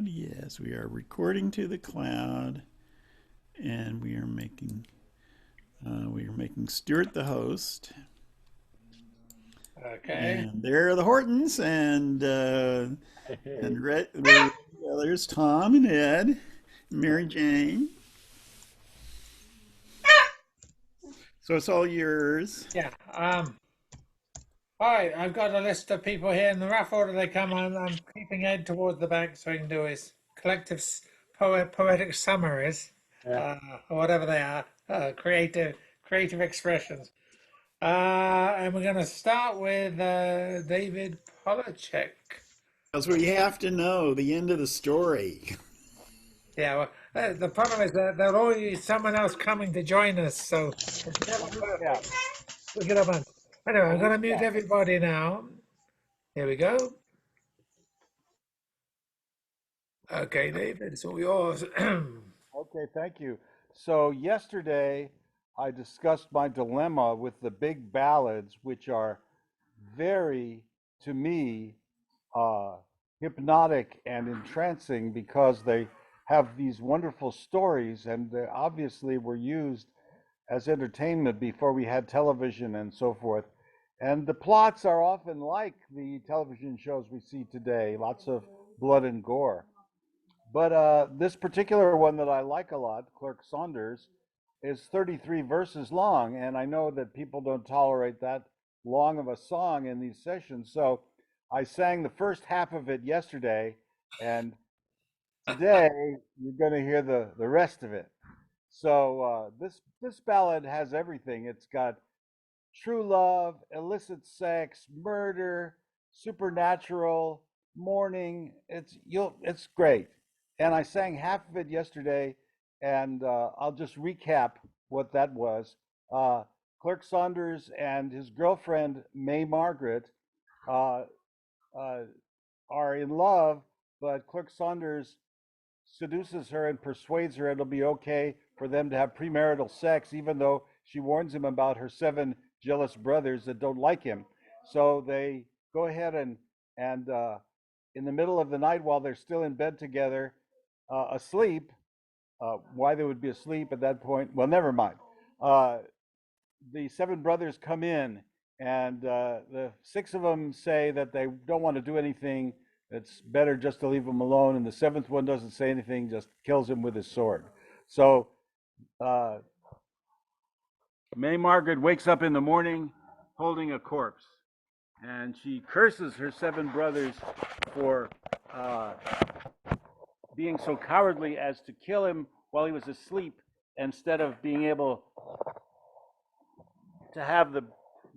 Yes, we are recording to the cloud, and we are making Stuart the host, Okay. and there are the Hortons, Hey, and there's Tom and Ed, and Mary Jane. So it's all yours. Yeah. All right. I've got a list of people here in the rough order they come. I'm keeping Ed towards the back so he can do his collective poetic summaries, yeah. or whatever they are, creative expressions. And we're going to start with David Polacek. That's what you have to know, the end of the story. Yeah. Well, the problem is that there'll always be someone else coming to join us, so it's never Yeah. perfect. We get up on. Anyway, A I'm going to mute recap. everybody now. Here we go. Okay, David, it's all yours. Okay, thank you. So yesterday I discussed my dilemma with the big ballads, which are very, to me, uh, hypnotic and entrancing because they have these wonderful stories and they obviously were used as entertainment before we had television and so forth. And the plots are often like the television shows we see today, lots of blood and gore. But this particular one that I like a lot, Clerk Saunders, is 33 verses long, and I know that people don't tolerate that long of a song in these sessions. So I sang the first half of it yesterday, and today you're going to hear the rest of it. So this ballad has everything. It's got true love, illicit sex, murder, supernatural, mourning. It's great. And I sang half of it yesterday, and I'll just recap what that was. Uh, Clerk Saunders and his girlfriend May Margaret uh, uh, are in love, but Clerk Saunders seduces her and persuades her it'll be okay for them to have premarital sex, even though she warns him about her 7 jealous brothers that don't like him. So they go ahead and in the middle of the night while they're still in bed together, asleep. Why they would be asleep at that point? Well, never mind. Uh, the 7 brothers come in, and the 6 of them say that they don't want to do anything. It's better just to leave him alone. And the 7th one doesn't say anything, just kills him with his sword. So uh, May Margaret wakes up in the morning holding a corpse, and she curses her 7 brothers for uh, being so cowardly as to kill him while he was asleep instead of being able to have the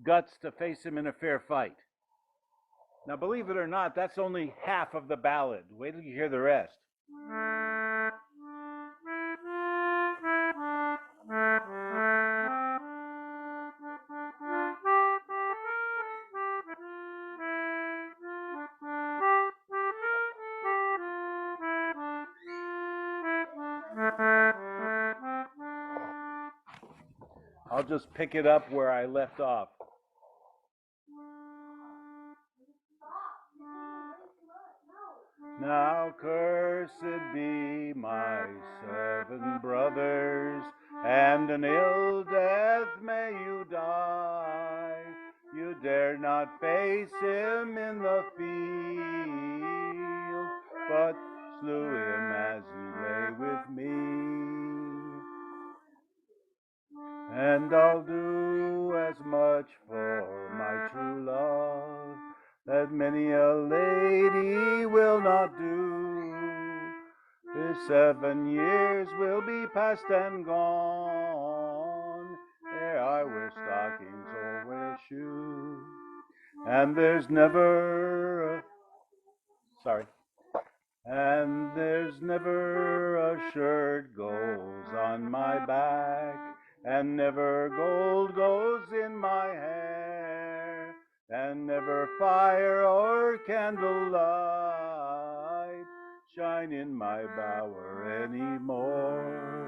guts to face him in a fair fight. Now, believe it or not, that's only half of the ballad. Wait till you hear the rest. I'll just pick it up where I left off. Now cursed be my 7 brothers, and an ill death may you die. You dare not face him in the field, but slew him as he lay with me. And I'll do as much for my true love that many a lady will not do. His 7 years will be past and gone ere I wear stockings or wear shoes. And there's never a, sorry, and there's never a shirt goes on my back, and never gold goes in my hair, and never fire or candlelight shine in my bower anymore.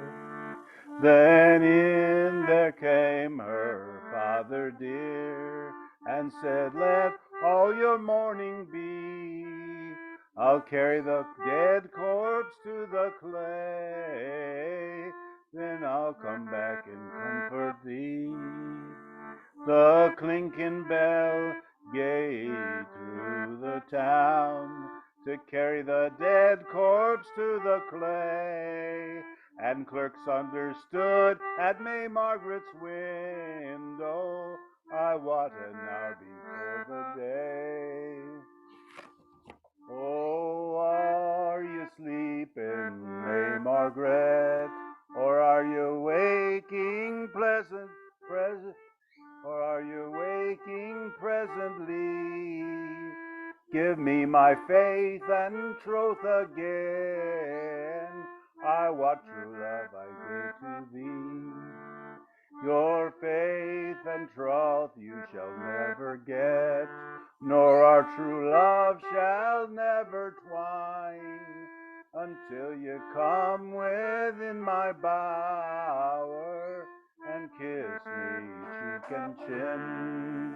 Then in there came her father dear, and said, let all your mourning be. I'll carry the dead corpse to the clay, then I'll come back and comfort thee. The clinking bell gay through the town to carry the dead corpse to the clay, and clerks understood at May Margaret's window. I wot an hour before the day. Oh, are you sleeping, May Margaret, or are you waking or are you waking presently? Give me my faith and troth again. I what true love I gave to thee. Your faith and troth you shall never get, nor our true love shall never twine, until you come within my bower and kiss me cheek and chin.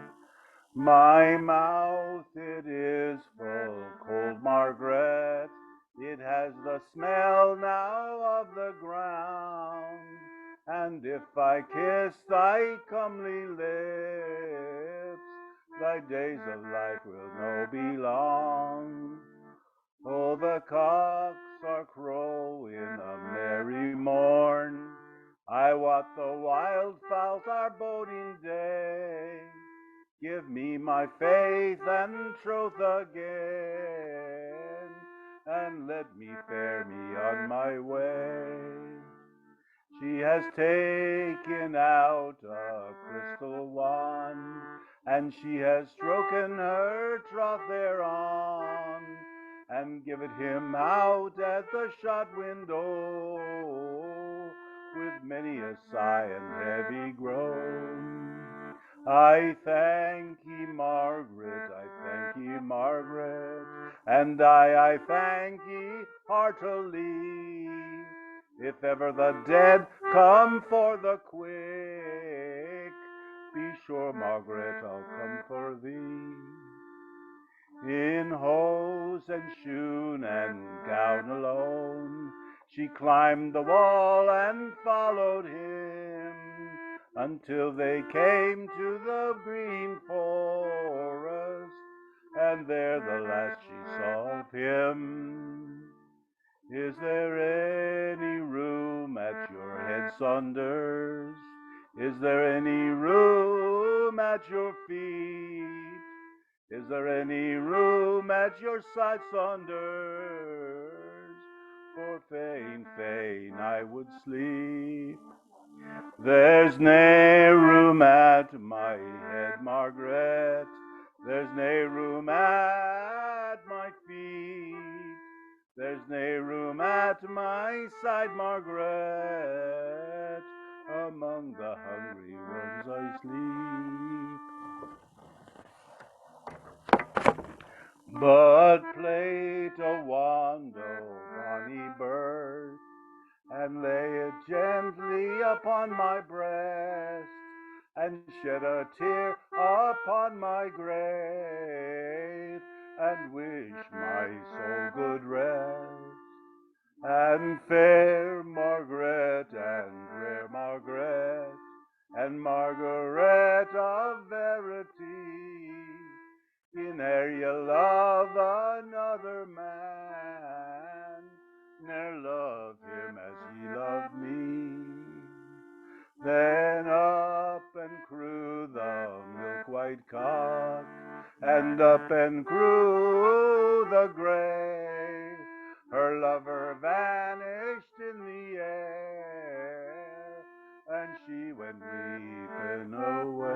My mouth it is full cold, Margaret, it has the smell now of the ground, and if I kiss thy comely lips, thy days of life will no be long. Oh, the cocks are crowing a merry morn, I wot the wild fowls are boding day. Give me my faith and troth again, and let me fare me on my way. She has taken out a crystal wand, and she has stroken her troth thereon, and give it him out at the shot window, with many a sigh and heavy groan. I thank ye, Margaret, I thank ye, Margaret, and I thank ye heartily. If ever the dead come for the quick, be sure, Margaret, I'll come for thee. In hose and shoon and gown alone, she climbed the wall and followed him, until they came to the green forest, and there the last she saw of him. Is there any room at your head, Saunders? Is there any room at your feet? Is there any room at your side, Saunders? For fain, fain, I would sleep. There's nae room at my head, Margaret. There's nae room at my feet. There's nae room at my side, Margaret. Among the hungry worms I sleep. But plait a wand, O bonny bird, and lay it gently upon my breast, and shed a tear upon my grave, and wish my soul good rest. And fair Margaret, and rare Margaret, and Margaret of verity, in ere ye love another man, ne'er love him as ye love me. Then up and crew the milk-white cock, and up and crew the grey. Her lover vanished in the air, and she went weeping away.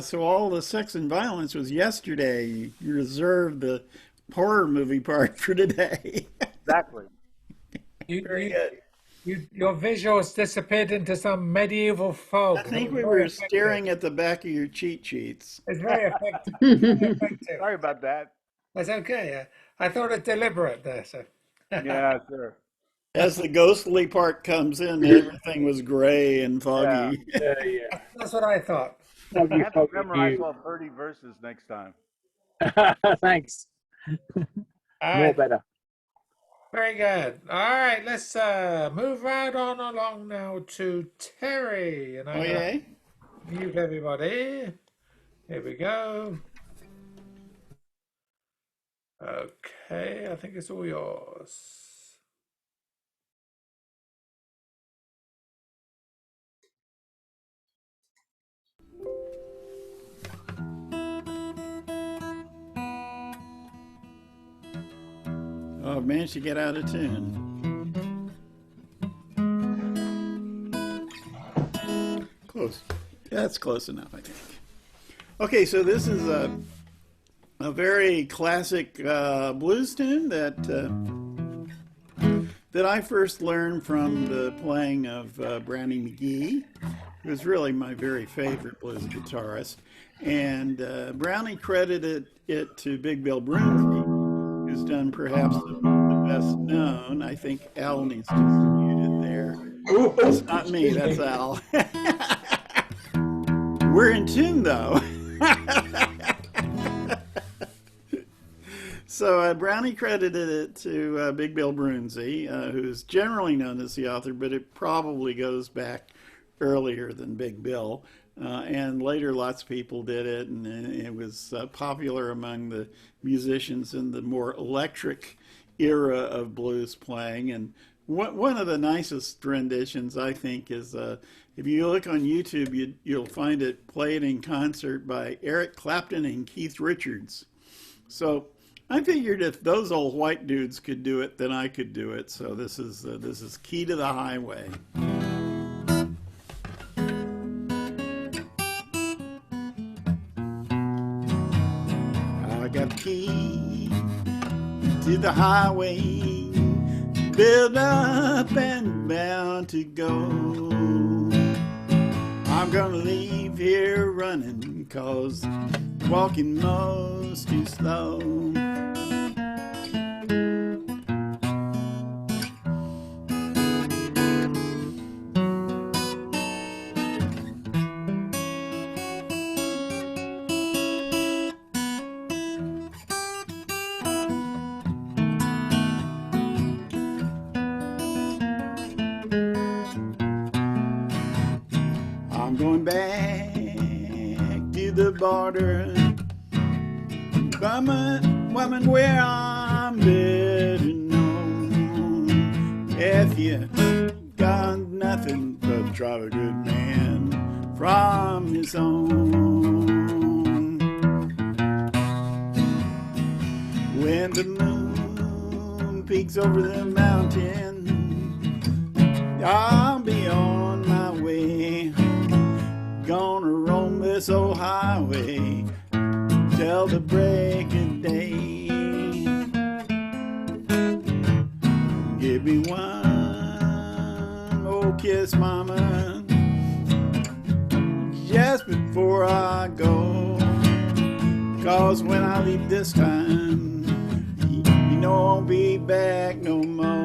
So all the sex and violence was yesterday. You reserved the horror movie part for today. Exactly. You, Very you, good. your visuals disappeared into some medieval I fog. That think was we very were effective. staring at the back of your cheat sheets. It's very effective. Very effective. Sorry about that. That's okay. I thought it deliberate there. So Yeah, sure. As the ghostly part comes in, everything was gray and Yeah. foggy. Yeah. That's what I thought. I Foggy, have to foggy memorize new. all 30 verses next time. Thanks. All More right, better. very good. All right, let's move right on along now to Terry, and Oh, I'm gonna yay? mute everybody. Here we go. Okay, I think it's all yours. Oh, managed to get out of tune. Close. That's close enough, I think. Okay, so this is a very classic blues tune that I first learned from the playing of Brownie McGee, who's really my very favorite blues guitarist. And Brownie credited it to Big Bill Broomfield, who's done perhaps the best known. I think Al needs to be muted there. That's not me, that's Al. We're in tune though. So Brownie credited it to Big Bill Broomsey, who's generally known as the author, but it probably goes back earlier than Big Bill. And later, lots of people did it, and it was popular among the musicians in the more electric era of blues playing. And one of the nicest renditions, I think, is if you look on YouTube, you'll find it played in concert by Eric Clapton and Keith Richards. So I figured if those old white dudes could do it, then I could do it. So this is Key to the Highway. I got the key to the highway, built up and bound to go. I'm gonna leave here running, 'cause walking most too slow. I'm going back to the border, woman where I'm better known. If you got nothing but drive a good man from his own. When the moon peeks over the mountain, I'll be on my way. Gonna roam this old highway till the break of day. Give me one more kiss, mama, just before I go. 'Cause when I leave this time, you know I won't be back no more.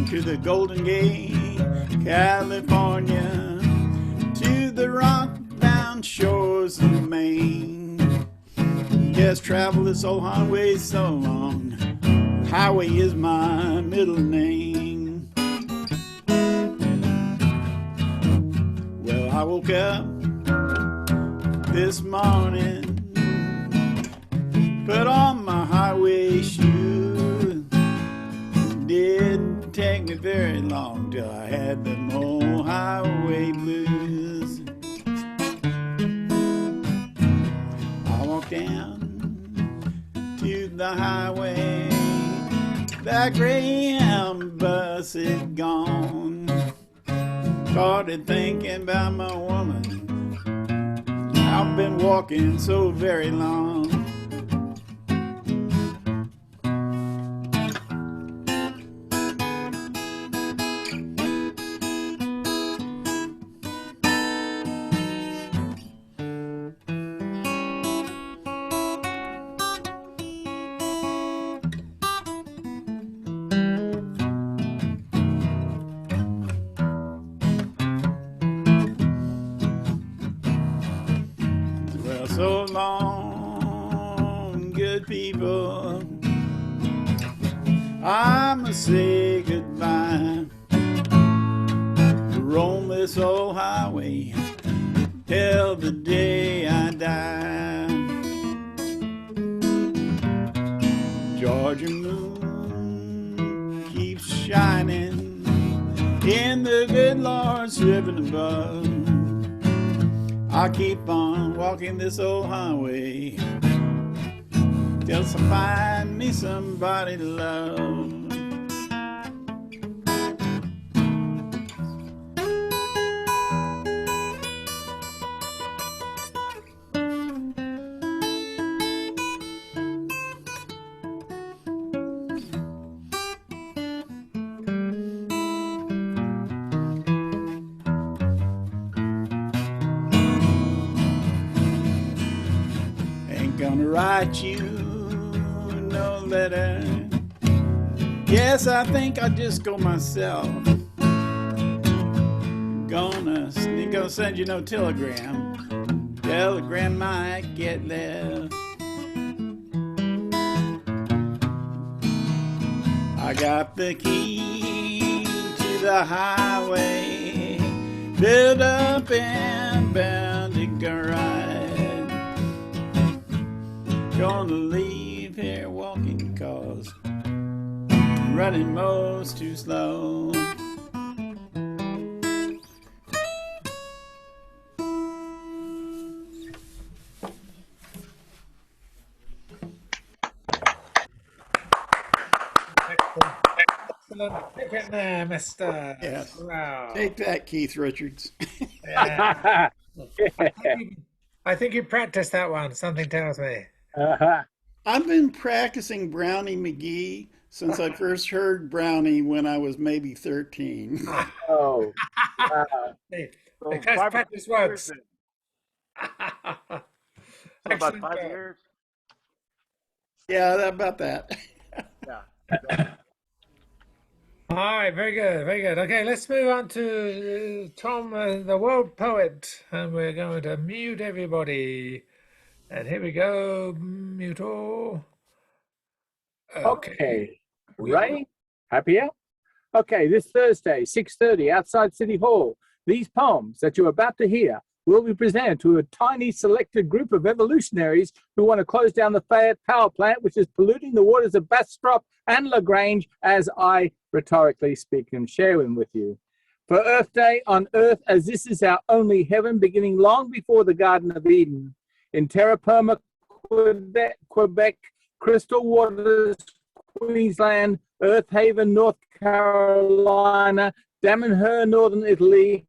To the Golden Gate, California, to the rock-bound shores of Maine. Yes, travel this old highway so long, highway is my middle name. Well, I woke up this morning, put on my highway shoes. Didn't take me very long till I had them old highway blues. I walked down to the highway, that Greyhound bus had gone. Started thinking about my woman I've been walking so very long. Well, so long, good people. I must say goodbye. Roam this old highway till the day I die. Georgia moon keeps shining in the good Lord's heaven above. I'll keep on walking this old highway till I find me somebody to love. Ain't gonna write you no letter. Yes, I think I'll just go myself. Gonna send you no telegram. Telegram might get left. I got the key to the highway, built up and bound to go right. Gonna leave here walking 'cause I'm running most too slow. Excellent picking there, Mr. Yes. Wow. Take that, Keith Richards. Yeah. I think you practiced that one, something tells me. I've been practicing Brownie McGee since I first heard Brownie when I was maybe 13. Oh, wow. Hey, So because 5 or practice 6 years works. then. So about Excellent 5 job. years. Yeah, about that. Yeah. Exactly. All right, very good, very good. Okay, let's move on to Tom, the world poet, and we're going to mute everybody. And here we go, mute all. Okay. Okay. Ray, happier? Okay, this Thursday, 6:30, outside City Hall. These poems that you're about to hear will be presented to a tiny selected group of evolutionaries who want to close down the Fayette power plant, which is polluting the waters of Bastrop and LaGrange, as I rhetorically speak and share them with you. For Earth Day on Earth, as this is our only heaven, beginning long before the Garden of Eden. In terra firma, Quebec, Crystal Waters, Queensland, Earth Haven, North Carolina, Damanhur, Northern Italy,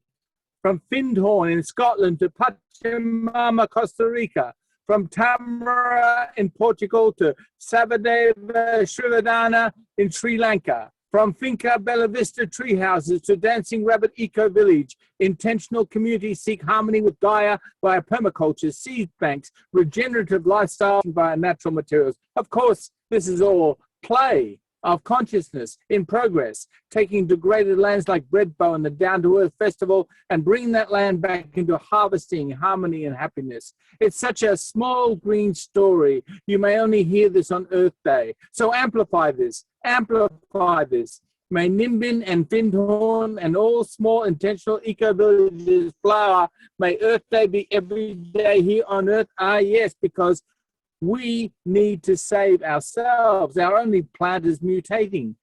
from Findhorn in Scotland to Pachamama, Costa Rica, from Tamara in Portugal to Sabadeva, Srivadana in Sri Lanka, from Finca Bella Vista tree houses to Dancing Rabbit Eco Village. Intentional communities seek harmony with Gaia via permaculture, seed banks, regenerative lifestyle via natural materials. Of course, this is all play of consciousness in progress, taking degraded lands like Breadbow and the Down to Earth Festival and bringing that land back into harvesting, harmony, and happiness. It's such a small green story. You may only hear this on Earth Day. So amplify this, amplify this. May Nimbin and Findhorn and all small intentional eco-villages flower. May Earth Day be every day here on Earth. Ah, yes, because we need to save ourselves. Our only plant is mutating.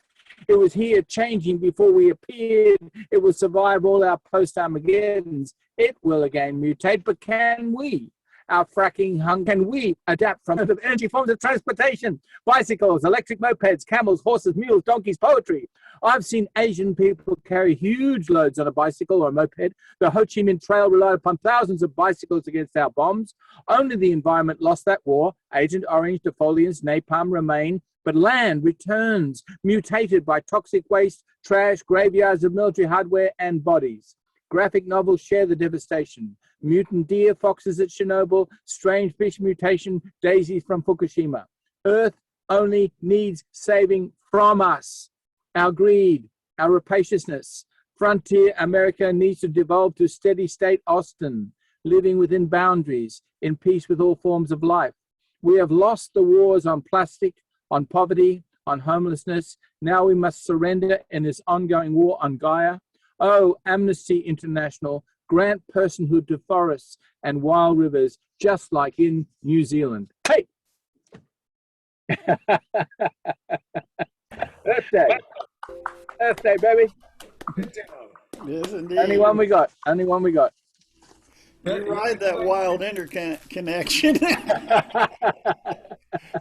It was here changing before we appeared. It will survive all our post-Armageddons. It will again mutate, but can we? our fracking hung? Can we adapt from the energy forms of transportation? Bicycles, electric mopeds, camels, horses, mules, donkeys, poetry. I've seen Asian people carry huge loads on a bicycle or a moped. The Ho Chi Minh Trail relied upon thousands of bicycles against our bombs. Only the environment lost that war. Agent Orange, defoliants, napalm remain. But land returns, mutated by toxic waste, trash, graveyards of military hardware, and bodies. Graphic novels share the devastation. Mutant deer, foxes at Chernobyl, strange fish mutation, daisies from Fukushima. Earth only needs saving from us. Our greed, our rapaciousness. Frontier America needs to devolve to steady state Austin, living within boundaries, in peace with all forms of life. We have lost the wars on plastic, on poverty, on homelessness. Now we must surrender in this ongoing war on Gaia. Oh, Amnesty International, grant personhood to forests and wild rivers, just like in New Zealand. Hey! Earth Day. Earth Day, baby. Yes, indeed. Only one we got. Only one we got. You ride that wild interconnection.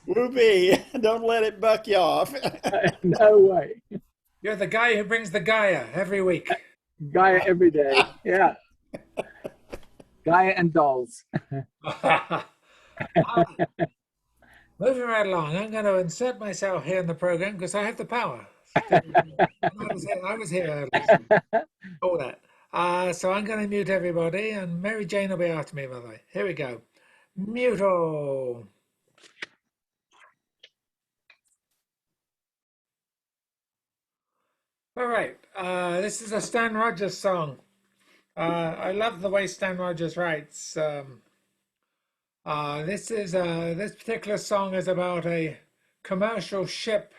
Whoopee. Don't let it buck you off. No way. You're the guy who brings the Gaia every week. Gaia every day. Yeah. Gaia and dolls. Moving right along, I'm going to insert myself here in the program because I have the power. I was here earlier. All that. So I'm going to mute everybody, and Mary Jane will be after me, by the way. Here we go. Mute all. All right. This is a Stan Rogers song. I love the way Stan Rogers writes. This particular song is about a commercial ship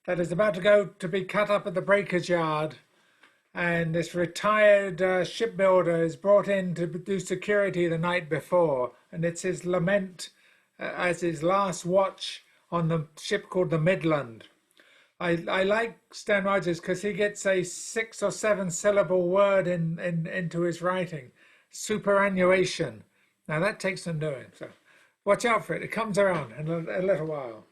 that is about to go to be cut up at the breakage yard, and this retired shipbuilder is brought in to do security the night before, and it's his lament as his last watch on the ship called the Midland. I like Stan Rogers because he gets a 6 or 7 syllable word into his writing. Superannuation. Now that takes some doing, so watch out for it. It comes around in a little while.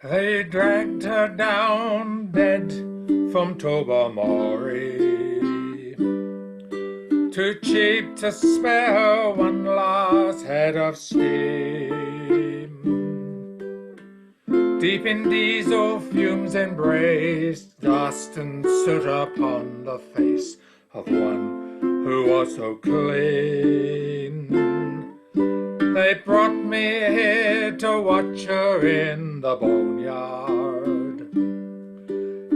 They dragged her down dead from Tobermory, too cheap to spare her one last head of steam. Deep in diesel fumes embraced, dust and soot upon the face of one who was so clean. They brought me here to watch her in the boneyard,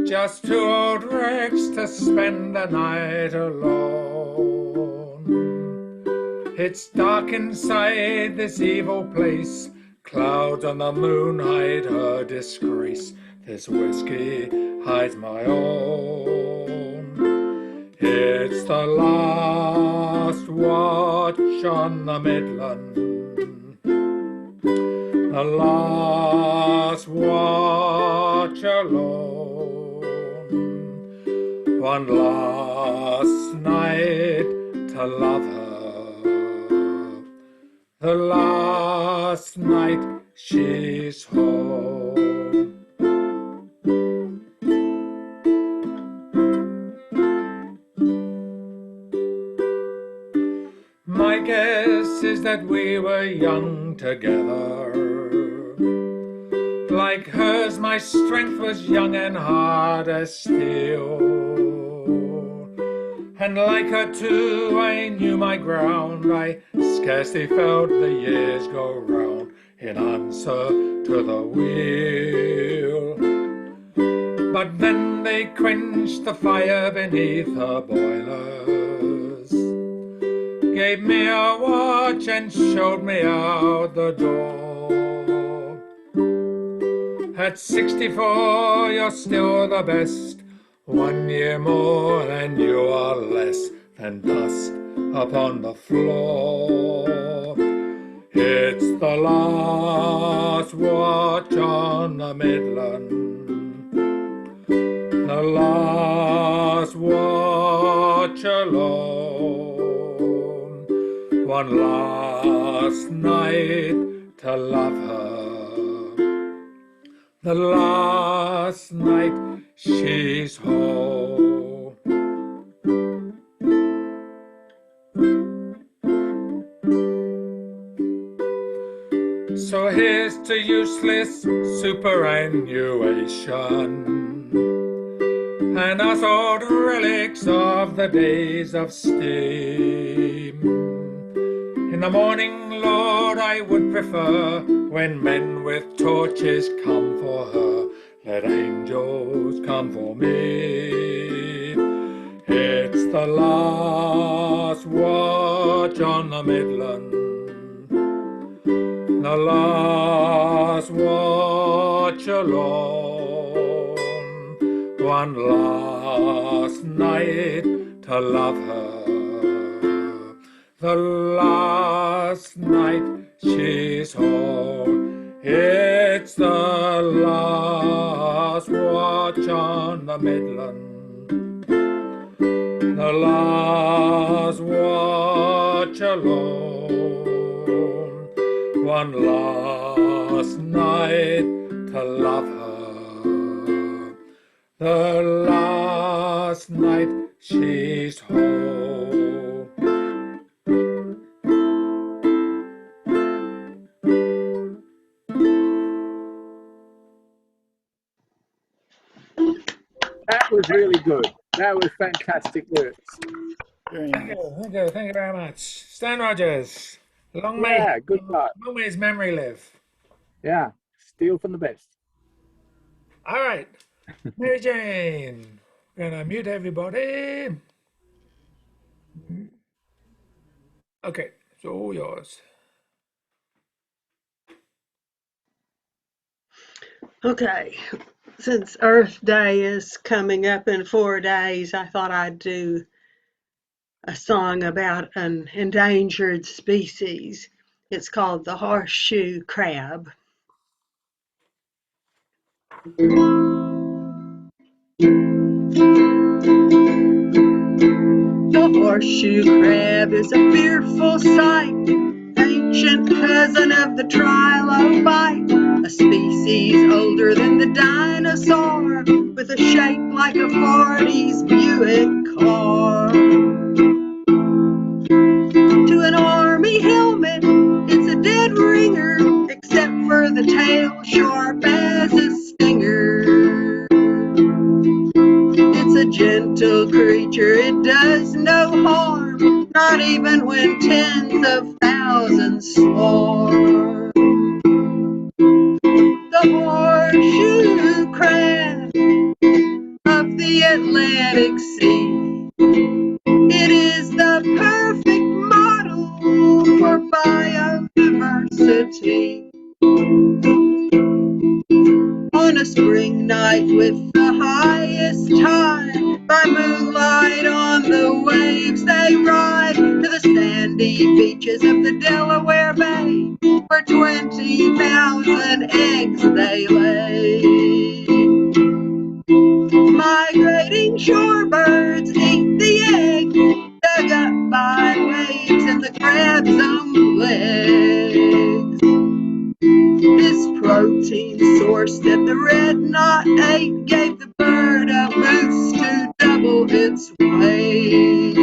just 2 old wrecks to spend the night alone. It's dark inside this evil place, clouds on the moon hide her disgrace. This whiskey hides my own. It's the last watch on the Midland, the last watch alone. One last night to love her, the last night she's home. My guess is that we were young together. Like hers, my strength was young and hard as steel. And like her too, I knew my ground. I scarcely felt the years go round in answer to the wheel. But then they quenched the fire beneath her boilers, gave me a watch and showed me out the door. At 64, you're still the best. 1 year more and you are less than dust upon the floor. It's the last watch on the Midland, the last watch alone. One last night to love her, the last night she's home. So here's to useless superannuation and us old relics of the days of steam. In the morning, Lord, I would prefer when men with torches come for her, let angels come for me. It's the last watch on the Midland, the last watch alone. One last night to love her, the last night she's home. It's the last watch on the Midland, the last watch alone. One last night to love her, the last night she's home. That was really good. That was fantastic lyrics. Very Thank nice. you, thank you, thank you very much. Stan Rogers, long Yeah, good part. may his memory live. Yeah, steal from the best. All right, Mary Jane, gonna mute everybody. Okay, it's all yours. Okay, since Earth Day is coming up in 4 days, I thought I'd do a song about an endangered species. It's called the horseshoe crab. The horseshoe crab is a fearful sight, ancient cousin of the trilobite, a species older than the dinosaur, with a shape like a 40s Buick car. To an army helmet, it's a dead ringer, except for the tail sharp as a stinger. It's a gentle creature, it does no harm, not even when tens of thousands swarm. The horseshoe crab of the Atlantic Sea, it is the perfect model for biodiversity. On a spring night with the highest tide, by moonlight on the waves they ride, to the sandy beaches of the Delaware Bay, where 20,000 eggs they lay. Migrating shorebirds eat the egg, dug up by waves in the crab's own legs. This protein source that the red knot ate gave the bird a boost to double its weight.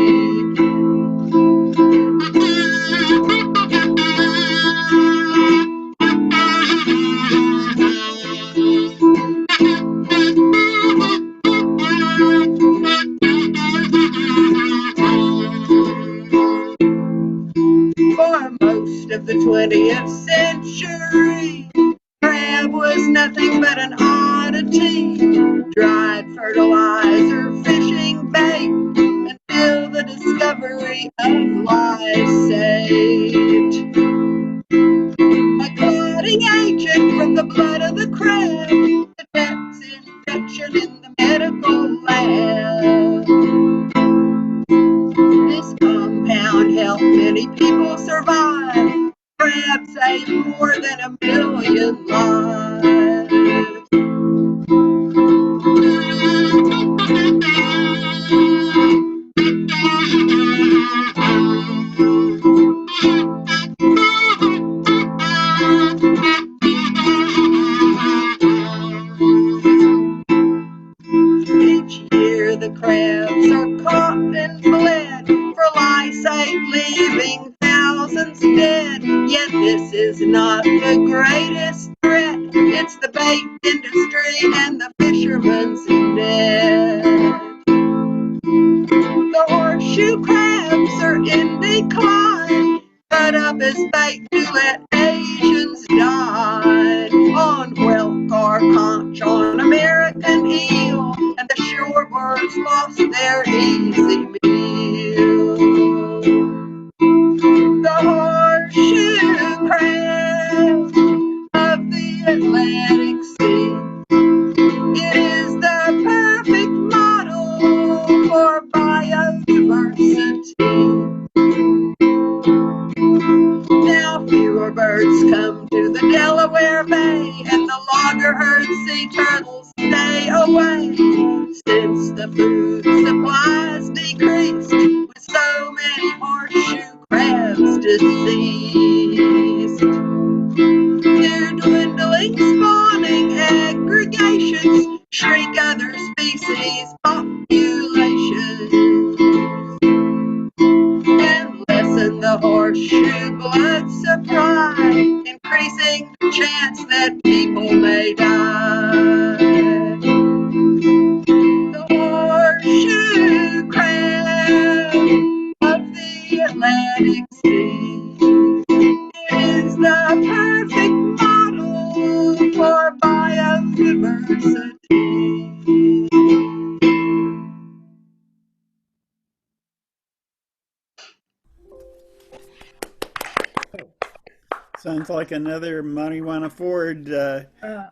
most of the 20th century. Crab was nothing but an oddity, dried fertilizer, fishing bait, until the discovery of lysate, a clotting agent from the blood of the crab, detects infection in the medical lab. This compound helped many people survive. Crab saved more than 1 million lives. Each year the crabs are caught and bled for lysate, leaving thousands dead. Yet this is not the greatest threat. It's the bait industry and the fishermen's net. The horseshoe crabs are in decline, cut up as bait to let Asians dine on whelk or conch, on American eel, and the shorebirds lost their easy meal. The horseshoe crab of the Atlantic Sea, it is the perfect model for biodiversity. Now fewer birds come to the Delaware Bay, and the loggerhead sea turtles stay away, since the food supplies decreased, with so many horseshoe crabs deceased. They're dwindling, spawning aggregations, shrink other species' populations, and lessen the horseshoe blood supply, increasing the chance that people may die. The horseshoe crab of the Atlantic Sea is the perfect model for biodiversity. Sounds like another Money Won't Afford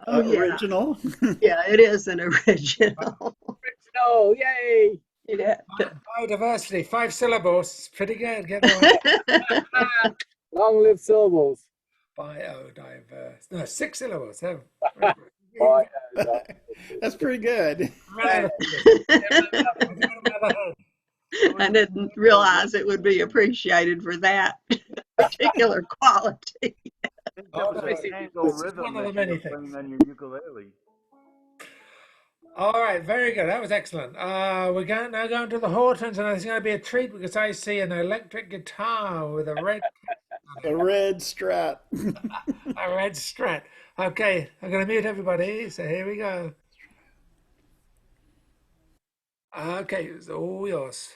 original. Yeah, it is an original. Original, yay! Yeah. Biodiversity, 5 syllables. It's pretty good. Get that one. Long live syllables. Biodiverse. No, 6 syllables. Oh. That's pretty good. I didn't realize it would be appreciated for that particular quality. Oh, That was nice. a tango This is rhythm one of the that you many were playing things. on your ukulele. All right, very good. That was excellent. We're now going to the Hortons, and it's going to be a treat because I see an electric guitar with a red The red Strat. a red Strat. Okay, I'm going to mute everybody. So here we go. Okay, it's all yours.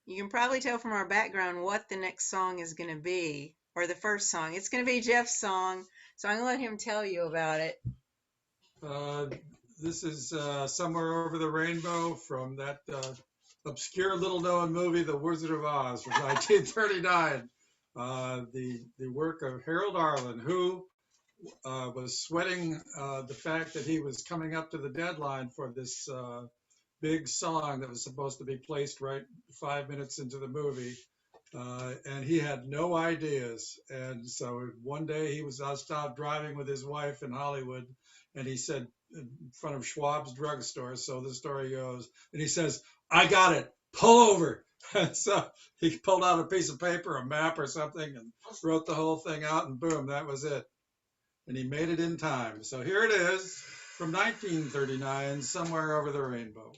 You can probably tell from our background what the next song is going to be, or the first song. It's going to be Jeff's song, so I'm going to let him tell you about it. This is Somewhere Over the Rainbow from that obscure little-known movie, The Wizard of Oz, from 1939. The work of Harold Arlen, who was sweating the fact that he was coming up to the deadline for this big song that was supposed to be placed right 5 minutes into the movie. And he had no ideas. And so one day he was out driving with his wife in Hollywood, and he said, in front of Schwab's drugstore, so the story goes, and he says, "I got it, pull over." So he pulled out a piece of paper, a map or something, and wrote the whole thing out, and boom, that was it. And he made it in time. So here it is from 1939, Somewhere Over the Rainbow.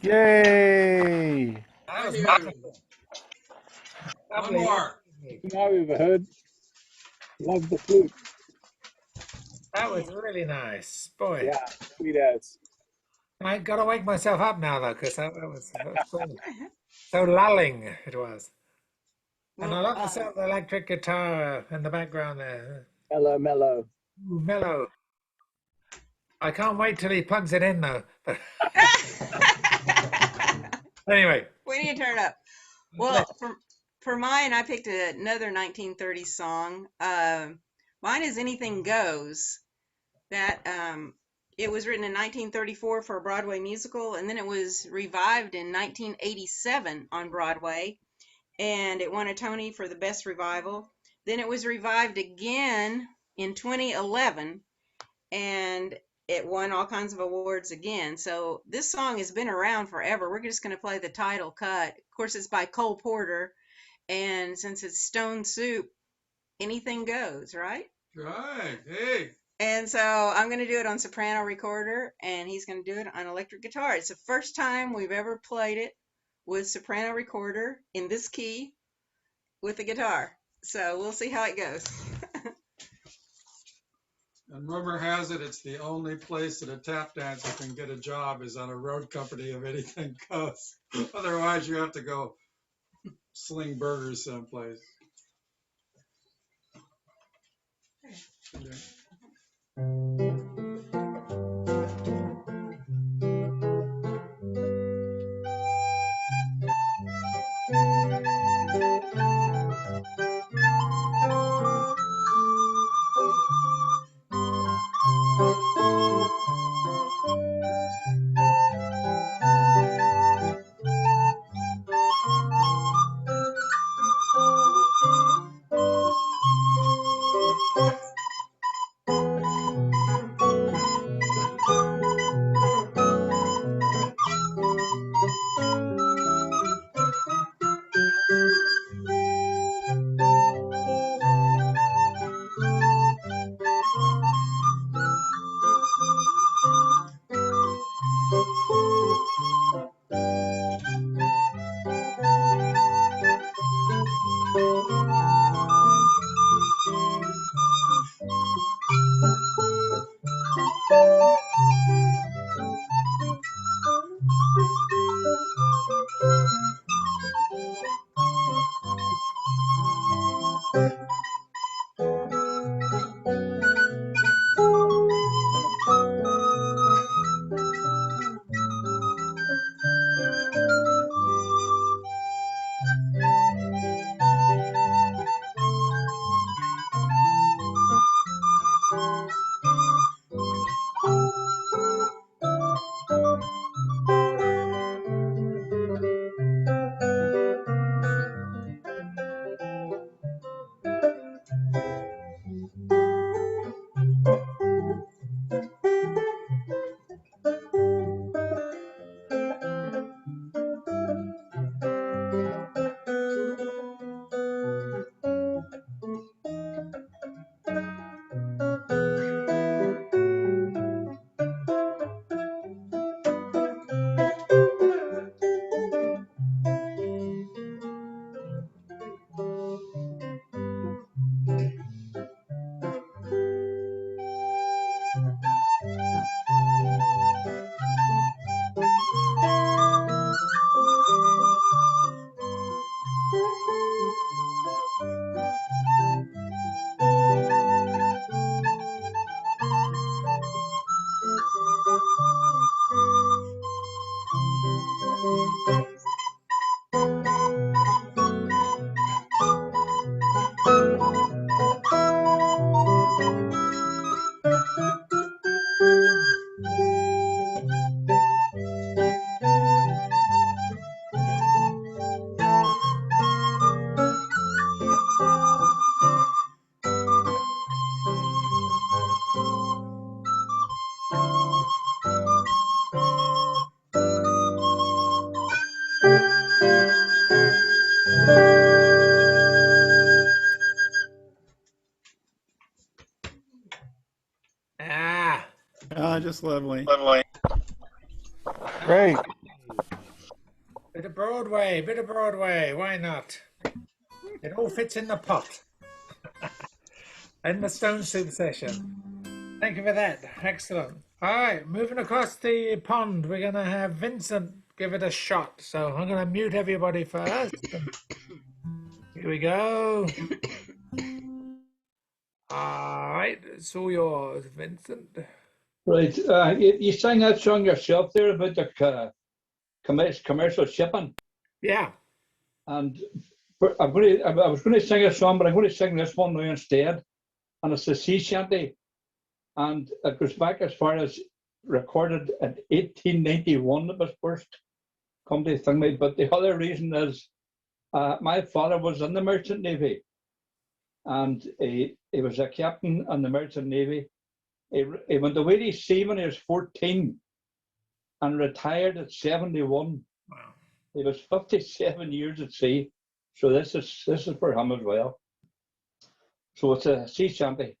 Yay! That was Woohoo! wonderful. One Lovely, lovely more. music. Thing I've ever heard. Love the flute. That was really nice. Boy, Yeah, sweet as. I got to wake myself up now, though, because that was so, so lulling it was. And I Well, love the sound of the electric guitar in the background there. Mellow, mellow. Ooh, mellow. I can't wait till he plugs it in, though. But anyway, we need to turn it up. Well, let's. for mine, I picked another 1930s song. Mine is "Anything Goes." That it was written in 1934 for a Broadway musical, and then it was revived in 1987 on Broadway, and it won a Tony for the best revival. Then it was revived again in 2011, and it won all kinds of awards again. So this song has been around forever. We're just going to play the title cut. Of course, it's by Cole Porter, and since it's Stone Soup, anything goes, right? Right. Hey. And so I'm going to do it on soprano recorder, and he's going to do it on electric guitar. It's the first time we've ever played it with soprano recorder in this key with the guitar. So we'll see how it goes. And rumor has it, it's the only place that a tap dancer can get a job is on a road company of anything goes. Otherwise, you have to go sling burgers someplace. Ah, Just lovely. that was Great. lovely. Bit of Broadway, bit of Broadway. Why not? It all fits in the pot. And the Stone Soup session. Thank you for that. Excellent. All right, moving across the pond, we're going to have Vincent give it a shot. So I'm going to mute everybody first. Here we go. All right, it's all yours, Vincent. Right. You sang that song yourself there about the commercial shipping. Yeah. And I was going to sing a song, but I'm going to sing this one now instead. And it's a sea shanty. And it goes back as far as recorded in 1891. It was first come to think me. But the other reason is my father was in the Merchant Navy. And he was a captain in the Merchant Navy. He went away to sea when he was 14 and retired at 71. Wow. He was 57 years at sea. So this is for him as well. So it's a sea shanty.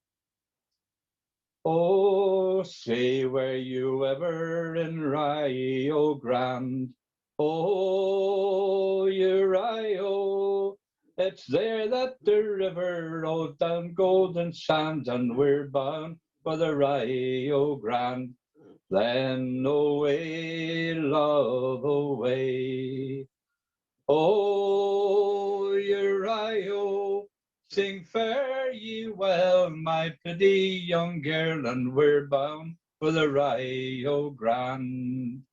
Oh, say were you ever in Rio Grande? Oh, you Rio. It's there that the river rolls down golden sands, and we're bound for the Rio Grande. Then away, love, away. Oh, you Rio, sing fare ye well, my pretty young girl, and we're bound for the Rio Grande.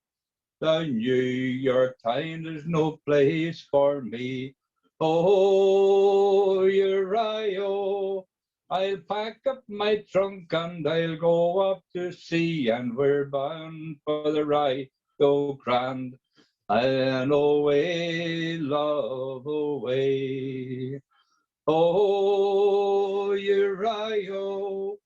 The New York Times is no place for me. Oh, you Rio, I'll pack up my trunk and I'll go up to sea, and we're bound for the Rio Grande. And away, love, away. Oh, you Rio,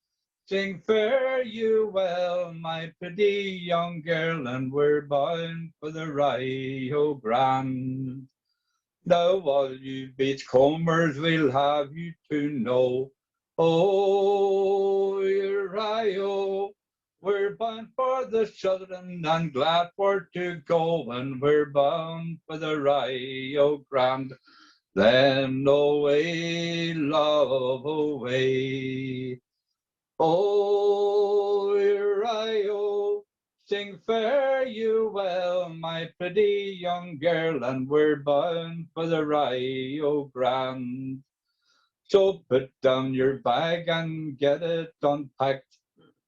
sing fare you well, my pretty young girl, and we're bound for the Rio Grande. Now all you beachcombers will have you to know, oh, you Rio, we're bound for the southern and glad for to go, and we're bound for the Rio Grande. Then away, love, away. Oh, Rio, sing fare you well, my pretty young girl, and we're bound for the Rio Grande. So put down your bag and get it unpacked.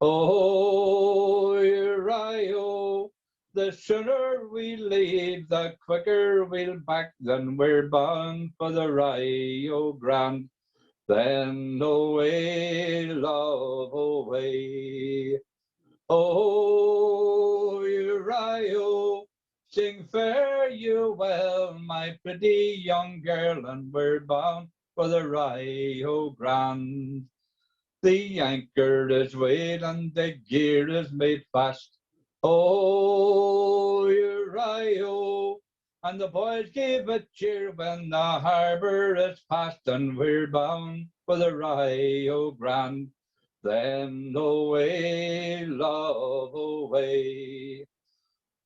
Oh, Rio, the sooner we leave, the quicker we'll back. Then we're bound for the Rio Grande. Then away, love, away. Oh, Rio, sing fare you well, my pretty young girl, and we're bound for the Rio Grande. The anchor is weighed and the gear is made fast. Oh, Rio, and the boys give a cheer when the harbour is past, and we're bound for the Rio Grande. Then away, love, away.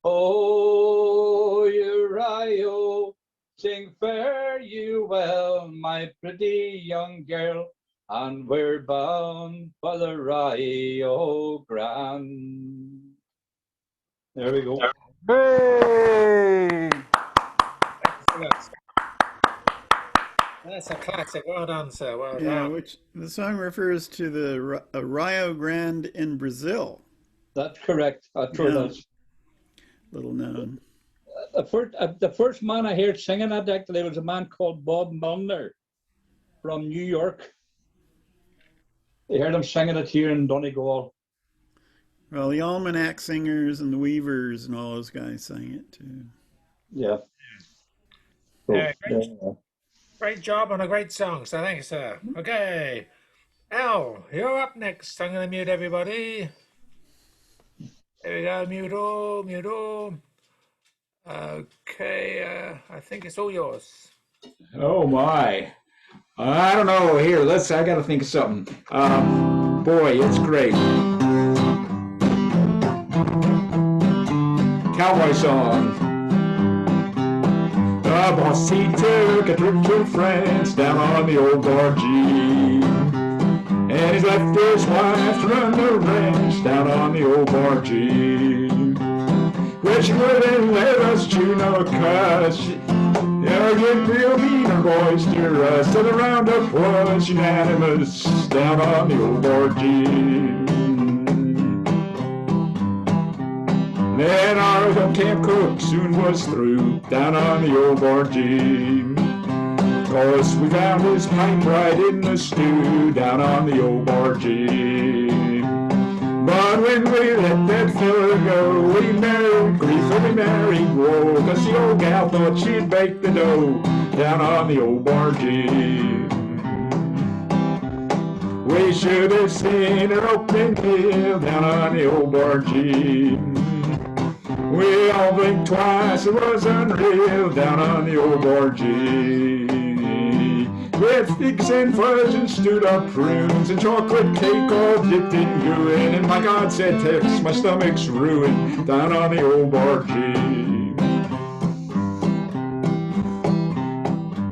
Oh, Rio, sing fare you well, my pretty young girl, and we're bound for the Rio Grande. There we go. Hey! That's a classic. Well done, sir. Well Yeah, done. which the song refers to the Rio Grande in Brazil. That's correct. That's true. Yeah. That's Little known. the first man I heard singing that actually was a man called Bob Milner from New York. I heard him singing it here in Donegal. Well, the Almanac Singers and the Weavers and all those guys sang it too. Yeah. So, Yeah, great, yeah. great job on a great song. So thank you, sir. Okay. Al, you're up next. I'm going to mute everybody. There we go. Mute all, mute all. Okay. I think it's all yours. Oh my. I don't know. Here, I got to think of something. Boy, it's great. Cowboy song. The boss, he took a trip to France down on the old bargee. And he's left his wife to run the ranch down on the old bargee. Well, she wouldn't let us chew no cuss. Yeah, get real mean and boisterous. So the roundup was unanimous down on the old bargee. Then our camp cook soon was through down on the old bargee. 'Cause we found his pipe right in the stew down on the old bargee. But when we let that fella go, we married grief and we married woe. 'Cause the old gal thought she'd bake the dough down on the old bargee. We should have seen her opening deal down on the old bargee. We all blinked twice, it was unreal down on the old bargee. With figs and fudge and stewed up prunes and chocolate cake all dipped in gooing. And my God said Tex, my stomach's ruined down on the old bargee.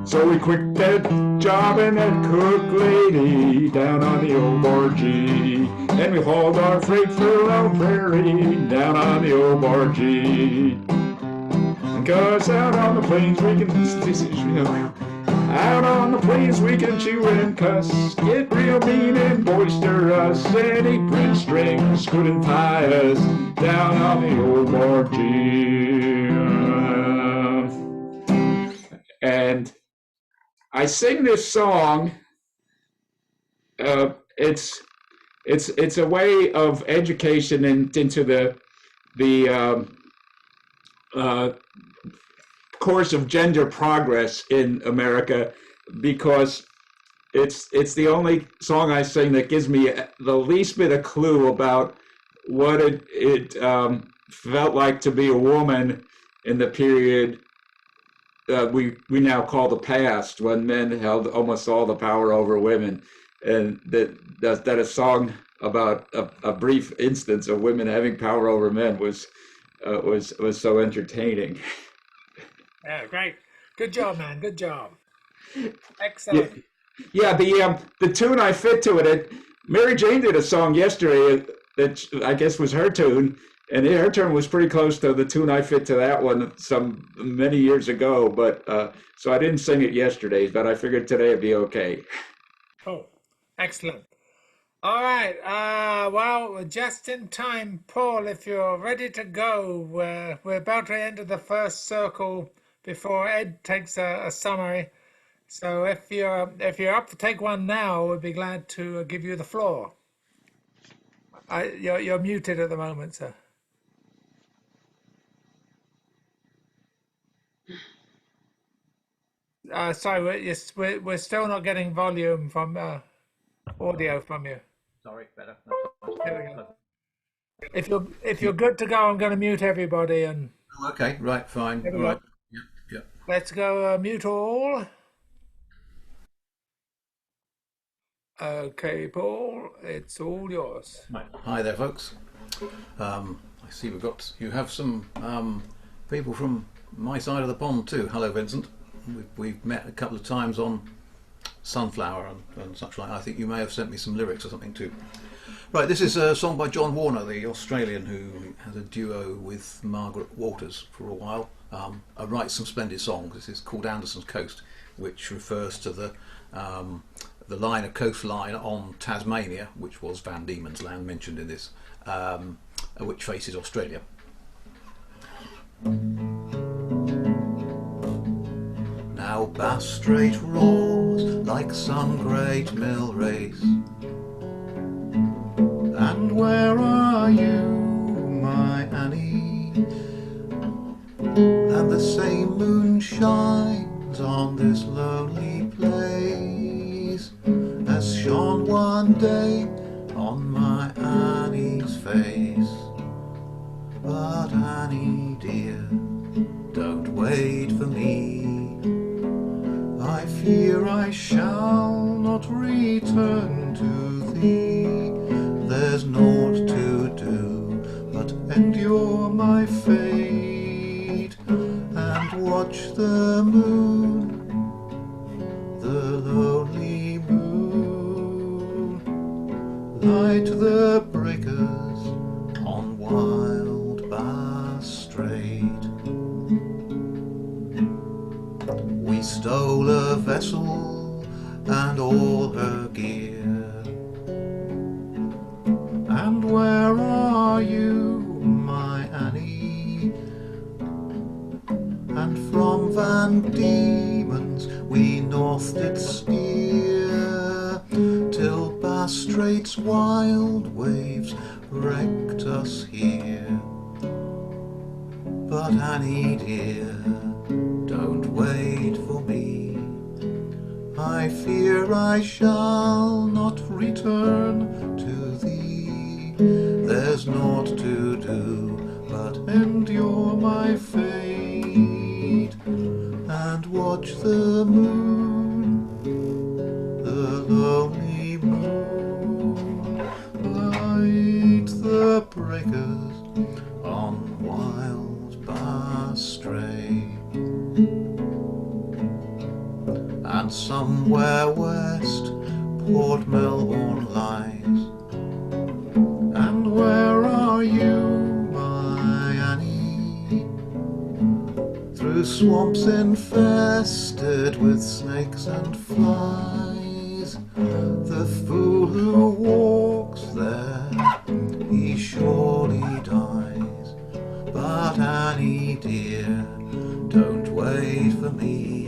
So we quit that job and that cook lady down on the old bargee. And we hauled our freight for Lone Prairie down on the old bargee. 'Cause out on the plains we can, out on the plains we can chew and cuss, get real mean and boisterous. Any Prince strings couldn't tie us down on the old bargee. And I sing this song. It's a way of education into the course of gender progress in America, because it's the only song I sing that gives me the least bit of clue about what it felt like to be a woman in the period we now call the past, when men held almost all the power over women, and that a song about a brief instance of women having power over men was so entertaining. Yeah, great. Good job, man. Good job. Excellent. Yeah, the tune I fit to it. Mary Jane did a song yesterday that I guess was her tune, and her tune was pretty close to the tune I fit to that one many years ago. But so I didn't sing it yesterday, but I figured today it'd be okay. Oh, excellent. All right. Well, just in time, Paul, if you're ready to go, we're about to enter the first circle before Ed takes a summary. So if you're up to take one now, we'd be glad to give you the floor. You're muted at the moment, sir. Sorry, we're still not getting volume from audio from you. Sorry, better. There we go. If you're good to go, I'm going to mute everybody and. Okay, right, fine. All right. Yeah. Let's go mute all. Okay, Paul, it's all yours. Right. Hi there, folks. I see you have some people from my side of the pond too. Hello, Vincent. We've met a couple of times on Sunflower and such like. I think you may have sent me some lyrics or something too. Right, this is a song by John Warner, the Australian who has a duo with Margaret Waters for a while. Writes some splendid songs. This is called Anderson's Coast, which refers to the line of coastline on Tasmania, which was Van Diemen's Land mentioned in this, which faces Australia. Now Bass Strait roars like some great mill race. And where are you, my Annie? And the same moon shines on this lonely place as shone one day on my Annie's face. But Annie dear, don't wait for me. I fear I shall not return to thee. There's naught to do but endure my fate. And what watch the moon, the lonely moon, light the breakers on Wild Bass Strait. We stole a vessel and all her gear. And where are you, my Annie? And from Van Diemen's we north did steer, till Bass Strait's wild waves wrecked us here. But Annie dear, don't wait for me. I fear I shall not return to thee. There's naught to do but endure my fate, and watch the moon, the lonely moon, light the breakers on Wild Bass Strait. And somewhere west Port Melbourne lies. And where are you, my Annie? Through swamps infested with snakes and flies, the fool who walks there, he surely dies. But Annie dear, don't wait for me.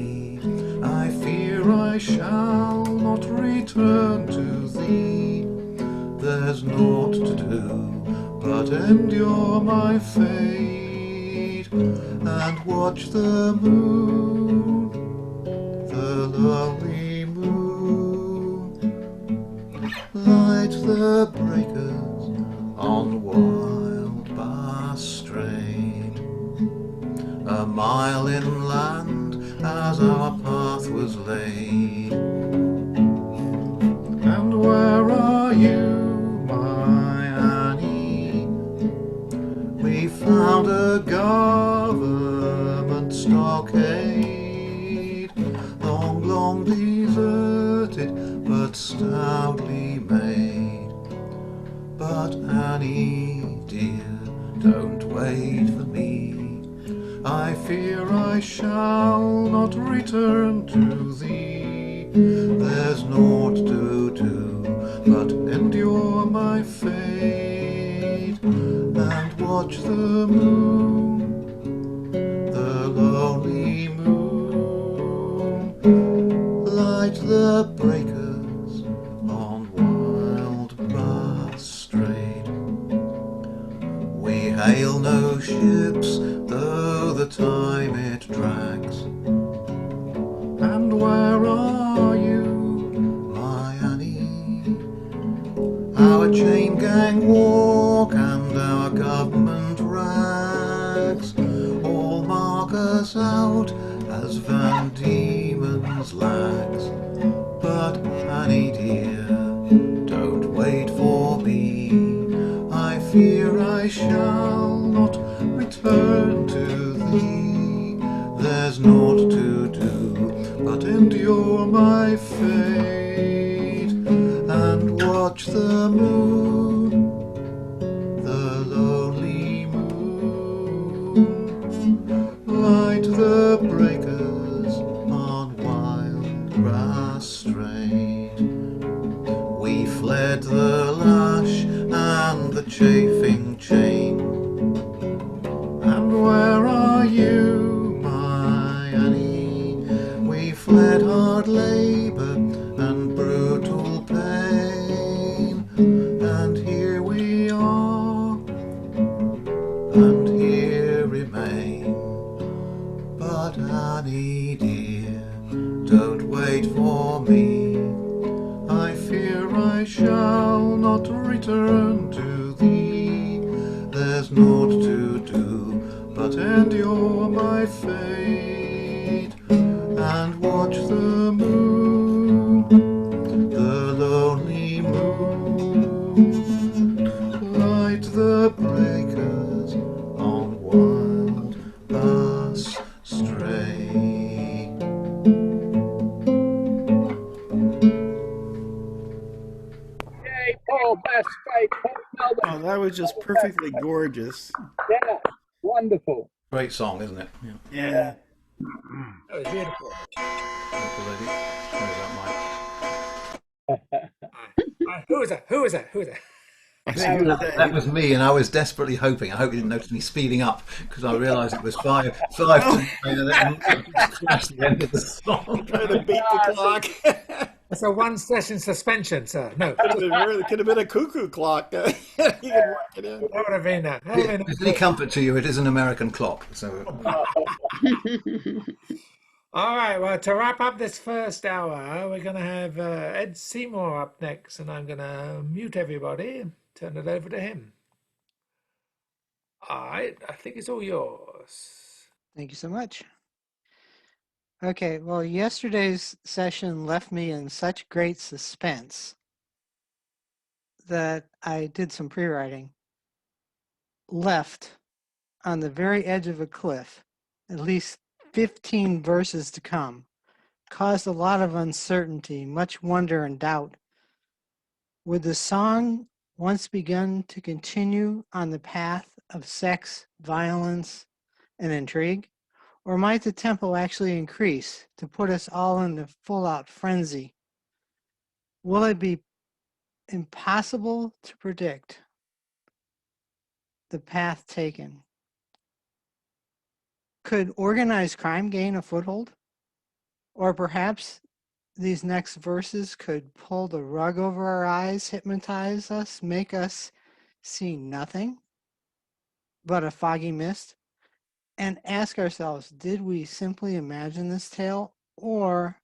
I fear I shall not return to thee. There's naught to do but endure my fate, and watch the moon, the lovely moon, light the breakers on Wild Bass Strait. A mile inland as our path was laid. And where are you, my Annie? We found a government stockade, long, long deserted, but stoutly made. But Annie dear, don't wait for me. I fear I shall not return to thee. There's naught to do but endure my fate, and watch the moon, the lonely moon, light the breakers on Wild Bass Strait. We hail no ships, though the time it drags. And where are you, my Annie? Our chain gang walk and our government rags all mark us out as Van Diemen's lags. But Annie dear, don't wait for me. I fear I shall not return to thee. There's naught to do but endure my fate, and watch the moon, the lonely moon, light the breakers on Wild Bass Strait. We fled the lash and the chafing chain. And where are you, my Annie? We fled hard labour and brutal pain, and here we are, and here remain. But Annie dear, don't wait for me. I fear I shall not return to thee. There's naught to do but endure my fate, and watch the moon, the lonely moon, light the breakers on Wild Bass Strait. perfectly gorgeous. Yeah, wonderful. Great song, isn't it? Yeah. Yeah. That was beautiful. Thank you, lady. Where's that Who was that? Who was that? Who was that? I think it mic? was That was me, and I was desperately hoping. I hope you didn't notice me speeding up because I realised it was five to nine, and then that's the end of the song. trying to beat the clock. That's a one-session suspension, sir. No, Could have been a cuckoo clock. You could work it in. that would have been that. That would have If been it's any comfort to you, it is an American clock. So All right, well, to wrap up this first hour, we're going to have Ed Seymour up next, and I'm going to mute everybody and turn it over to him. All right, I think it's all yours. Thank you so much. Okay, well, yesterday's session left me in such great suspense that I did some pre-writing. Left on the very edge of a cliff, at least 15 verses to come, caused a lot of uncertainty, much wonder and doubt. Would the song once begun to continue on the path of sex, violence, and intrigue? Or might the tempo actually increase to put us all into full-out frenzy? Will it be impossible to predict the path taken? Could organized crime gain a foothold? Or perhaps these next verses could pull the rug over our eyes, hypnotize us, make us see nothing but a foggy mist, and ask ourselves, did we simply imagine this tale? Or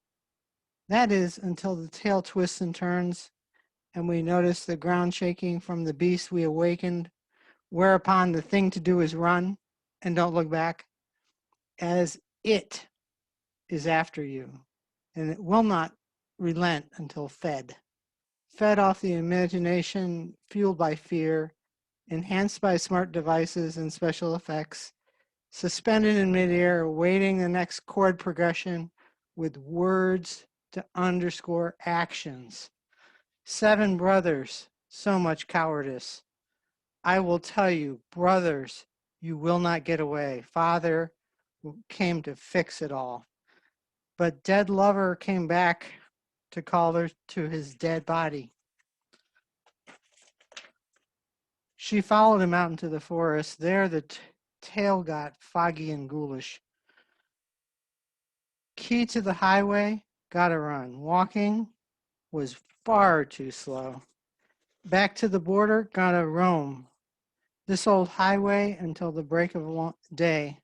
that is until the tale twists and turns and we notice the ground shaking from the beast we awakened, whereupon the thing to do is run and don't look back, as it is after you, and it will not relent until fed off the imagination, fueled by fear, enhanced by smart devices and special effects, suspended in midair, awaiting the next chord progression with words to underscore actions. 7 brothers, so much cowardice. I will tell you, brothers, you will not get away. Father came to fix it all. But dead lover came back to call her to his dead body. She followed him out into the forest. There the tale got foggy and ghoulish. Key to the highway, gotta run. Walking was far too slow. Back to the border, gotta roam. This old highway until the break of day.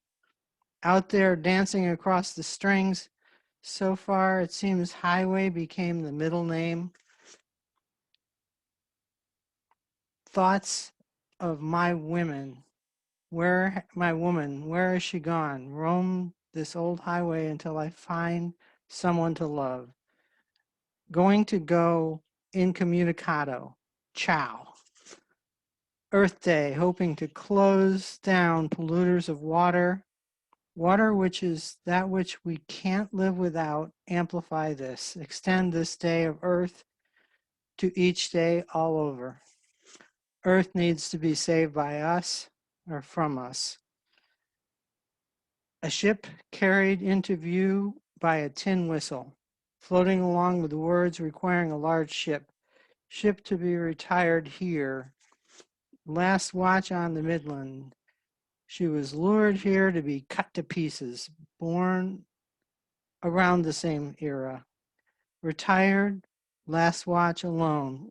Out there dancing across the strings. So far, it seems highway became the middle name. Thoughts of my women. Where, my woman, where is she gone? Roam this old highway until I find someone to love. Going to go incommunicado. Ciao. Earth Day, hoping to close down polluters of water. Water, which is that which we can't live without, amplify this. Extend this day of Earth to each day all over. Earth needs to be saved by us or from us. A ship carried into view by a tin whistle, floating along with words requiring a large ship. Ship to be retired here. Last watch on the Midland. She was lured here to be cut to pieces, born around the same era. Retired, last watch alone.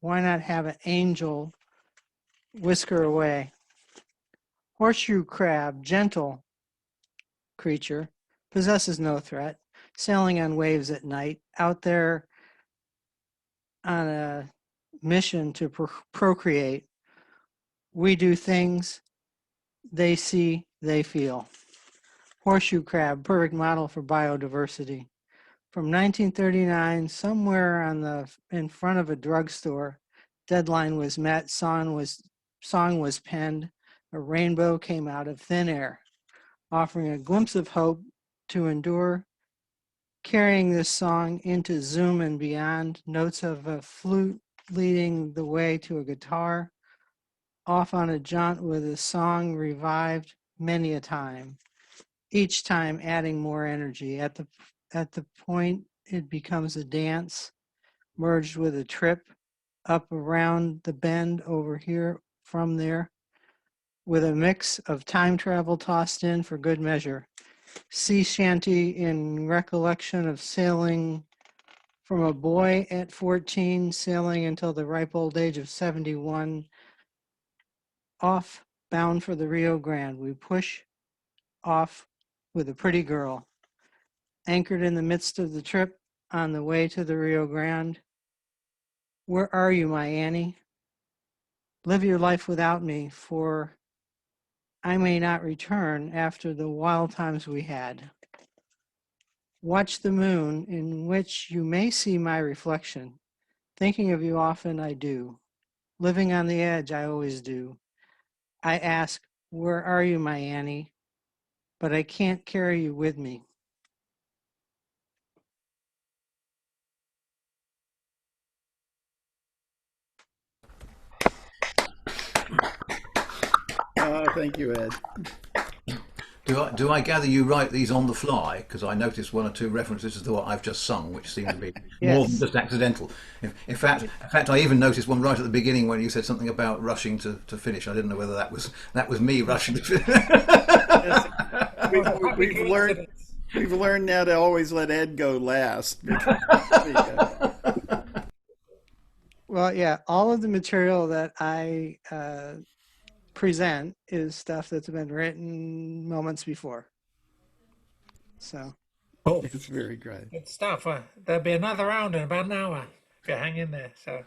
Why not have an angel whisk her away? Horseshoe crab, gentle creature, possesses no threat, sailing on waves at night, out there on a mission to procreate. We do things, they see, they feel. Horseshoe crab, perfect model for biodiversity. From 1939, somewhere in front of a drugstore, deadline was met, song was penned, a rainbow came out of thin air, offering a glimpse of hope to endure, carrying this song into Zoom and beyond, notes of a flute leading the way to a guitar, off on a jaunt with a song revived many a time, each time adding more energy. At the point it becomes a dance, merged with a trip up around the bend over here from there, with a mix of time travel tossed in for good measure. Sea shanty in recollection of sailing from a boy at 14, sailing until the ripe old age of 71, off bound for the Rio Grande. We push off with a pretty girl, anchored in the midst of the trip on the way to the Rio Grande. Where are you, my Annie? Live your life without me, for I may not return after the wild times we had. Watch the moon, in which you may see my reflection. Thinking of you often I do. Living on the edge I always do. I ask, where are you, my Annie? But I can't carry you with me. Thank you, Ed. Do I gather you write these on the fly? Because I noticed one or two references to what I've just sung, which seem to be more than Yes. just accidental. In fact, I even noticed one right at the beginning when you said something about rushing to finish. I didn't know whether that was me rushing to finish. Yes, Happy we've learned now to always let Ed go last. Because, Well, yeah, all of the material that I present is stuff that's been written moments before. So, Oh, it's very great. good stuff. There'll be another round in about an hour if you hang in there. So,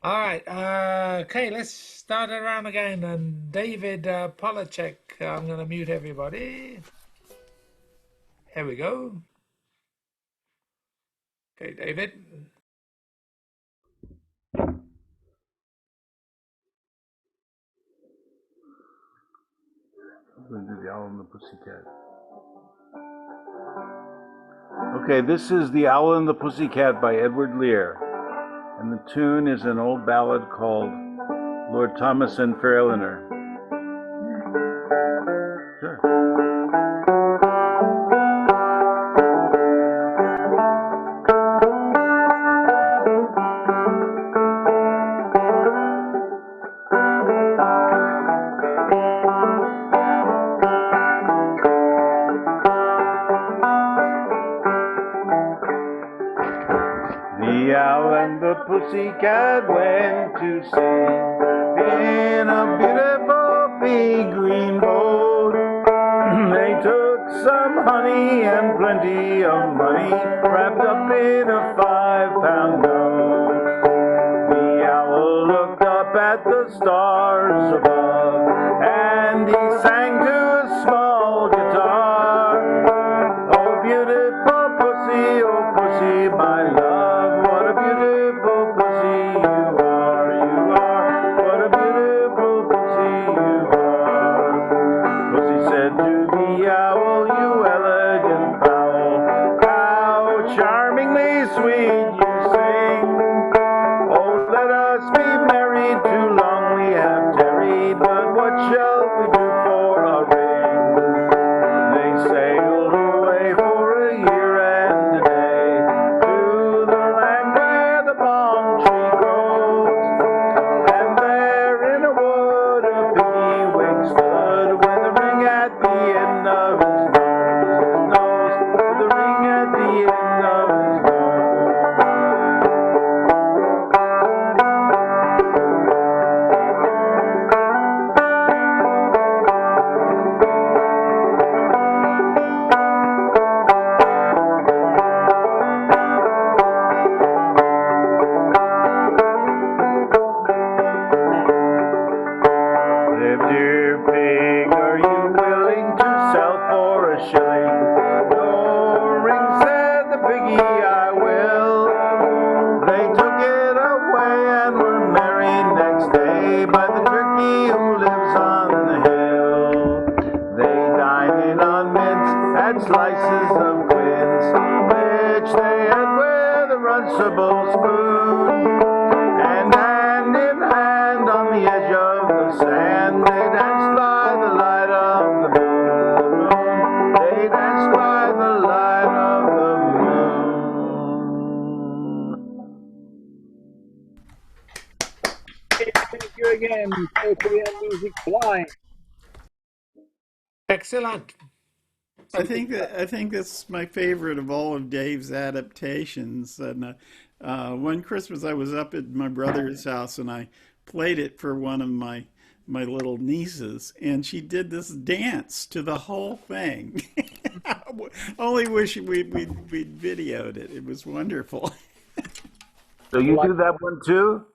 all right. Okay, let's start it around again. And David Polacek, I'm going to mute everybody. Here we go. Okay, David. I'm going to do the Owl and the Pussycat. Okay, this is The Owl and the Pussycat by Edward Lear. And the tune is an old ballad called Lord Thomas and Fair Eleanor. Sure. The owl and the pussycat went to sea in a beautiful big green boat. They took some honey and plenty of money wrapped up in a 5-pound note. The owl looked up at the stars above and he sang to a small guitar. Oh, beautiful pussy, oh, pussy, my love, what a beautiful pussy you are, what a beautiful pussy you are. Pussy said to the owl, you elegant fowl, how charmingly sweet you sing. Oh, let us be married, too long we have tarried, but what shall we do for a ring? They sailed away for a year and a day to the land where the palm tree grows. And there in a wood a piggy wig stood with a ring at the end of his nose, with a ring at the end of his nose. Live, dear pig, are you willing to sell for a shilling? No ring, said the piggy, I will. They took it away and were married next day by the turkey who lives on the hill. They dined on mince, had slices of quince, which they had with a runcible spoon. And hand in hand on the edge of the some poetry and music flying. Excellent. I think that's my favorite of all of Dave's adaptations. And one Christmas I was up at my brother's house and I played it for one of my little nieces, and she did this dance to the whole thing. Only wish we'd videoed it. It was wonderful. So you do that one too?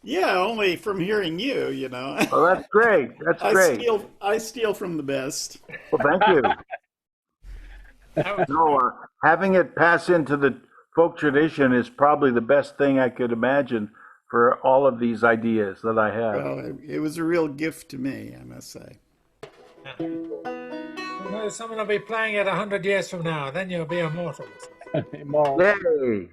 Yeah, only from hearing you, you know. Oh, that's great. That's great. I steal from the best. Well, thank you. No, having it pass into the folk tradition is probably the best thing I could imagine for all of these ideas that I have. Well, it was a real gift to me, I must say. Well, someone will be playing it 100 years from now. Then you'll be immortals. Yay!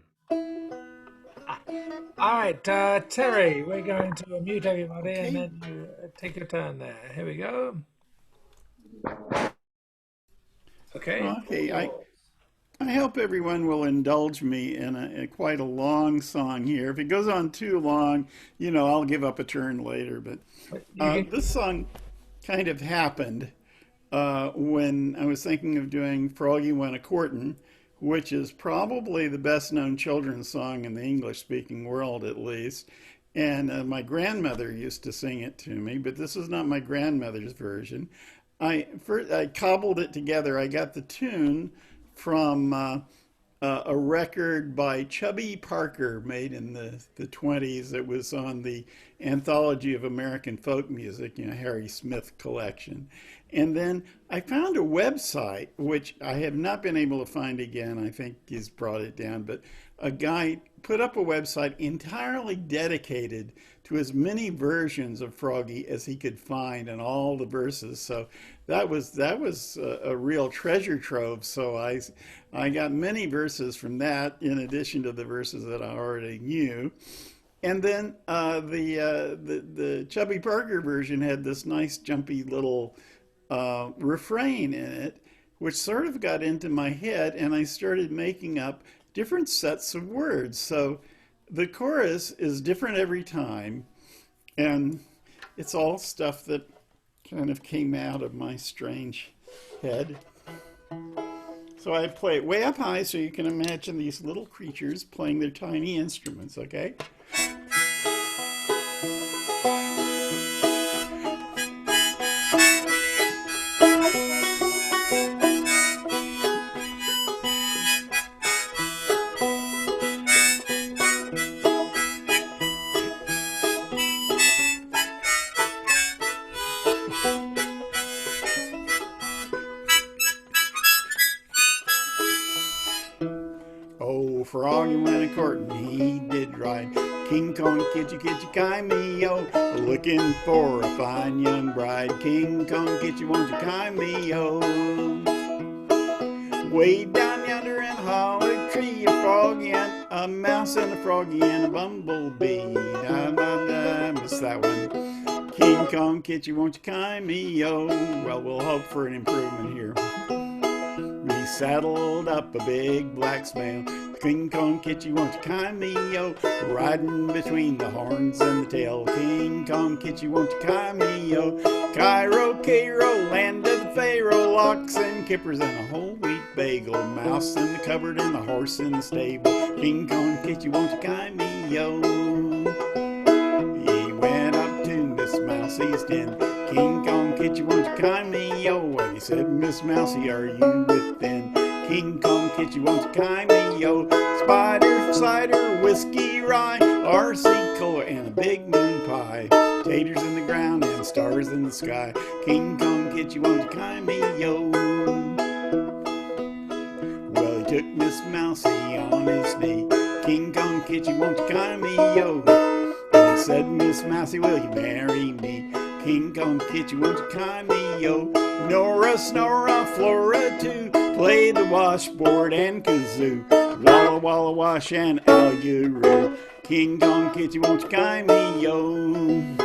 All right, Terry, we're going to mute everybody Okay. and then you take your turn there. Here we go. Okay. Okay, I hope everyone will indulge me in quite a long song here. If it goes on too long, you know, I'll give up a turn later. But this song kind of happened when I was thinking of doing Froggy Went A Courting, which is probably the best known children's song in the English speaking world, at least. And my grandmother used to sing it to me, but this is not my grandmother's version. I cobbled it together. I got the tune from a record by Chubby Parker made in the 20s. It was on the Anthology of American Folk Music, you know, Harry Smith collection. And then I found a website, which I have not been able to find again. I think he's brought it down, but a guy put up a website entirely dedicated to as many versions of Froggy as he could find and all the verses. So that was a real treasure trove. So I got many verses from that in addition to the verses that I already knew. And then the Chubby Parker version had this nice jumpy little refrain in it, which sort of got into my head, and I started making up different sets of words. So the chorus is different every time, and it's all stuff that kind of came out of my strange head. So I play it way up high so you can imagine these little creatures playing their tiny instruments, okay? Oh, Froggy went a courting, he did ride. King Kong, kitchy, me-o, looking for a fine young bride. King Kong, kitchy, won't you me-o? Way down yonder in a hollow tree, a froggy and a mouse and a froggy and a bumblebee. Da-da-da, miss that one. King Kong, kitchy, won't you me-o? Well, we'll hope for an improvement here. We saddled up a big black snail. King Kong kitchy, won't you me-o? Riding between the horns and the tail. King Kong kitchy, won't you me-o? Cairo, land of the Pharaoh. Locks and kippers and a whole wheat bagel. Mouse in the cupboard and the horse in the stable. King Kong kitchy, won't you me-o? He went up to Miss Mousie's den. King Kong kitchy, won't you me-o? And he said, Miss Mousie, are you within? King Kong kitchy, won't you me-o? Spider, cider, whiskey, rye, RC cola, and a big moon pie. Taters in the ground and stars in the sky. King Kong kitchy, won't you me-o? Well, he took Miss Mousie on his knee. King Kong kitchy, won't you me-o? And he said, Miss Mousie, will you marry me? King Kong kitchy, won't you me-o? Nora, Snora, Flora too, play the washboard and kazoo. Walla Walla Wash and Algaroo. King Kong kitchy, won't you me-o?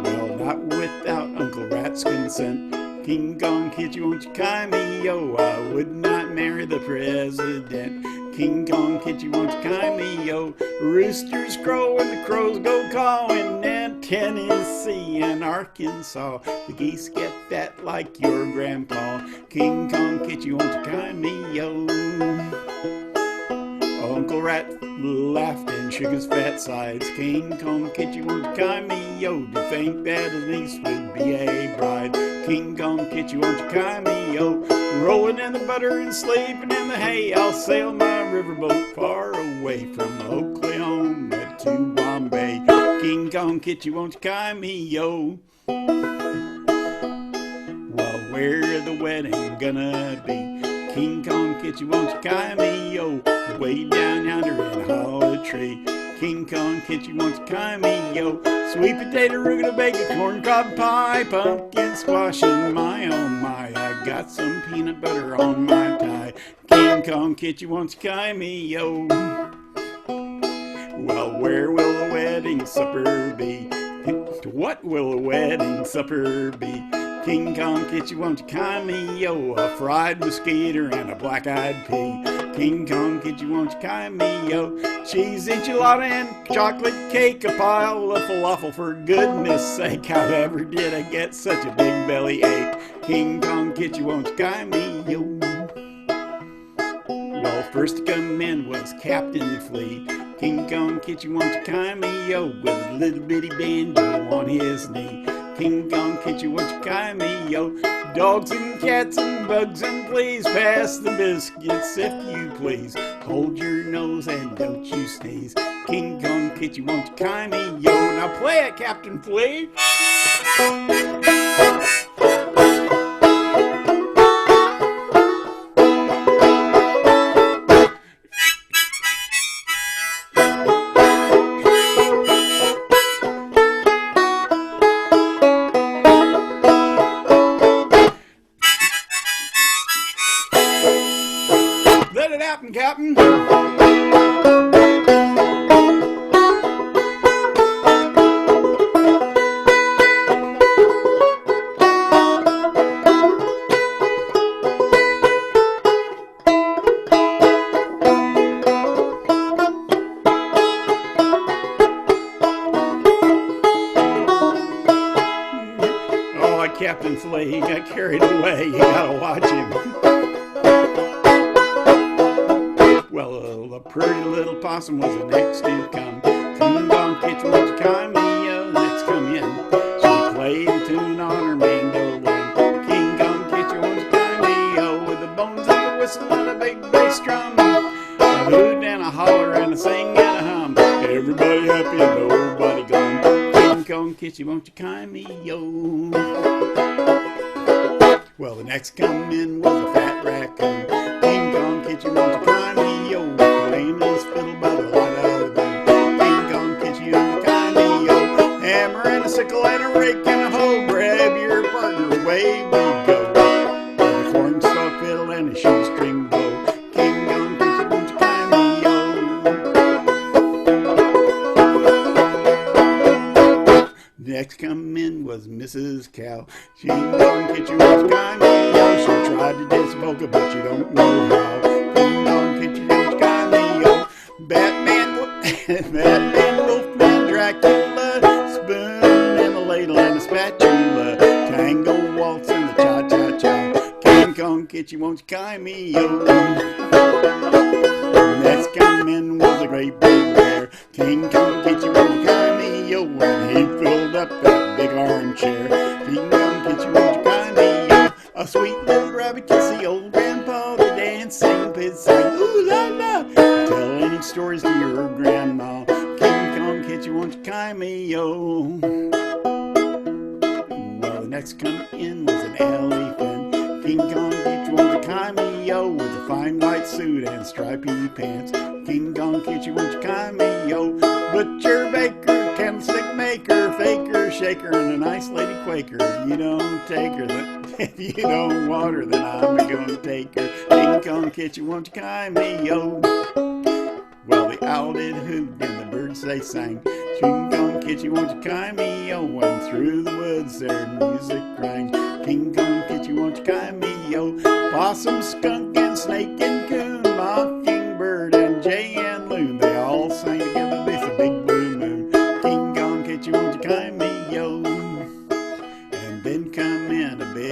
Well, not without Uncle Rat's consent. King Kong kitchy, won't you me-o? I would not marry the president. King Kong kitchy, won't you me-o? Roosters crow and the crows go cawing, and Tennessee and Arkansas, the geese get fat like your grandpa. King Kong Kitty, won't you kind me, yo? Uncle Rat laughed and shook his fat sides. King Kong Kitty, won't you kind me, yo? Do you think that his niece would be a bride? King Kong Kitty, won't you kind me, yo? Rolling in the butter and sleeping in the hay, I'll sail my riverboat far away from Oklahoma to Bombay. King Kong Kitty, won't you kind me, yo? Well, where the wedding gonna be? King Kong Kitty, won't you kind me, yo? Way down yonder in a hollow tree. King Kong Kitty, won't you kind me, yo? Sweet potato, arugula, bacon, corn cob pie, pumpkin squash, and my oh my, I got some peanut butter on my tie. King Kong Kitty, won't you kind me, yo? Well, where will the wedding supper be? What will the wedding supper be? King Kong Kitty, won't you kind me, yo? A fried mosquito and a black-eyed pea. King Kong Kitty, won't you kind me, yo? Cheese enchilada and chocolate cake, a pile of falafel, for goodness sake. However did I get such a big belly ache? King Kong Kitty, won't you kind me, yo? Well, first to come in was Captain Flea. King Kong Kitty, won't you kind me, yo? With a little bitty banjo on his knee. King Kong Kitty, won't you kind me, yo? Dogs and cats and bugs, and please pass the biscuits if you please. Hold your nose and don't you sneeze. King Kong Kitty, won't you kind me, yo? Now play it, Captain Flea. Let it happen, Captain. Oh, Captain Flea, he got carried away. You gotta watch him. Well, the pretty little possum was the next to come. King Kong Kitty, won't you kind me, yo? Let's come in. She played a tune on her mandolin. King Kong Kitty, won't you kind me, yo? With the bones of a whistle and a big bass drum. A hoot and a holler and a sing and a hum. Everybody happy and nobody glum. King Kong Kitty, won't you kind me, yo? Well, the next come in was a fat raccoon. King Kong Kitty, won't you kind me, yo? Playing his fiddle by the light of the moon. King Kong Kitty, won't you kind me, yo? Hammer and a sickle and a rake and a hoe. Grab your partner, away we go. With a cornstalk fiddle and a shoestring bow. King Kong Kitty, won't you kind me, yo? Next come in was Mrs. Cow. She Kong Kitty, won't you kind me, yo? She tried to dance polka, but she don't know how. King Kong Kitty, won't you kind me, yo? Batman, Wolfman, Dracula, spoon and a ladle and a spatula, tango waltz and the cha-cha-cha. King Kong Kitty, won't you kind me, yo? Next come in was a great big bear. King Kong Kitty, won't you kind me, yo? When he filled up that big armchair. King Kong Kitty, won't you kind me, yo? A sweet little rabbit kissed the old grandpa. The dancing pig sang, ooh la la. Tell any stories to your grandma. King Kong Kitty, won't you kind me, yo? Well, the next come in was an elephant. King Kong Kitty, won't you kind me, yo? With a fine white suit and stripy pants. King Kong Kitty, won't you kind me, yo? Butcher, baker, candlestick maker, faker, shaker, and a nice lady Quaker. You don't take her, if you don't want her, then I'm gonna take her. King Kong Kitty, won't you kind me, yo? Well, the owl did hoot and the birds they sang. King Kong Kitty, won't you kind me, yo? And through the woods their music rang. King Kong Kitty, won't you kind me, yo? Possum, skunk, and snake and coon, mockingbird and jay and loon, they all sang together beneath a big blue moon. King Kong Kitty, won't you kind me,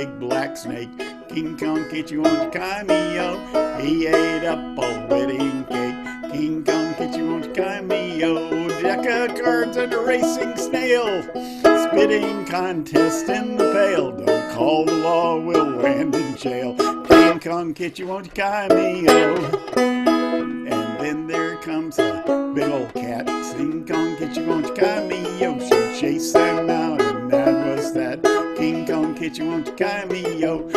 big black snake. King Kong Kitty, won't you carry me, yo? He ate up all the wedding cake. King Kong Kitty, won't you carry me, yo? Deck of cards and a racing snail. Spitting contest in the pail. Don't call the law, we'll land in jail. King Kong Kitty, won't you carry me, yo? And then there comes a big old cat. King Kong Kitty, won't you carry me, yo? She chased them out and that was that. King Kong Kitty, won't you carry me, yo?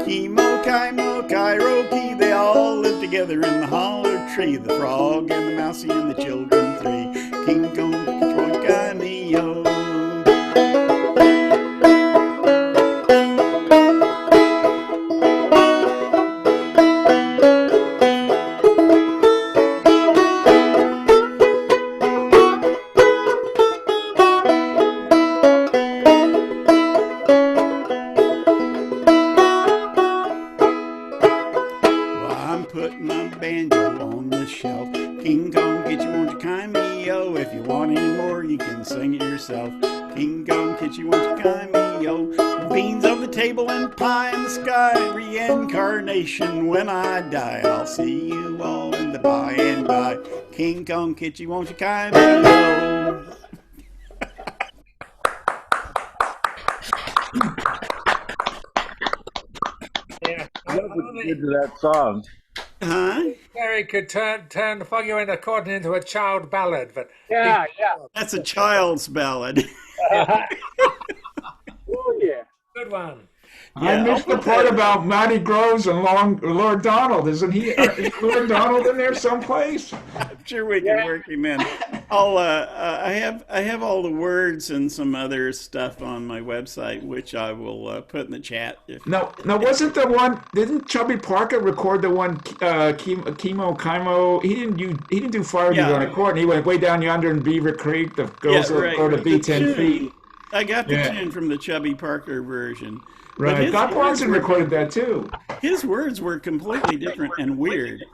Kimo, Kaimo, Kairoki, they all live together in the holler tree. The frog and the mousey and the children three. King Kong, Kitty, carry me, yo. Putting my banjo on the shelf. King Kong Kitty, won't you carry me, yo? If you want any more, you can sing it yourself. King Kong Kitty, won't you carry me, yo? Beans on the table and pie in the sky. Reincarnation when I die. I'll see you all in the by and by. King Kong Kitty, won't you carry me, yo? Yeah. Good to that song. Huh? Terry could turn Froggy Went A Courting into a child ballad, but Yeah, yeah. That's a child's ballad. Oh, yeah. good one. I missed the part about Matty Groves and Lord Donald. Isn't he? Is Lord Donald in there someplace? I'm sure we can work him in. I have all the words and some other stuff on my website, which I will put in the chat. No, wasn't the one? Didn't Chubby Parker record the one? Chemo Kaimo. He didn't do Froggy Went A Courting. He went way down yonder in Beaver Creek. The girls go to be 10 feet. I got the tune from the Chubby Parker version. Right, Doc Bronson recorded that too. His words were completely different and weird.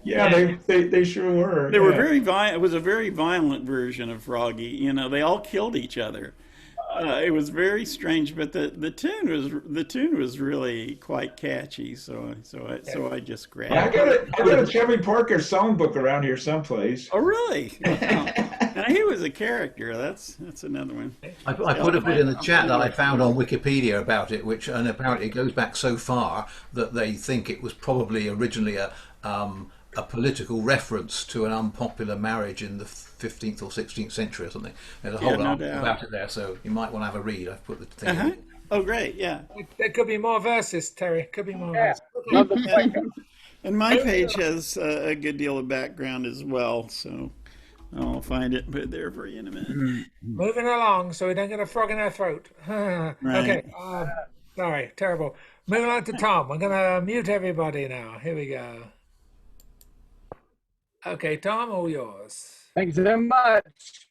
Yeah, they sure were. They were very violent. It was a very violent version of Froggy. You know, they all killed each other. It was very strange, but the tune was really quite catchy. So I just grabbed. I got a Chevy Parker songbook around here someplace. Oh, really? Now, he was a character. That's another one. I put a bit in the chat that I found on Wikipedia about it, and apparently it goes back so far that they think it was probably originally a political reference to an unpopular marriage in the 15th or 16th century or something. There's a whole lot about it there, so you might want to have a read. I've put the thing in. Oh, great, yeah. There could be more verses, Terry. Could be more verses. And my page has a good deal of background as well, so I'll find it and put it there for you in a minute. Moving along so we don't get a frog in our throat. Okay, sorry, terrible. Moving on to Tom. I'm going to mute everybody now. Here we go. Okay, Tom, all yours. Thanks so much.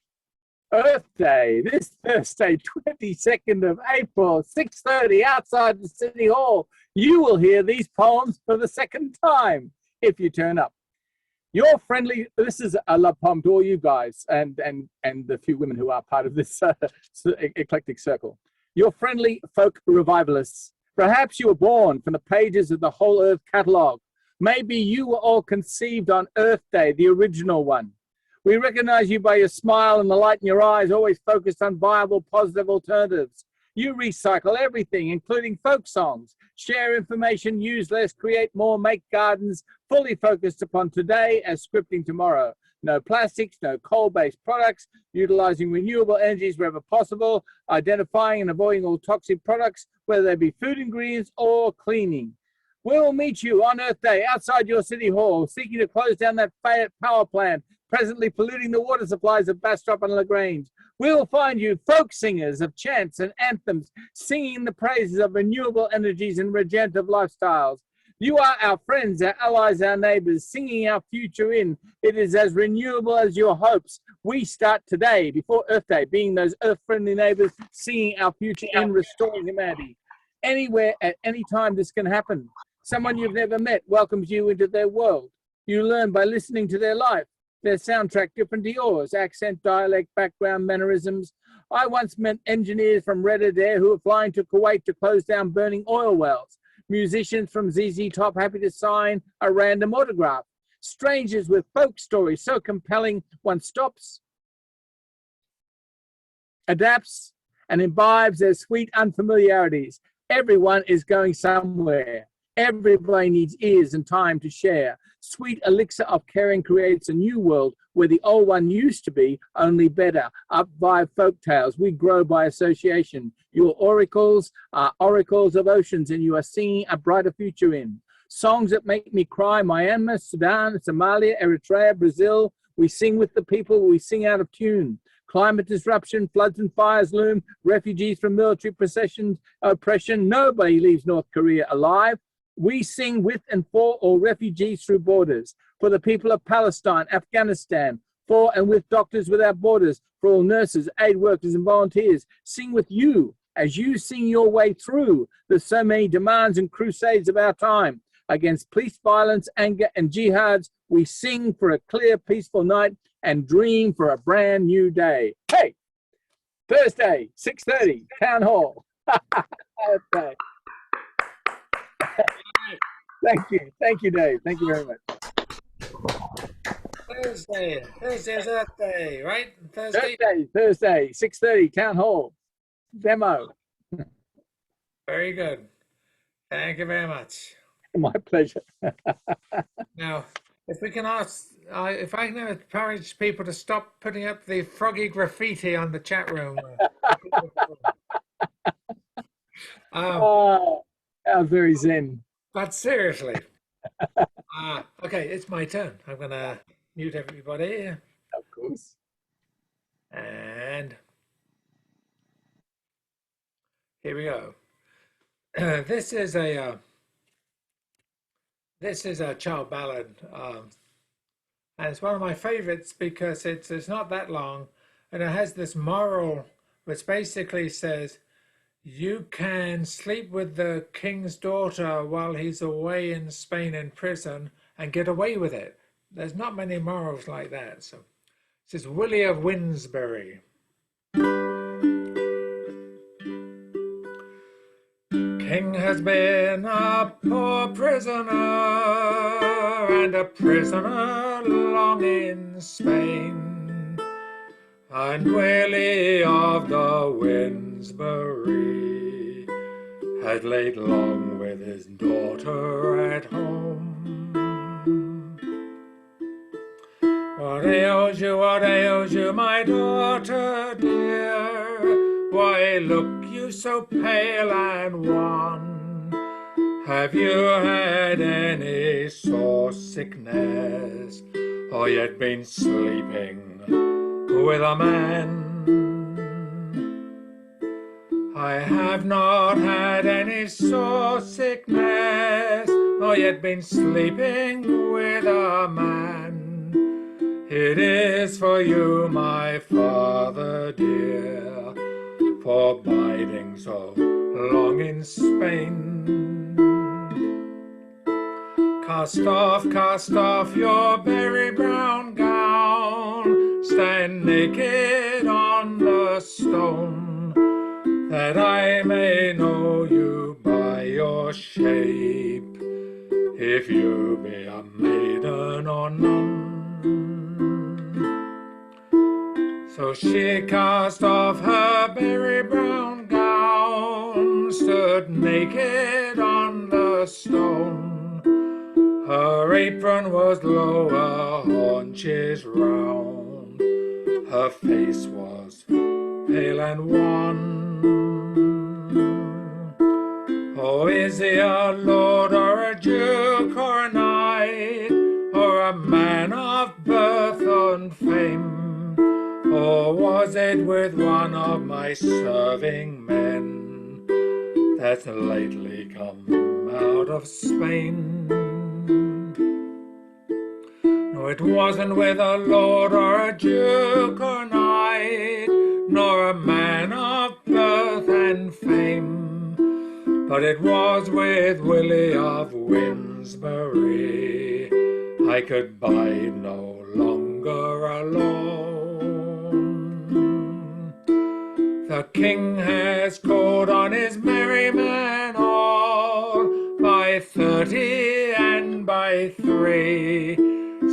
Earth Day, this Thursday, 22nd of April, 6:30, outside the City Hall. You will hear these poems for the second time if you turn up. Your friendly, this is a love poem to all you guys and the few women who are part of this eclectic circle. Your friendly folk revivalists. Perhaps you were born from the pages of the Whole Earth catalogue. Maybe you were all conceived on Earth Day, the original one. We recognize you by your smile and the light in your eyes, always focused on viable, positive alternatives. You recycle everything, including folk songs. Share information, use less, create more, make gardens, fully focused upon today as scripting tomorrow. No plastics, no coal-based products, utilizing renewable energies wherever possible, identifying and avoiding all toxic products, whether they be food ingredients or cleaning. We'll meet you on Earth Day outside your city hall, seeking to close down that Fayette power plant, presently polluting the water supplies of Bastrop and LaGrange. We'll find you folk singers of chants and anthems, singing the praises of renewable energies and regenerative lifestyles. You are our friends, our allies, our neighbors, singing our future in. It is as renewable as your hopes. We start today, before Earth Day, being those earth-friendly neighbors, singing our future in, restoring humanity. Anywhere, at any time, this can happen. Someone you've never met welcomes you into their world. You learn by listening to their life. their soundtrack different to yours, accent, dialect, background, mannerisms. I once met engineers from Red Adair who were flying to Kuwait to close down burning oil wells. Musicians from ZZ Top happy to sign a random autograph. Strangers with folk stories so compelling one stops, adapts, and imbibes their sweet unfamiliarities. Everyone is going somewhere. Everybody needs ears and time to share. Sweet elixir of caring creates a new world where the old one used to be, only better. Up by folk tales, we grow by association. Your oracles are oracles of oceans, and you are singing a brighter future in. Songs that make me cry, Myanmar, Sudan, Somalia, Eritrea, Brazil. We sing with the people, we sing out of tune. Climate disruption, floods and fires loom, refugees from military processions, oppression. Nobody leaves North Korea alive. We sing with and for all refugees through borders, for the people of Palestine, Afghanistan, for and with Doctors Without Borders, for all nurses, aid workers and volunteers. Sing with you as you sing your way through the so many demands and crusades of our time against police violence, anger and jihads. We sing for a clear, peaceful night and dream for a brand new day. Hey, Thursday, 6:30, Town Hall. Okay. Thank you, Dave. Thank you very much. Thursday is that day, right? Thursday, 6:30, Town Hall. Demo. very good. Thank you very much. My pleasure. Now, if we can ask, if I can encourage people to stop putting up the froggy graffiti on the chat room. Oh, how very zen. But seriously, okay, it's my turn. I'm gonna mute everybody, Of course. and here we go. This is a child ballad, and it's one of my favorites because it's not that long, and it has this moral which basically says, you can sleep with the king's daughter while he's away in Spain in prison and get away with it. There's not many morals like that. So this is Willie of Winsbury. King has been a poor prisoner and a prisoner long in Spain. And Willie of the Winsbury had laid long with his daughter at home. What ails you, my daughter dear? Why look you so pale and wan? Have you had any sore sickness, or yet been sleeping with a man? I have not had any sore sickness, nor yet been sleeping with a man. It is for you, my father dear, for biding so long in Spain. Cast off your berry brown gown, stand naked on the stone, that I may know you by your shape, if you be a maiden or none. So she cast off her berry brown gown, stood naked on the stone. Her apron was low, her haunches round, her face was pale and wan. Oh, is he a lord or a duke or a knight, or a man of birth and fame? Or was it with one of my serving men that's lately come out of Spain? No, it wasn't with a lord or a duke or knight, nor a man of birth and fame, but it was with Willie of Winsbury I could bide no longer longer alone. The king has called on his merry men all by 30 and by 3,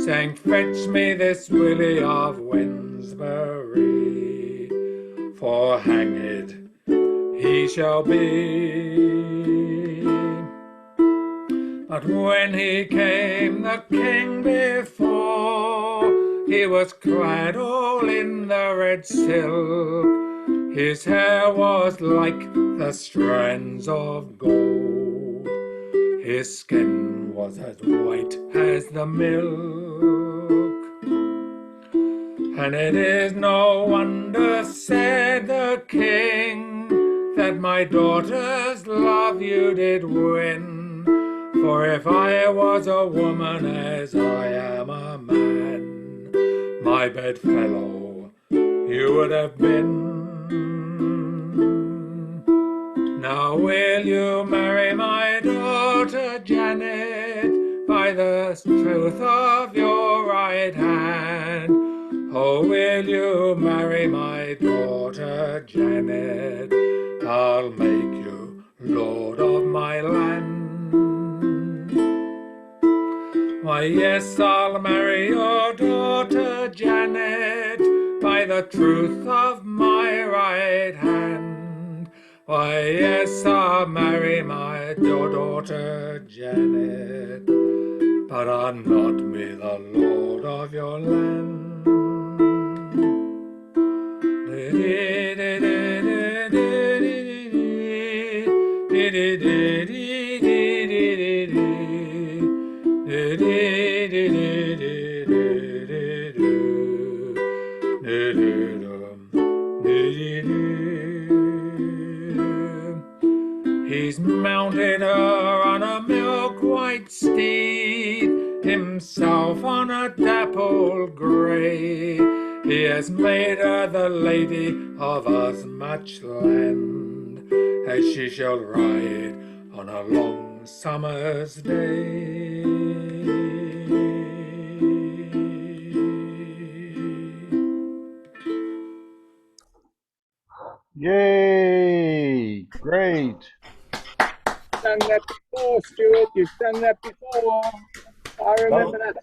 saying, "Fetch me this Willie of Wednesbury, for hanged he shall be." But when he came the king before, he was clad all in the red silk. His hair was like the strands of gold. His skin was as white as the milk. And it is no wonder, said the king, that my daughter's love you did win. For if I was a woman as I am a man, my bedfellow you would have been. Now will you marry my daughter Janet by the truth of your right hand? Oh, will you marry my daughter Janet? I'll make you lord of my land. Why, yes, I'll marry your daughter Janet by the truth of my right hand. Why, yes, I'll marry your daughter Janet, but I'll not be the lord of your land. He's mounted her on a milk-white steed, himself on a dapple grey. He has made her the lady of as much land as she shall ride on a long summer's day. Yay! Great. Done that before, Stuart. You've done that before. I remember that.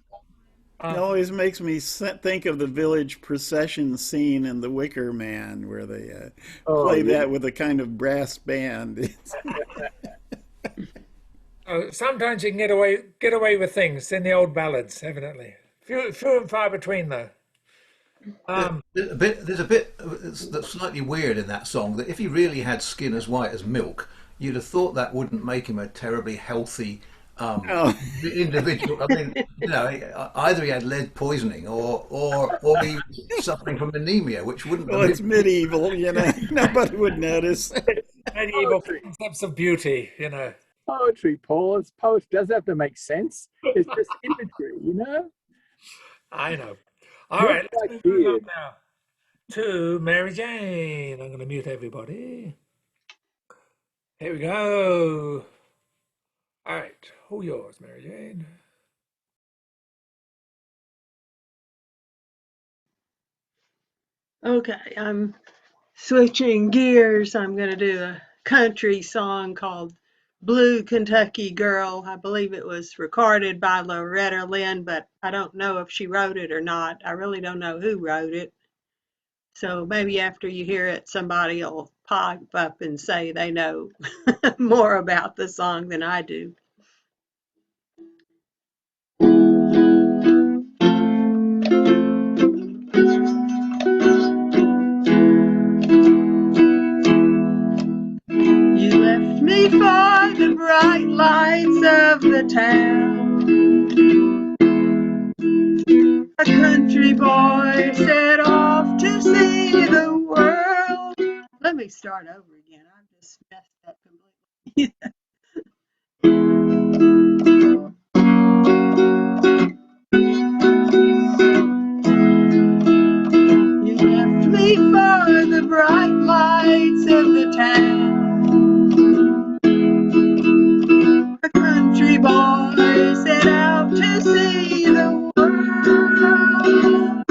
It always makes me think of the village procession scene in The Wicker Man, where they play that with a kind of brass band. Sometimes you can get away with things in the old ballads, evidently. Few and far between, though. There's a bit that's slightly weird in that song, that if he really had skin as white as milk, you'd have thought that wouldn't make him a terribly healthy individual. I mean, either he had lead poisoning or he was suffering from anemia, which wouldn't. Well, it's medieval, nobody would notice. Medieval concepts of beauty, Poetry, Paul. Poetry doesn't have to make sense. It's just imagery, I know. All right, let's move on now to Mary Jane. I'm going to mute everybody. Here we go. All right, who yours, Mary Jane? Okay, I'm switching gears. I'm going to do a country song called Blue Kentucky Girl. I believe it was recorded by Loretta Lynn, but I don't know if she wrote it or not. I really don't know who wrote it. So maybe after you hear it, somebody will pop up and say they know more about the song than I do. You left me for the bright lights of the town. A country boy set off to see the world. Let me start over again. I've just messed up completely. You left me for the bright lights of the town. A country boy set out to see the world.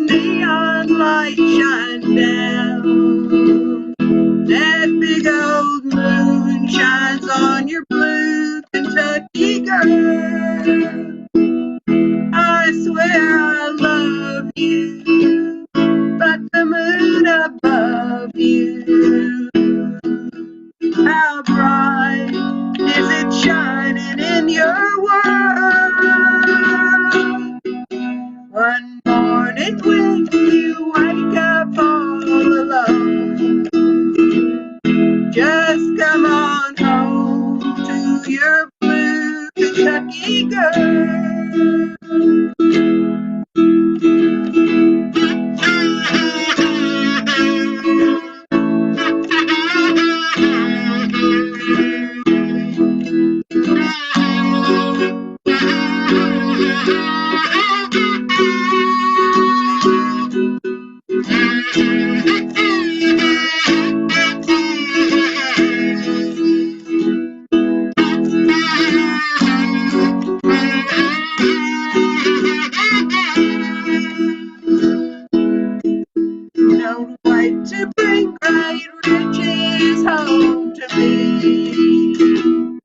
neon light shine down. That big old moon shines on your blue Kentucky girl. I swear I love you, but the moon above you, how bright is it shining in your world? One morning when you wake up all alone, just come on home to your blue Kentucky girl. Don't wait to bring great riches home to me.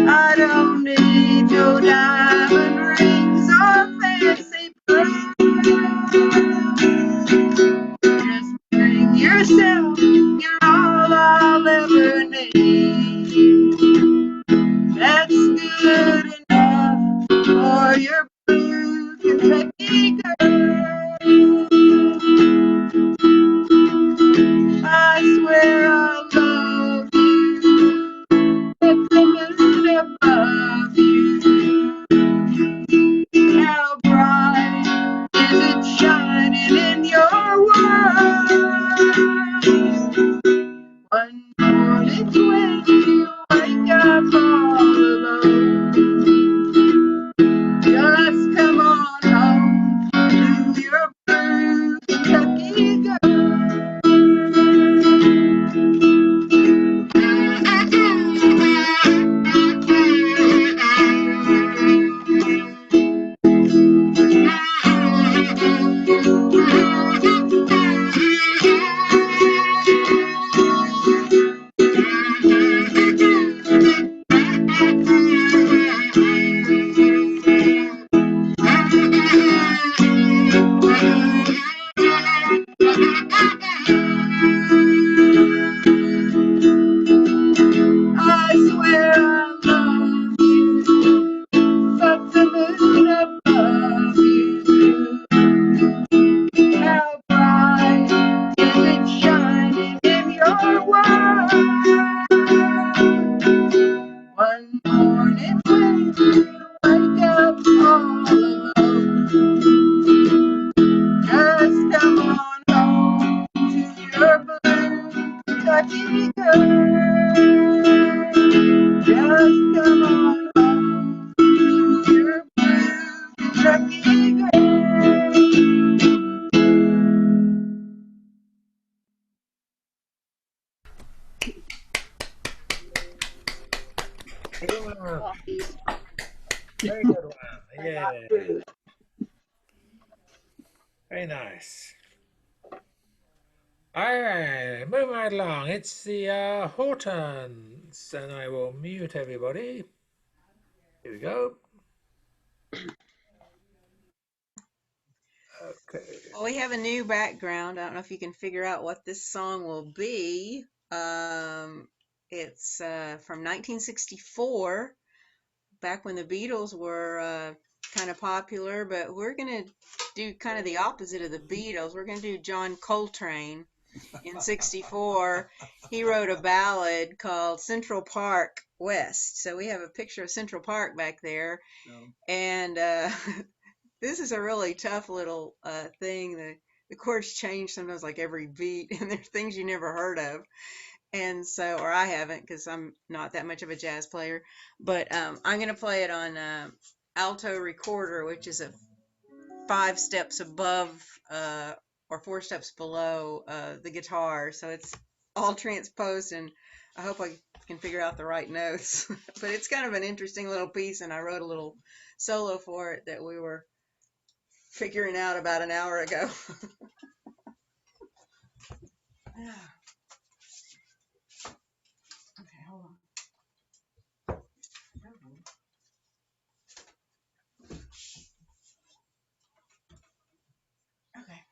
I don't need no diamond rings or fancy pearls. Just bring yourself, you're all I'll ever need. That's good enough for your blue Kentucky girl. I swear I love you, but the moon above you, how bright is it shining in your world? One morning when you wake up all alone, just come on home to your blue Kentucky girl. I swear I love you, but the moon above you, how bright is it shining in your world? One morning when you wake up all alone, just come on home to your blue Kentucky girl. Just come on home to your blue Kentucky girl. Good one. Very good one. Yeah. Very nice. All right, moving right along. It's the Hortons, and I will mute everybody. Here we go. Okay. Well, we have a new background. I don't know if you can figure out what this song will be. It's from 1964, back when the Beatles were kind of popular, but we're going to do kind of the opposite of the Beatles. We're going to do John Coltrane. In 64, he wrote a ballad called Central Park West. So we have a picture of Central Park back there. And this is a really tough little thing. The chords change sometimes like every beat, and there's things you never heard of. And so, or I haven't, because I'm not that much of a jazz player. But I'm going to play it on alto recorder, which is a 5 steps above or 4 steps below the guitar. So it's all transposed, and I hope I can figure out the right notes. But it's kind of an interesting little piece, and I wrote a little solo for it that we were figuring out about an hour ago. Okay, hold on. Okay.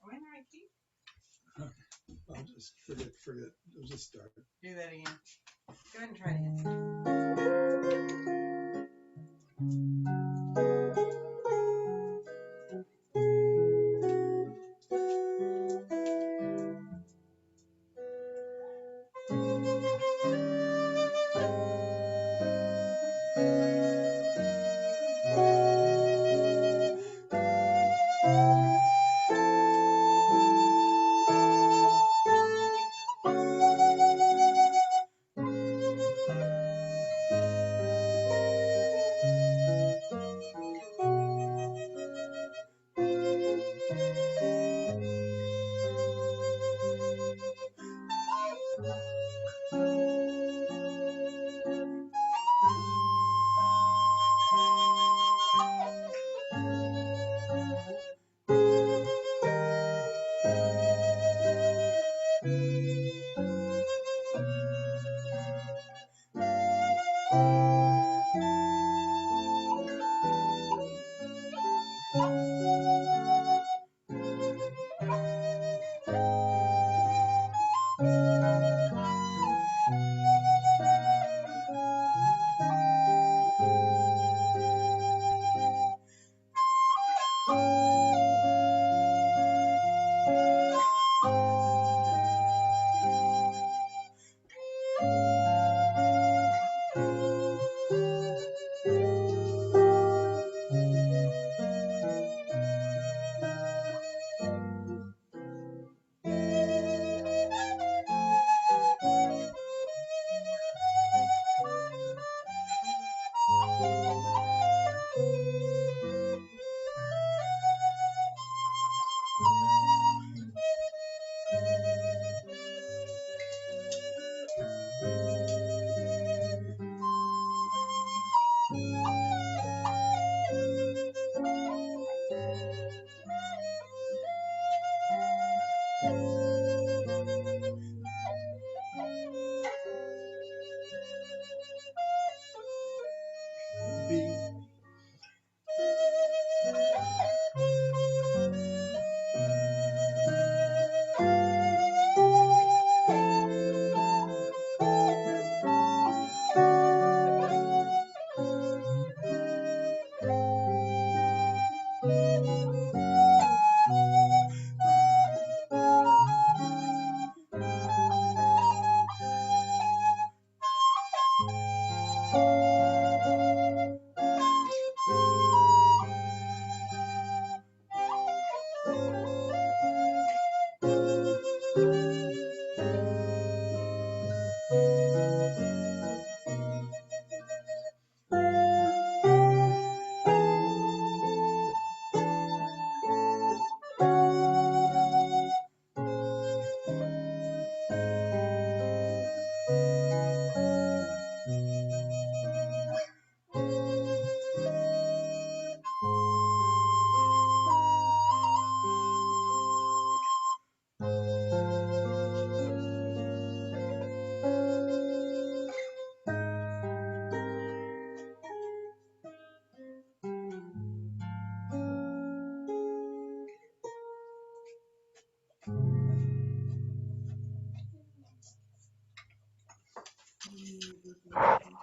Am I in the right key? I'll just forget. I'll just start. Do that again. Go ahead and try it again.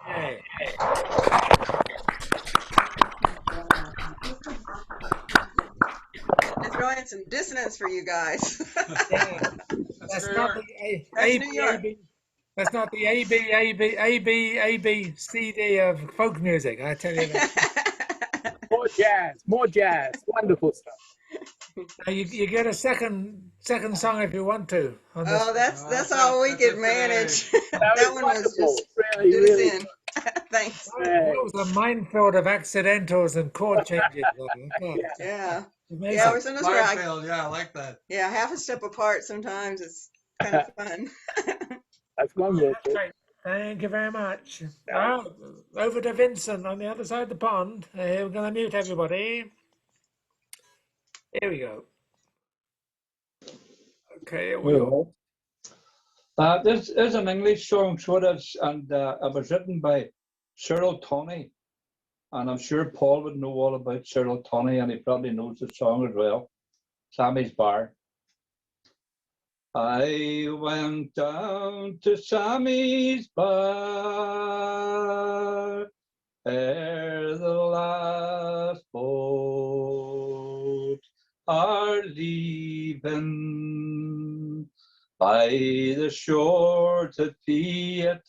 Hey, I throw in some dissonance for you guys. yeah, That's that's New not York. the That's New York. That's not the ABCD of folk music. I tell you that. More jazz, wonderful stuff. Now you get a second song if you want to on this. Oh, that's all we could manage. That That was one was wonderful. just Really, did us really in. Thanks. That great. was a minefield of accidentals and chord changes. Okay. Yeah, Yeah. Yeah, Amazing. we're sometimes we're like, Minefield, yeah, I like that. yeah, half a step apart sometimes. It's kind of fun. that's wonderful. Great. Thank you very much. Yeah. Ah, over to Vincent on the other side of the pond. We're going to mute everybody. Here we go. Okay, we all. This is an English song, sort of, and it was written by Cyril Tony. And I'm sure Paul would know all about Cyril Tony, and he probably knows the song as well. Sammy's Bar. I went down to Sammy's Bar ere the last boat are leaving by the shores at Pieta.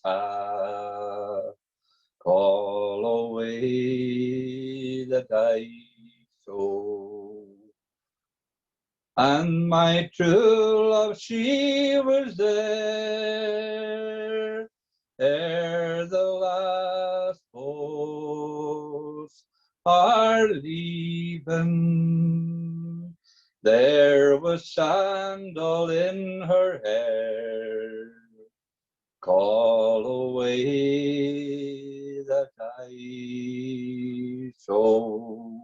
Call away the dice, oh. And my true love, she was there ere the last boats are leaving. There was sandal in her hair. Call away the dice, oh.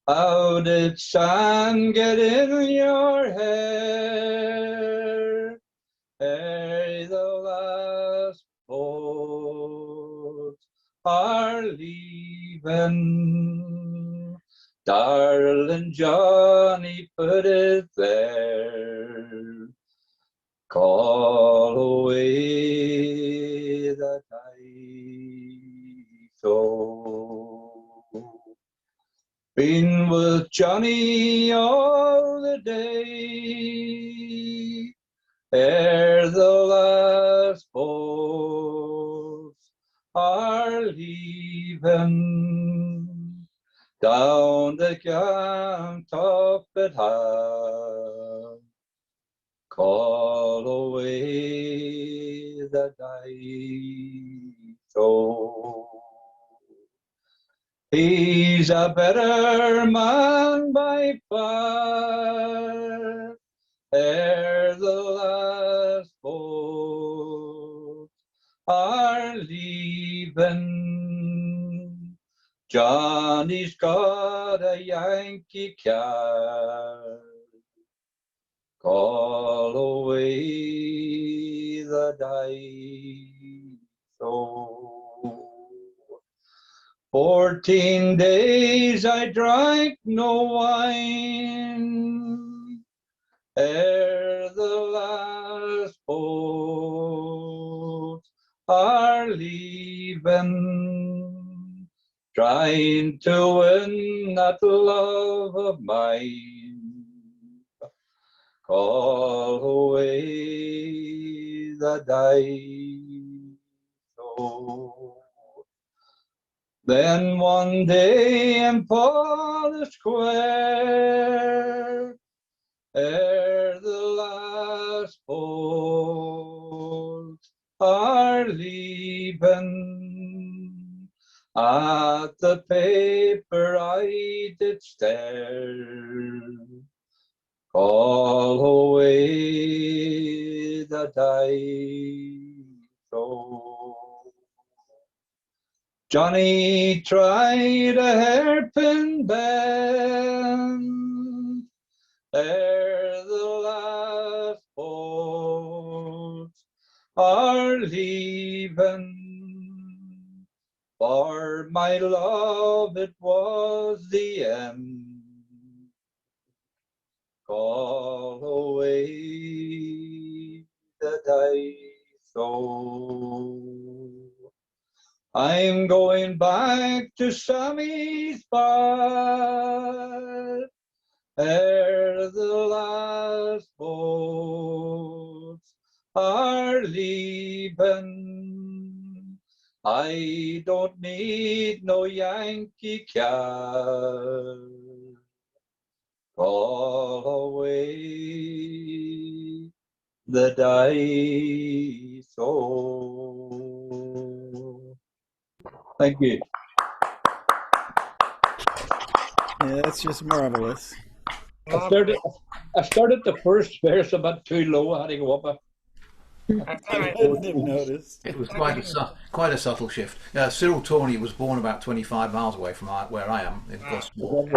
How did sand get in your hair ere the last boats are leaving? Darling Johnny put it there. Call away the dice, oh. Been with Johnny all the day ere the last boats are leaving. Down the camp top at high. Call away the dice, oh. He's a better man by far ere the last boats are leaving. Johnny's got a Yankee car. Call away the dice, oh. 14 days I drank no wine ere the last boats are leaving, trying to win that love of mine. Call away the dice, oh. Then one day in Paul Square, ere the last boats are leaving, at the paper I did stare. Call away the dice, oh. Johnny tried a hairpin bend ere the last boats are leaving. For my love, it was the end. Call away the dice, oh. I'm going back to Sammy's Bar ere the last boats are leaving. I don't need no Yankee car. the dice. Oh, thank you. Yeah, that's just marvelous. I started the first verse a bit too low. I had to go up That's I all right. wouldn't have noticed. It was quite a subtle shift. Cyril Tawney was born about 25 miles away from where I am in Gosport,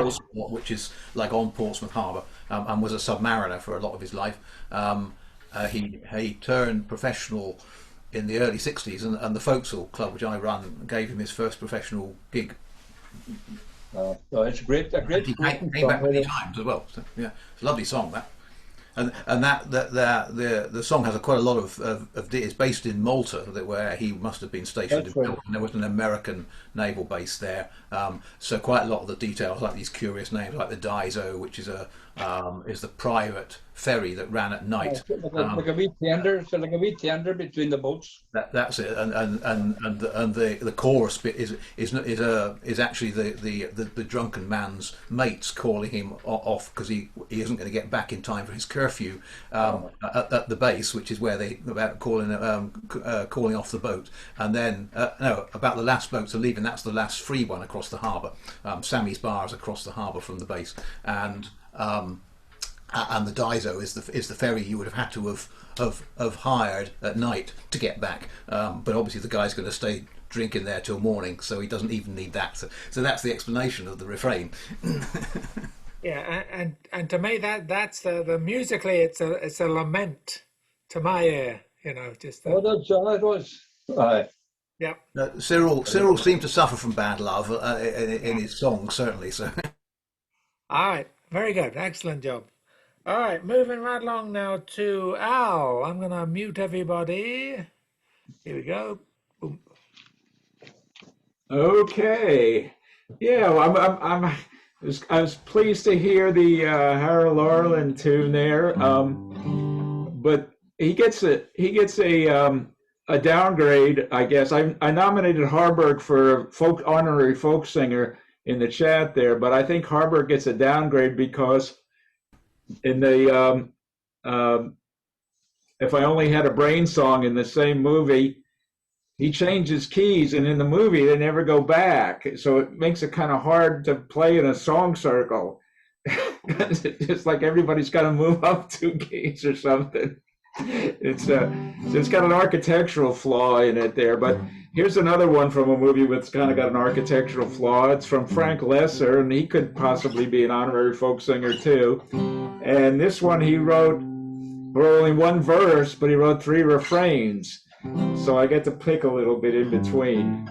which is like on Portsmouth Harbour, and was a submariner for a lot of his life. He turned professional in the early 60s, and the Folksall Club, which I run, gave him his first professional gig. so it's a great He came back many times as well. So, yeah, it's a lovely song that. And the song has quite a lot of it's based in Malta, where he must have been stationed. That's right. And there was an American naval base there, so quite a lot of the details, like these curious names, like the Daiso, which is the private ferry that ran at night. Like a wee tender, so like a wee tender between the boats. That's it, and the chorus bit is actually the drunken man's mates calling him off because he isn't going to get back in time for his curfew at the base, which is where they about calling off the boat, and then about the last boat to leave, and that's the last free one across the harbour. Sammy's Bar is across the harbour from the base, and the Daiso is the ferry you would have had to have hired at night to get back. But obviously the guy's going to stay drinking there till morning, so he doesn't even need that. So that's the explanation of the refrain. Yeah, and to me that's the musically it's a lament to my ear. You know, just Oh, that's all it was. Aye. yeah. Cyril seemed to suffer from bad love in his songs, certainly. So. All right, very good, excellent job. All right, moving right along now to Al. I'm going to mute everybody. Here we go. Boom. Okay. Yeah, well, I was pleased to hear the Harold Arlen tune there. But he gets a downgrade, I guess. I nominated Harburg for honorary folk singer in the chat there, but I think Harburg gets a downgrade because in the If I Only Had a Brain song in the same movie, he changes keys, and in the movie they never go back, so it makes it kind of hard to play in a song circle. It's just like everybody's got to move up 2 keys or something. It's got an architectural flaw in it there. But here's another one from a movie that's kind of got an architectural flaw. It's from Frank Lesser, and he could possibly be an honorary folk singer too. And this one he wrote for only 1 verse, but he wrote 3 refrains. So I get to pick a little bit in between.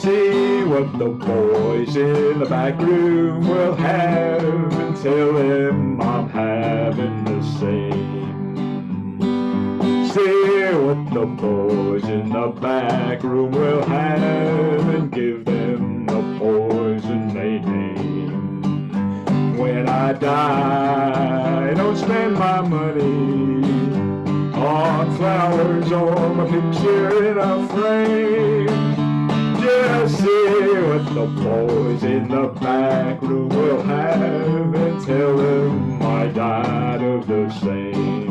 See what the boys in the back room will have, and tell them I'm having the same. See what the boys in the back room will have, and give them the poison they name. When I die, don't spend my money on flowers or my picture in a frame. Just see what the boys in the back room will have, and tell them I died of the same.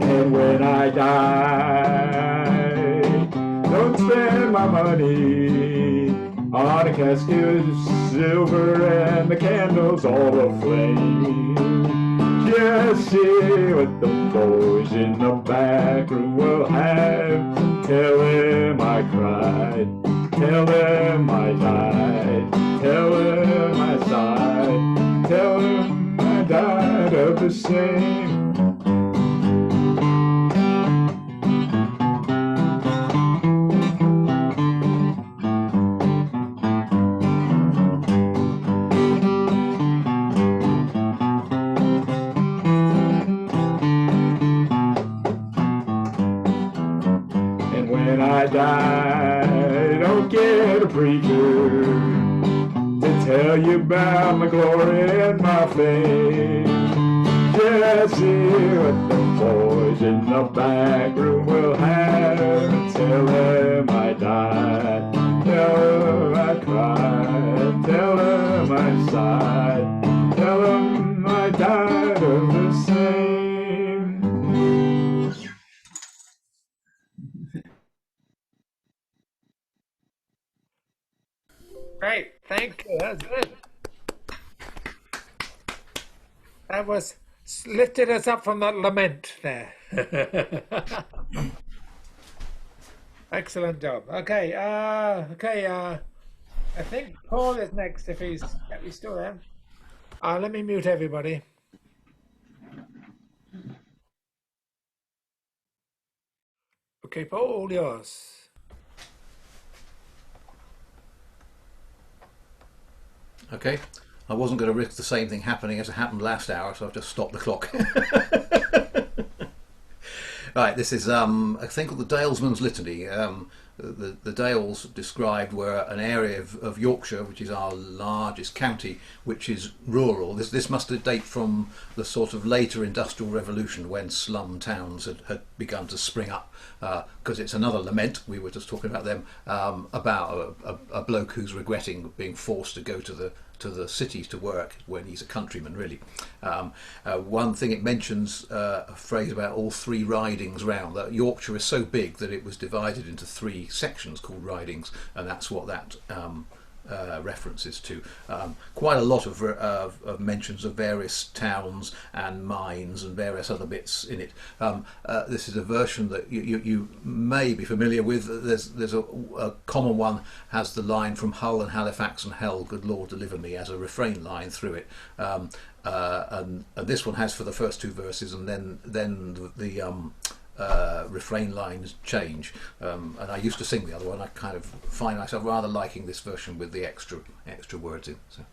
And when I die, don't spend my money on a casket of silver and the candles all aflame. Just see what the boys in the back room will have. Tell them I cried, tell them I died, tell them I sighed, tell them I died of the same. And when I die, preacher to tell you about my glory and my fame. Just hear what the boys in the back room will have. Tell them I died, tell them I cried, tell them I sighed, tell them I died of the same. Great, thank you. That was good. That was lifted us up from that lament there. Excellent job. Okay, I think Paul is next if he's still there. Let me mute everybody. Okay, Paul, yours. Okay, I wasn't going to risk the same thing happening as it happened last hour, so I've just stopped the clock. Right, this is a thing called the Dalesman's Litany. The Dales described were an area of Yorkshire, which is our largest county, which is rural. This must date from the sort of later Industrial Revolution when slum towns had begun to spring up, because it's another lament, we were just talking about them, about a bloke who's regretting being forced to go to the cities to work when he's a countryman, really. One thing it mentions, a phrase about all three ridings round, that Yorkshire is so big that it was divided into three sections called ridings, and that's what that references to. Quite a lot of mentions of various towns and mines and various other bits in it. This is a version that you may be familiar with. There's a common one, has the line from Hull and Halifax and hell, good Lord deliver me, as a refrain line through it. And this one has for the first two verses, and then the refrain lines change, and I used to sing the other one. I kind of find myself rather liking this version with the extra words in. So.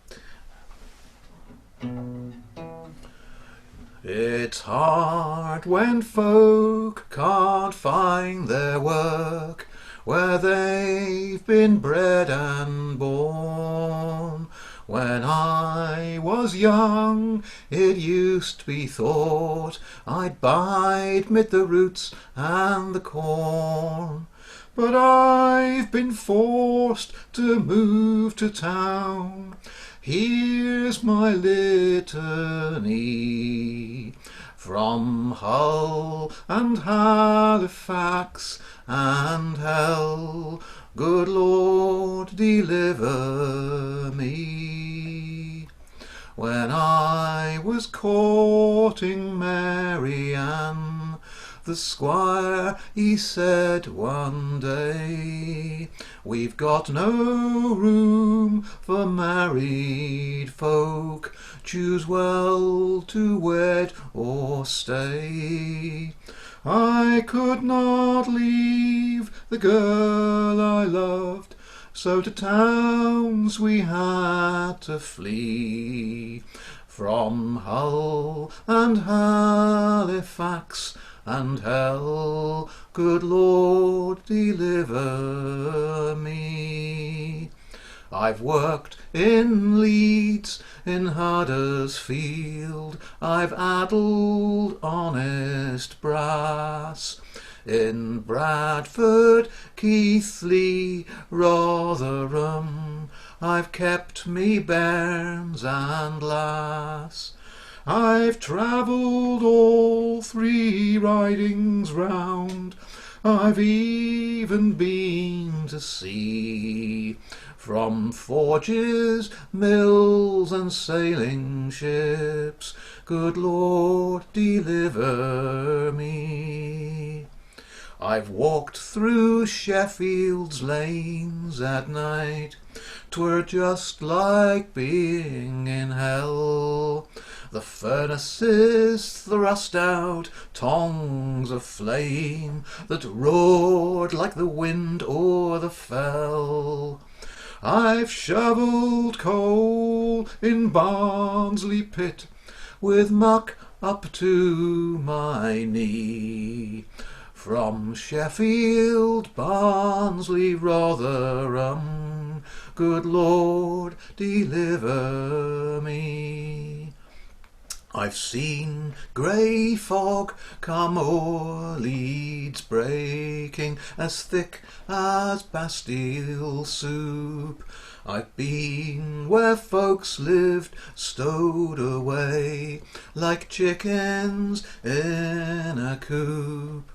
It's hard when folk can't find their work where they've been bred and born. When I was young, it used to be thought I'd bide mid the roots and the corn. But I've been forced to move to town. Here's my litany. From Hull and Halifax and hell, good Lord, deliver me. When I was courting Mary Ann, the squire, he said one day, we've got no room for married folk, choose well to wed or stay. I could not leave the girl I loved, so to towns we had to flee. From Hull and Halifax and hell, good Lord, deliver me. I've worked in Leeds, in Huddersfield, I've addled honest brass. In Bradford, Keighley, Rotherham, I've kept me bairns and lass. I've travelled all three ridings round, I've even been to sea. From forges, mills and sailing ships, good Lord, deliver me. I've walked through Sheffield's lanes at night, 'twere just like being in hell. The furnaces thrust out tongues of flame that roared like the wind o'er the fell. I've shovelled coal in Barnsley pit with muck up to my knee. From Sheffield, Barnsley, Rotherham, Good Lord, deliver me. I've seen grey fog come o'er Leeds breaking, as thick as Bastille soup. I've been where folks lived stowed away like chickens in a coop.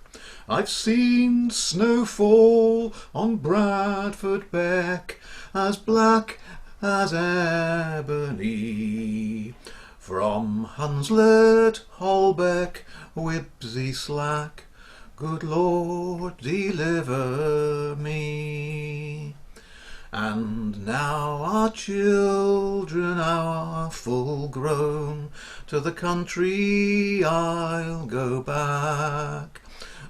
I've seen snow fall on Bradford Beck as black as ebony. From Hunslet, Holbeck, Whipsey Slack, good Lord, deliver me. And now our children are full grown, to the country I'll go back.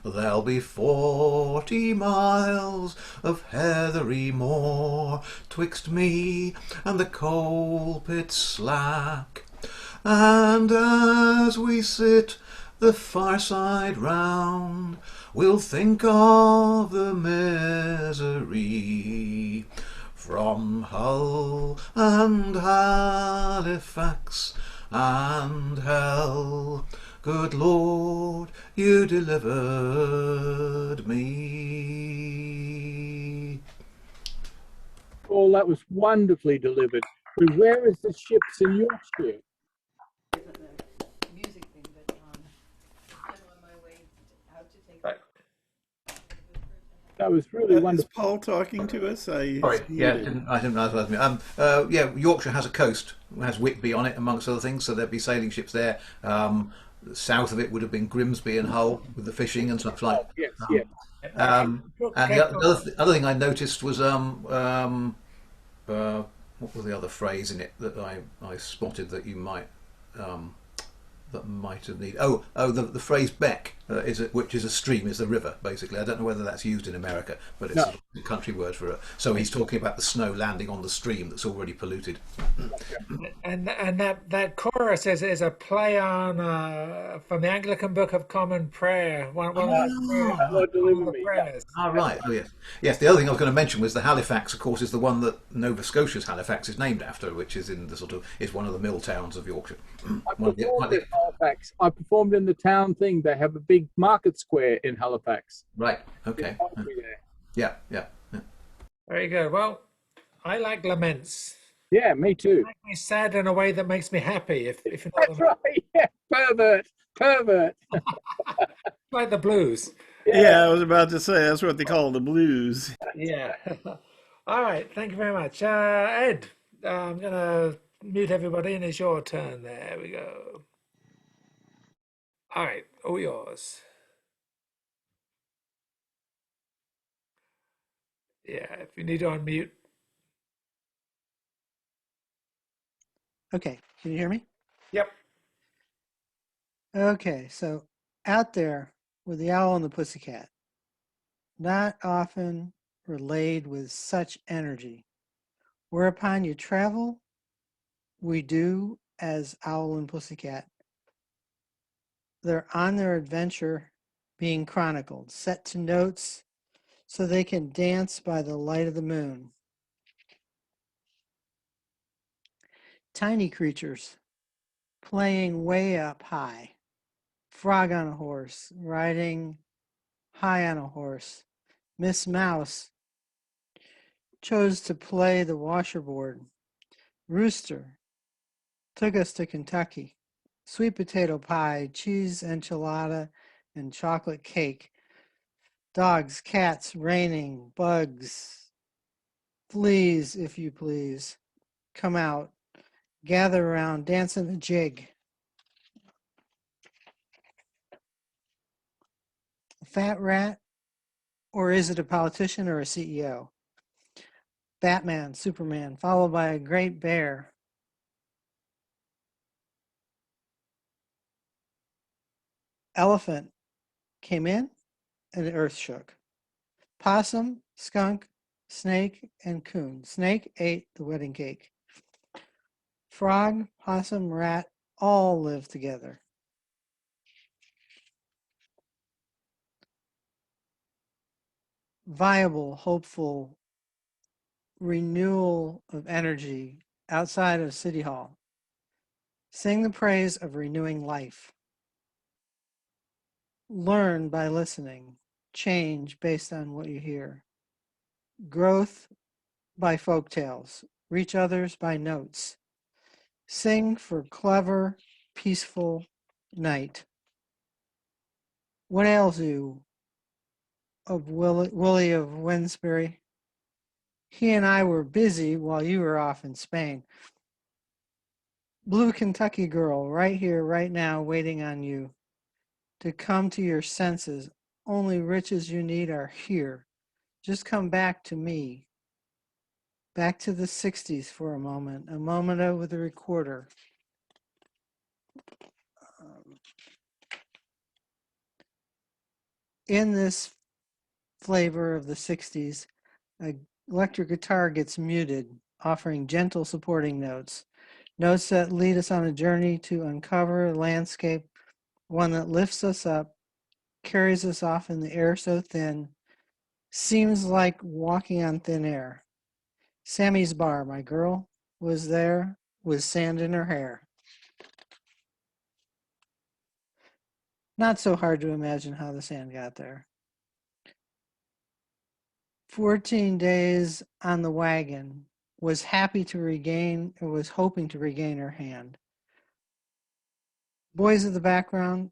There'll be 40 miles of heathery moor twixt me and the coal pit slack. And as we sit the fireside round, we'll think of the misery from Hull and Halifax and hell. Good Lord, you delivered me. Oh, that was wonderfully delivered. But where is the ships in Yorkshire? Music thing, but I'm on my way out to take. Right. That was really Is wonderful. Paul talking to us? Sorry, He's yeah, muted. I didn't realise that was me. Yeah, Yorkshire has a coast, it has Whitby on it, amongst other things, so there'd be sailing ships there. South of it would have been Grimsby and Hull with the fishing and such like. Yes, yes. And the other thing I noticed was what was the other phrase in it that I spotted that you might that might have needed? The phrase beck which is a stream, is the river basically. I don't know whether that's used in America, but it's No. a country word for it. So he's talking about the snow landing on the stream that's already polluted. And that chorus is a play on from the Anglican Book of Common Prayer. One of Lord, deliver the me. prayers. Right. Oh, yes. Yes. The other thing I was going to mention was the Halifax. Of course, is the one that Nova Scotia's Halifax is named after, which is in the is one of the mill towns of Yorkshire. I performed in Halifax. I performed in the town thing. They have a big market square in Halifax. Right. Okay. Yeah. Yeah. Very good. Well, I like laments. Yeah, me too. They make me sad in a way that makes me happy. If you know That's right. Yeah, pervert. Like the blues. Yeah, I was about to say that's what they call the blues. Yeah. All right. Thank you very much, Ed. I'm gonna mute everybody, and it's your turn. There we go. All right. All yours. Yeah. If you need to unmute. Okay, can you hear me? Yep. Okay, so out there with the owl and the pussycat, not often relayed with such energy. Whereupon you travel, we do as owl and pussycat. They're on their adventure being chronicled, set to notes so they can dance by the light of the moon. Tiny creatures playing way up high. Frog on a horse, riding high on a horse. Miss Mouse chose to play the washerboard. Rooster took us to Kentucky. Sweet potato pie, cheese enchilada, and chocolate cake. Dogs, cats, raining, bugs, fleas, if you please. Come out, gather around, dance in a jig. A fat rat, or is it a politician or a CEO? Batman, Superman, followed by a great bear. Elephant came in and the earth shook. Possum, skunk, snake, and coon. Snake ate the wedding cake. Frog, possum, rat all live together. Viable, hopeful, renewal of energy outside of City Hall. Sing the praise of renewing life. Learn by listening. Change based on what you hear. Growth by folk tales. Reach others by notes. Sing for clever, peaceful night. What ails you? Of Willie of Winsbury. He and I were busy while you were off in Spain. Blue Kentucky girl, right here, right now, waiting on you to come to your senses. Only riches you need are here. Just come back to me. Back to the 60s for a moment with the recorder. In this flavor of the 60s, an electric guitar gets muted, offering gentle supporting notes. Notes that lead us on a journey to uncover a landscape, one that lifts us up, carries us off in the air so thin, seems like walking on thin air. Sammy's bar, my girl, was there with sand in her hair. Not so hard to imagine how the sand got there. 14 days on the wagon, was happy to regain, or was hoping to regain her hand. Boys of the back room,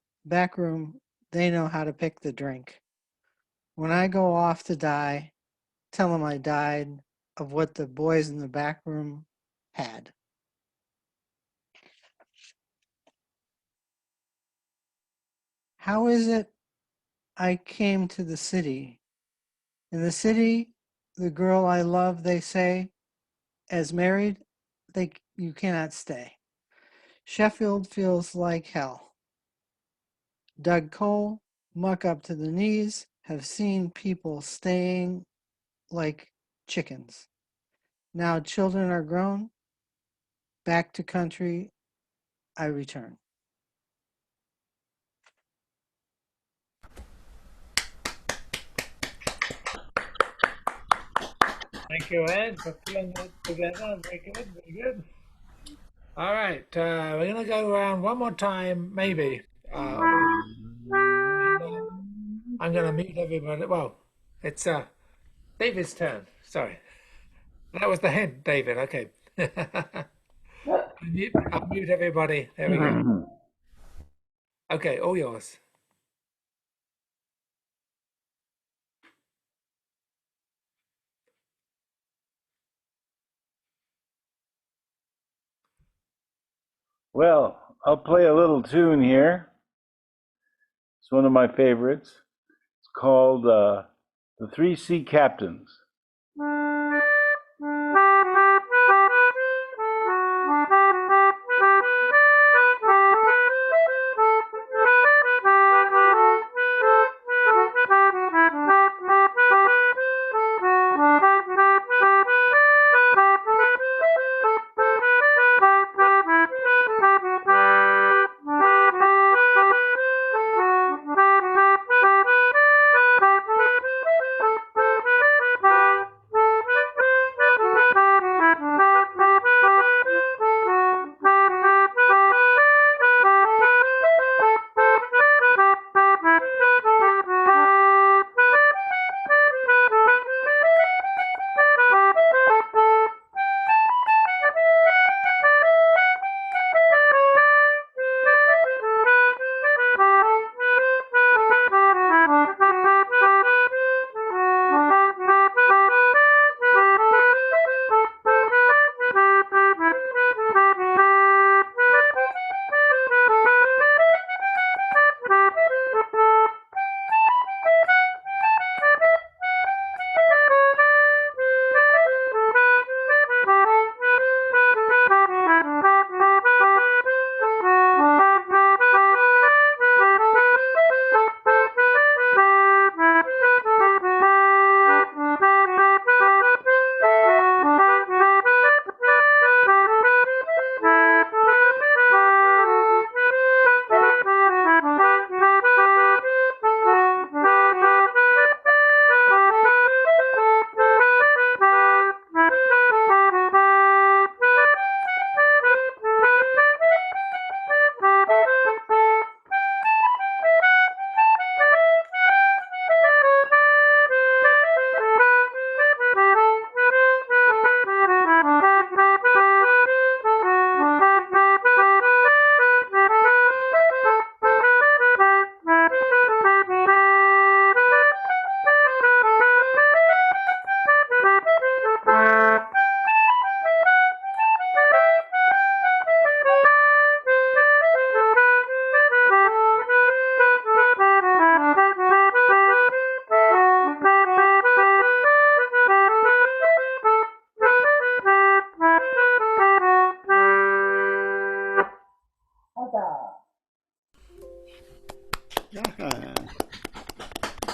they know how to pick the drink. When I go off to die, tell them I died of what the boys in the back room had. How is it I came to the city? In the city, the girl I love, they say, as married, you cannot stay. Sheffield feels like hell. Dug coal, muck up to the knees, have seen people staying like chickens. Now children are grown, back to country I return. Thank you, Ed, for pulling that together. Very good, very good. All right, we're going to go around one more time, maybe. I'm going to mute everybody. Well, it's David's turn. Sorry. That was the hint, David. Okay. I'll mute everybody. There we go. Okay, all yours. Well, I'll play a little tune here. It's one of my favorites. It's called The Three Sea Captains.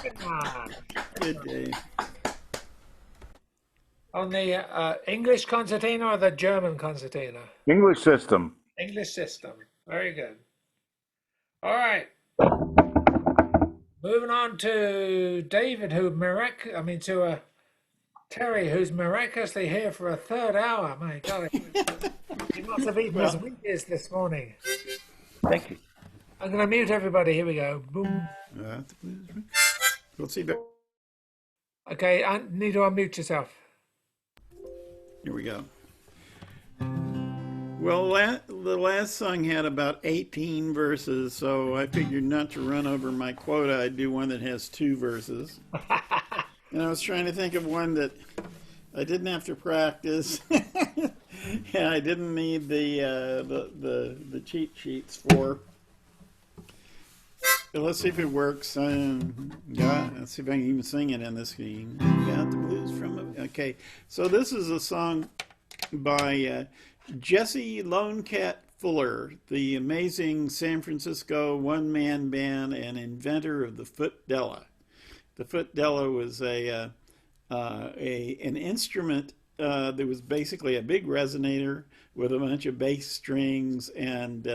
Good man. Good day. On the English concertina or the German concertina? English system. English system. Very good. All right. Moving on to David, to Terry, who's miraculously here for a third hour. My God, he must have eaten his Wheaties this morning. Thank you. I'm going to mute everybody. Here we go. Boom. We'll see. Okay, I need to unmute yourself. Here we go. Well, the last song had about 18 verses, so I figured not to run over my quota, I'd do one that has 2 verses. And I was trying to think of one that I didn't have to practice. Yeah, I didn't need the cheat sheets for. But let's see if it works. Let's see if I can even sing it in this key. Got the blues from. Okay, so this is a song by Jesse Lone Cat Fuller, the amazing San Francisco one-man band and inventor of the footdella. The footdella was an instrument that was basically a big resonator with a bunch of bass strings and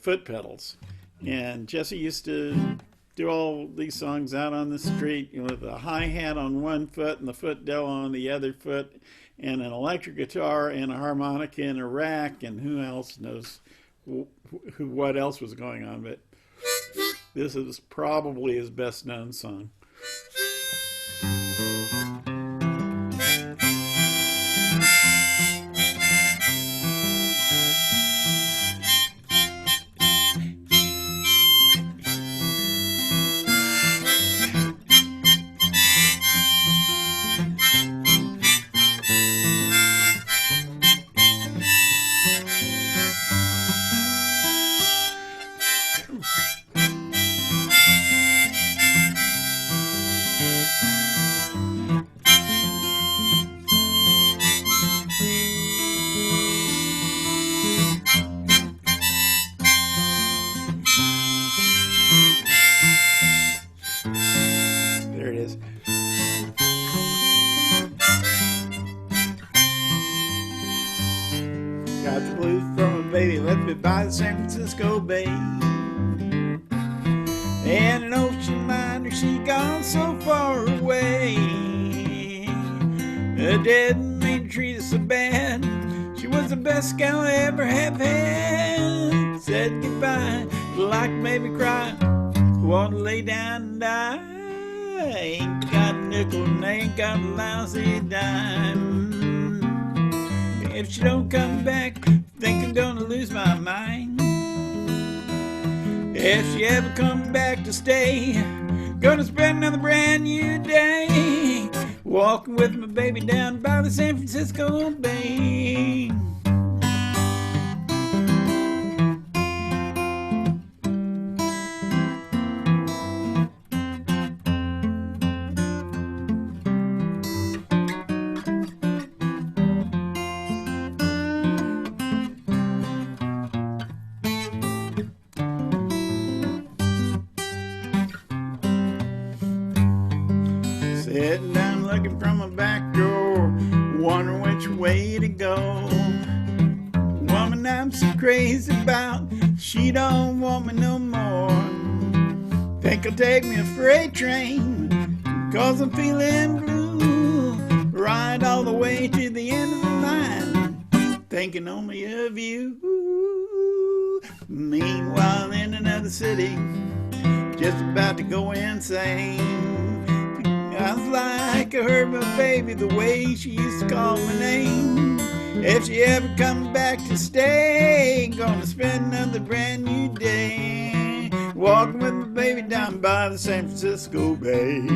foot pedals. And Jesse used to do all these songs out on the street, with a hi-hat on one foot and the footdella on the other foot, and an electric guitar and a harmonica in a rack, and who else knows what else was going on. But this is probably his best known song. There it is. Got the blues from a baby left me by the San Francisco Bay. And an ocean liner, she gone so far away. Her dad made her treat her so bad. She was the best gal I ever have had. Said goodbye, like made me cry. Want to lay down and die. Ain't got a nickel and ain't got a lousy dime. If she don't come back, think I'm gonna lose my mind. If she ever comes back to stay, gonna spend another brand new day walking with my baby down by the San Francisco Bay. Sitting down looking from a back door, wondering which way to go. Woman I'm so crazy about, she don't want me no more. Think I'll take me a freight train, cause I'm feeling blue. Ride all the way to the end of the line, thinking only of you. Meanwhile in another city, just about to go insane. I was like I heard my baby the way she used to call my name. If she ever comes back to stay, gonna spend another brand new day walking with my baby down by the San Francisco Bay.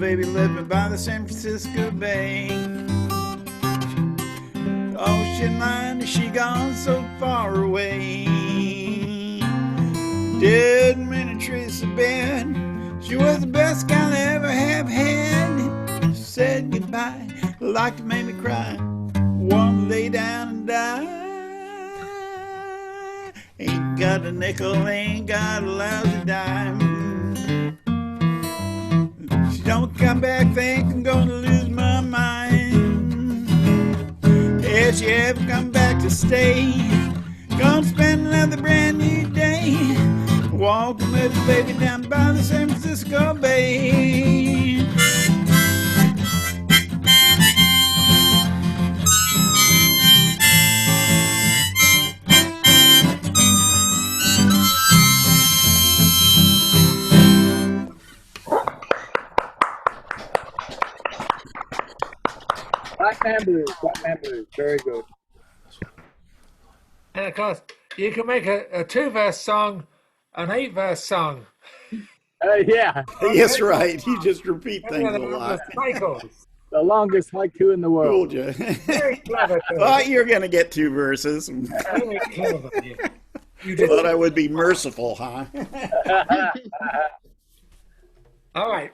baby living by the San Francisco Bay. Ocean line, she gone so far away. Didn't mean to trace a bed. She was the best gal I ever have had. Said goodbye, like it made me cry. Want to lay down and die. Ain't got a nickel, ain't got a lousy dime. She don't come back, think I'm gonna lose my mind. If she ever come back to stay, gonna spend another brand new day. Walking with the baby down by the San Francisco Bay. Black Man Blues, very good. And of course, you can make a 2-verse song, an 8-verse song. Yeah, Yes, right. You just repeat things a The lot. cycles. the longest haiku in the world. Fooled you. Very clever. Thought you were going to get 2 verses. Very clever. You Thought I would be merciful, huh? All right.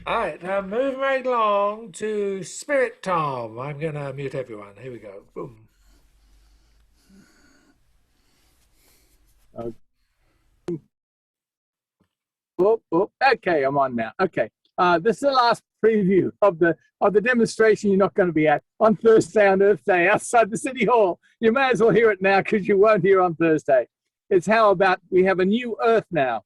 All right. Now moving right along to Spirit Tom. I'm going to mute everyone. Here we go. Boom. Okay, I'm on now. Okay, this is the last preview of the demonstration you're not going to be at on Thursday on Earth Day outside the City Hall. You may as well hear it now because you won't hear on Thursday. It's how about we have a new Earth now.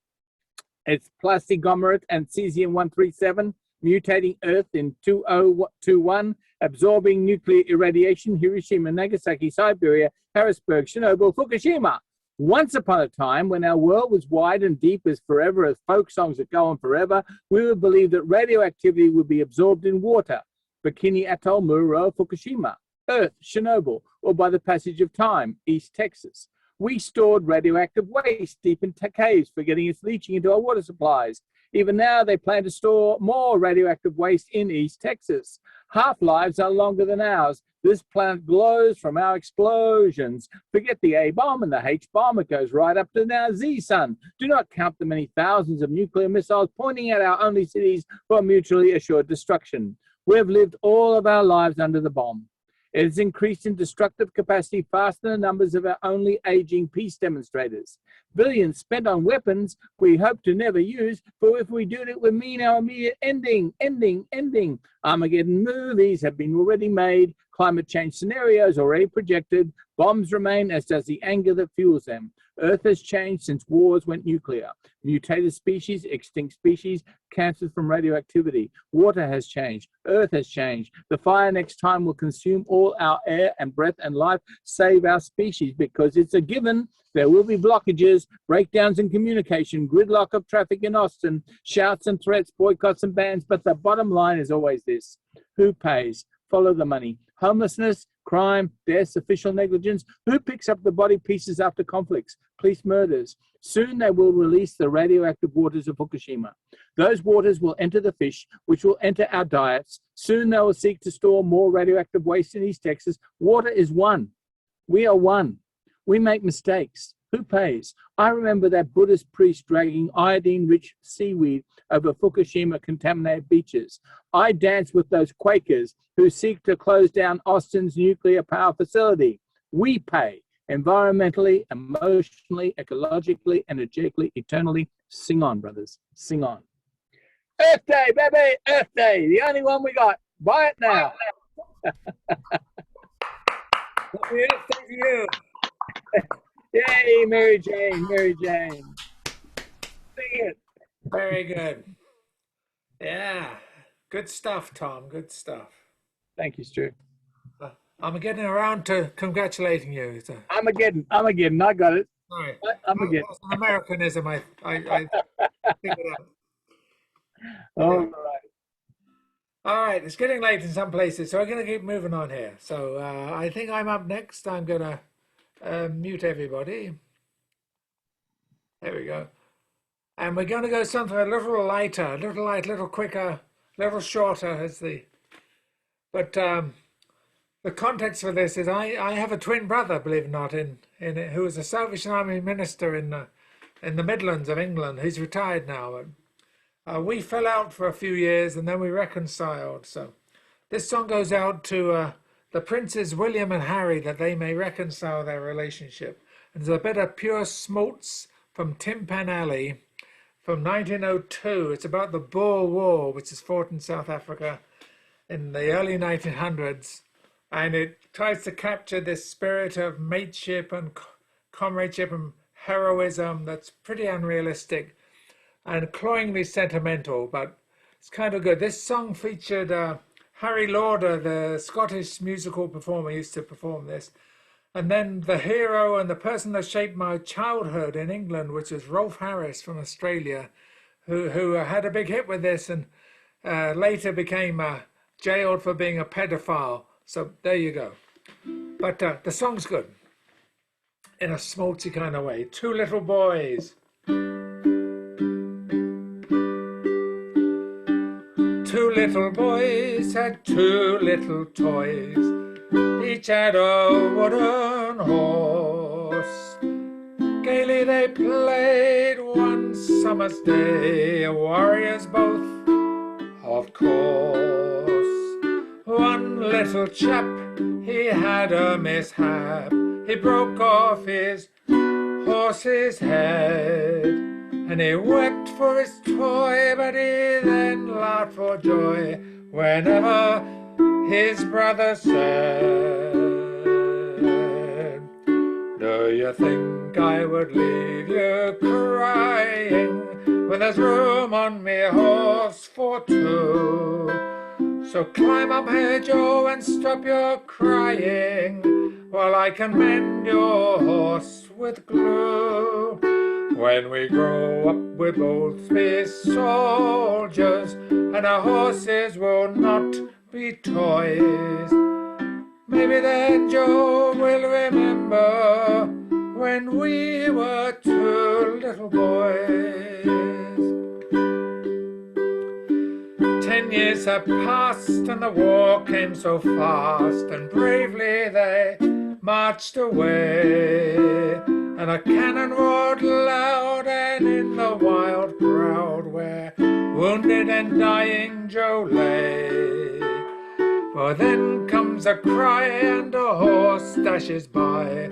It's plastigomerate and cesium-137 mutating Earth in 2021, absorbing nuclear irradiation, Hiroshima, Nagasaki, Siberia, Harrisburg, Chernobyl, Fukushima. Once upon a time, when our world was wide and deep as forever as folk songs that go on forever, we would believe that radioactivity would be absorbed in water. Bikini Atoll, Muro, Fukushima, Earth, Chernobyl, or by the passage of time, East Texas. We stored radioactive waste deep in caves, forgetting it's leaching into our water supplies. Even now, they plan to store more radioactive waste in East Texas. Half-lives are longer than ours. This planet glows from our explosions. Forget the A-bomb and the H-bomb. It goes right up to now Z-sun. Do not count the many thousands of nuclear missiles pointing at our only cities for mutually assured destruction. We have lived all of our lives under the bomb. It has increased in destructive capacity faster than the numbers of our only aging peace demonstrators. Billions spent on weapons we hope to never use, for if we do, it would mean our immediate ending. Armageddon movies have been already made, climate change scenarios already projected, bombs remain, as does the anger that fuels them. Earth has changed since wars went nuclear. Mutated species, extinct species, cancers from radioactivity. Water has changed. Earth has changed. The fire next time will consume all our air and breath and life, save our species, because it's a given. There will be blockages, breakdowns in communication, gridlock of traffic in Austin, shouts and threats, boycotts and bans. But the bottom line is always this: who pays? Follow the money. Homelessness, crime, deaths, official negligence. Who picks up the body pieces after conflicts? Police murders. Soon they will release the radioactive waters of Fukushima. Those waters will enter the fish, which will enter our diets. Soon they will seek to store more radioactive waste in East Texas. Water is one. We are one. We make mistakes. Who pays? I remember that Buddhist priest dragging iodine-rich seaweed over Fukushima contaminated beaches. I dance with those Quakers who seek to close down Austin's nuclear power facility. We pay environmentally, emotionally, ecologically, energetically, eternally. Sing on, brothers. Sing on. Earth Day, baby! Earth Day! The only one we got. Buy it now. Happy Earth Day to you. Yay, Mary Jane, Mary Jane. Sing it. Very good. Yeah. Good stuff, Tom. Good stuff. Thank you, Stu. I'm getting around to congratulating you. Armageddon. I got it. Sorry. Armageddon. That's an Americanism. I figured out. All right. All right. It's getting late in some places, so we're going to keep moving on here. So I think I'm up next. I'm going to mute everybody. There we go. And we're going to go something a little lighter, a little quicker, little shorter as but the context for this is I have a twin brother, believe it or not, who was a Salvation Army minister in the Midlands of England. He's retired now. We fell out for a few years and then we reconciled. So this song goes out to the princes William and Harry, that they may reconcile their relationship. And there's a bit of pure smaltz from Tin Pan Alley from 1902. It's about the Boer War, which is fought in South Africa in the early 1900s. And it tries to capture this spirit of mateship and comradeship and heroism that's pretty unrealistic and cloyingly sentimental, but it's kind of good. This song featured Harry Lauder, the Scottish musical performer, used to perform this. And then the hero and the person that shaped my childhood in England, which was Rolf Harris from Australia, who had a big hit with this and later became jailed for being a pedophile. So there you go. But the song's good in a smaltzy kind of way. Two little boys. Two little boys had two little toys. Each had a wooden horse. Gaily they played one summer's day, warriors both, of course. One little chap, he had a mishap. He broke off his horse's head, and he wept for his toy, but he then laughed for joy whenever his brother said, "Do you think I would leave you crying when there's room on me horse for two? So climb up here, Joe, and stop your crying while I can mend your horse with glue. When we grow up, we'll both be soldiers, and our horses will not be toys. Maybe then Joe will remember when we were two little boys." 10 years have passed and the war came so fast, and bravely they marched away, and a cannon roared loud, and in the wild crowd where wounded and dying Joe lay, for then comes a cry and a horse dashes by,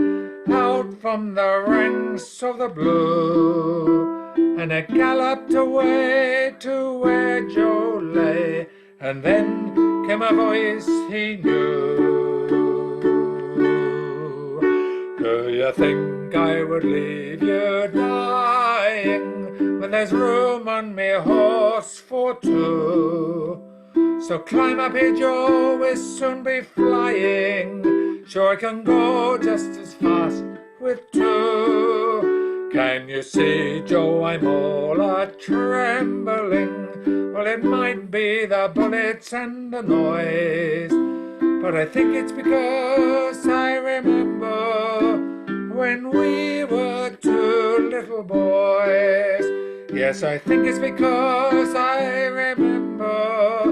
out from the ranks of the blue, and it galloped away to where Joe lay, and then came a voice he knew. "Do you think I would leave you dying when there's room on me horse for two? So climb up here, Joe, we'll soon be flying. Sure I can go just as fast with two. Can you see, Joe, I'm all a-trembling? Well, it might be the bullets and the noise, but I think it's because I remember when we were two little boys. Yes, I think it's because I remember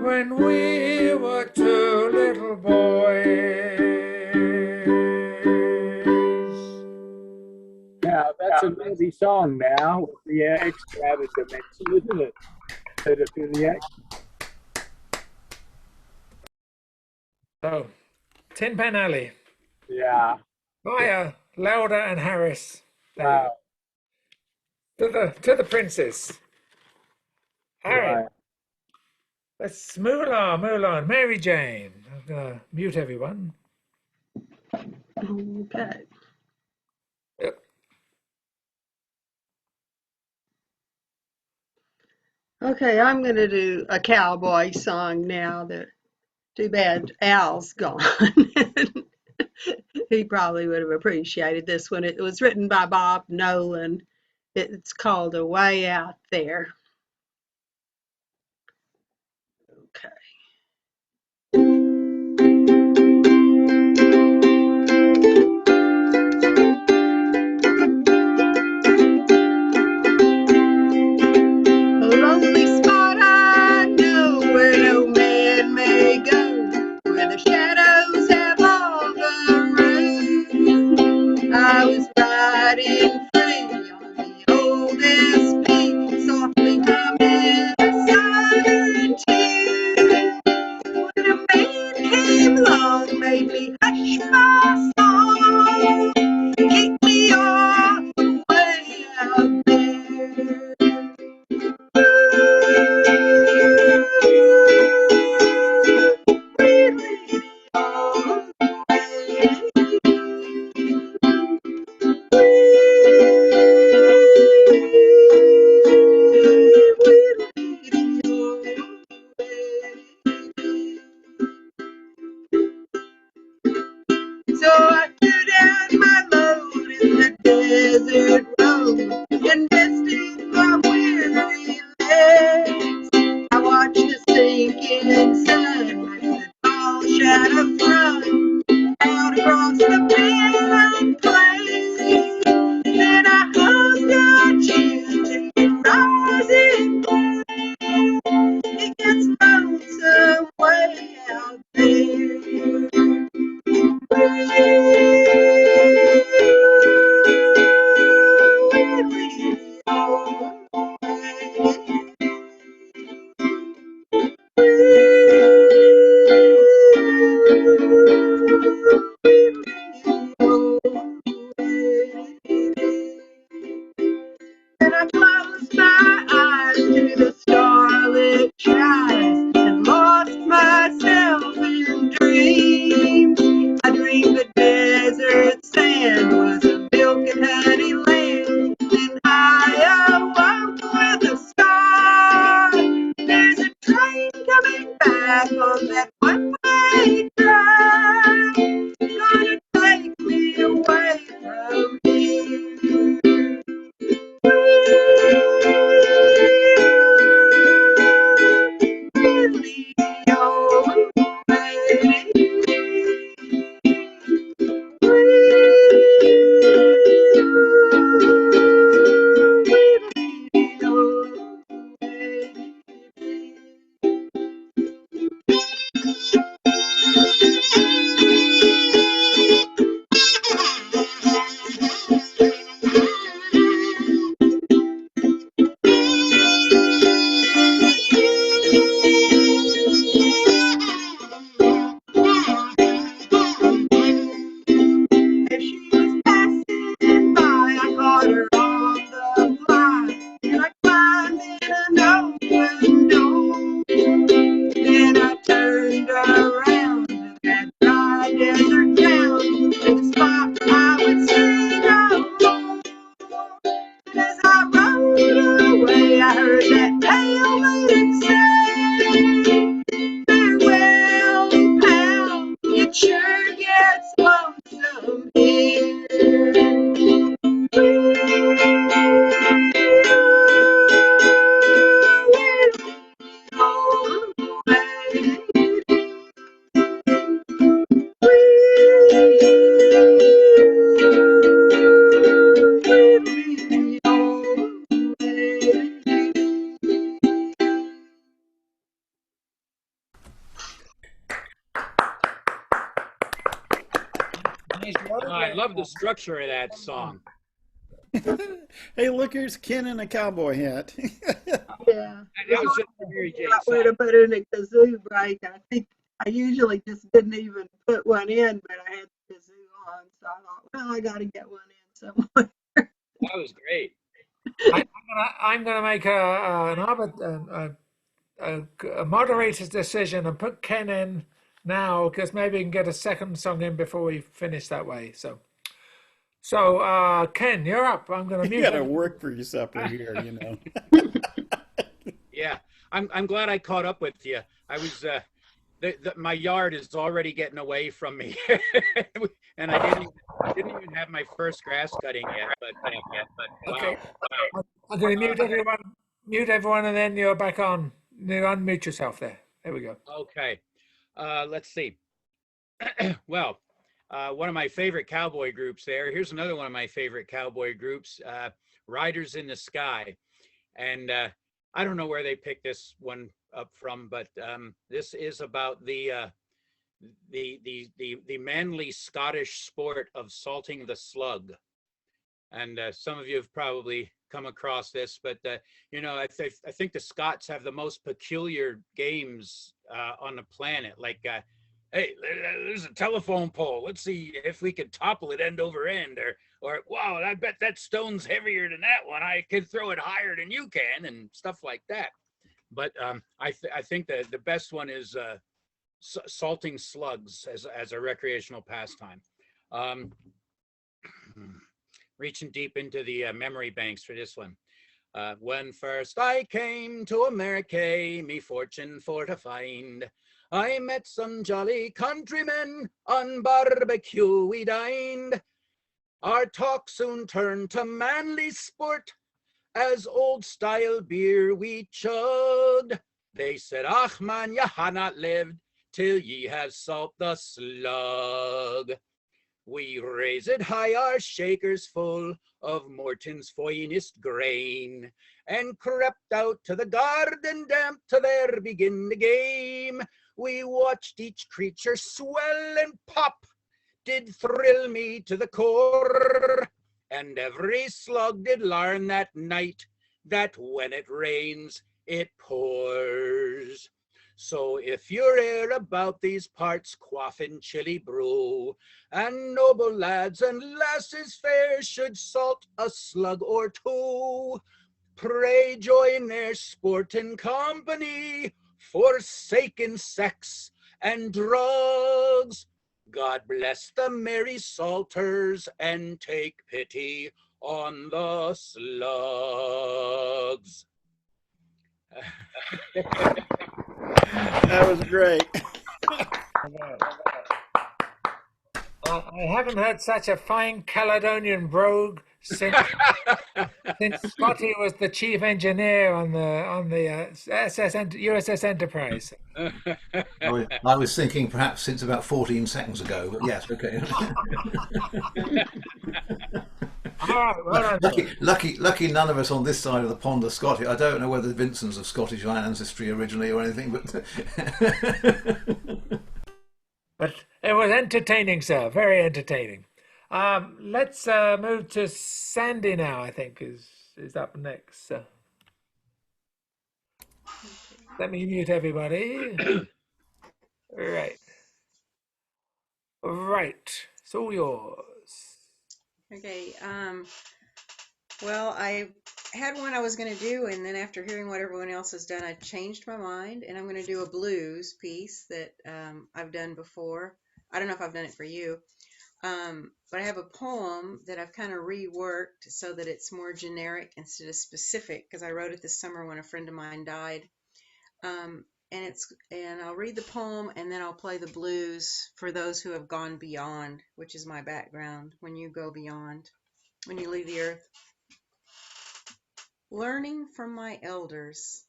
when we were two little boys." Now, that's a movie song now, with the extra added dimension, isn't it? Pedophiliac. So, Tin Pan Alley Yeah. by Lauder and Harris. There Wow. you go. To the princes. All right. Right. Let's move along. Mary Jane. I'm going to mute everyone. Okay. Yep. Okay, I'm going to do a cowboy song now. Too bad Al's gone. He probably would have appreciated this one. It was written by Bob Nolan. It's called "Away Out There." Okay. A lonely spot I know desert road and resting my weary legs. I watch the sinking sun make the tall shadow run out across the barren plain. Then I hung your children rising. It gets lonesome way out there. And I closed my eyes to the starlit skies and lost myself in dreams. I dreamed the desert sand was a milk and honey land, and I awoke with a start. There's a train coming back on that one-way track, gonna take me away from here. As she was passing by, I caught her on the fly, and I climbed in an open door. Then I turned around to that dry desert town, to the spot I would see no more. And as I rode away, I heard that pale moon say, farewell, pal, it sure gets lonesome here. Nice work. I love the structure of that song. Hey, look, here's Ken in a cowboy hat. Yeah. That was just a Mary J. Way to song. put in a kazoo break. I think I usually just didn't even put one in, but I had the kazoo on, so I thought, well, I got to get one in somewhere. That was great. I'm gonna make a moderator's decision and put Ken in now because maybe we can get a second song in before we finish that way. So Ken, you're up. I'm gonna You mute. got to work for your supper here, you know. Yeah, I'm glad I caught up with you. I was my yard is already getting away from me, and I didn't even have my first grass cutting yet. But Okay. wow. I'm gonna mute everyone, and then you're back on. You unmute yourself there. There we go. Okay, let's see. Well, one of my favorite cowboy groups there. Here's another one of my favorite cowboy groups, Riders in the Sky. And I don't know where they picked this one up from, but this is about the manly Scottish sport of salting the slug. And some of you have probably come across this, but you know, I think the Scots have the most peculiar games on the planet. Like, hey, there's a telephone pole. Let's see if we can topple it end over end, or wow, I bet that stone's heavier than that one. I could throw it higher than you can, and stuff like that. But I think that the best one is salting slugs as a recreational pastime. Reaching deep into the memory banks for this one. When first I came to America, me fortune for to find, I met some jolly countrymen, on barbecue we dined. Our talk soon turned to manly sport, as old-style beer we chugged. They said, "Ach man, ye ha not lived till ye have salt the slug." We raised high our shakers full of Morton's finest grain, and crept out to the garden damp to there begin the game. We watched each creature swell and pop, did thrill me to the core, and every slug did learn that night that when it rains, it pours. So if you're here about these parts quaffing chilly brew, and noble lads and lasses fair should salt a slug or two, pray join their sporting company, forsaking sex and drugs. God bless the merry salters and take pity on the slugs. That was great. I haven't heard such a fine Caledonian brogue since Scotty was the chief engineer on the USS Enterprise. I was thinking perhaps since about 14 seconds ago, but yes, okay. All right, well done. Lucky none of us on this side of the pond are Scottish. I don't know whether Vincent's of Scottish ancestry originally or anything, but but it was entertaining, sir. Very entertaining. Let's move to Sandy now. I think is up next. Let me mute everybody. Right. It's all yours. Okay. Well, I had one I was going to do, and then after hearing what everyone else has done, I changed my mind, and I'm going to do a blues piece that I've done before. I don't know if I've done it for you, but I have a poem that I've kind of reworked so that it's more generic instead of specific, because I wrote it this summer when a friend of mine died. And I'll read the poem, and then I'll play the blues for those who have gone beyond, which is my background. When you go beyond, when you leave the earth. Learning from my elders,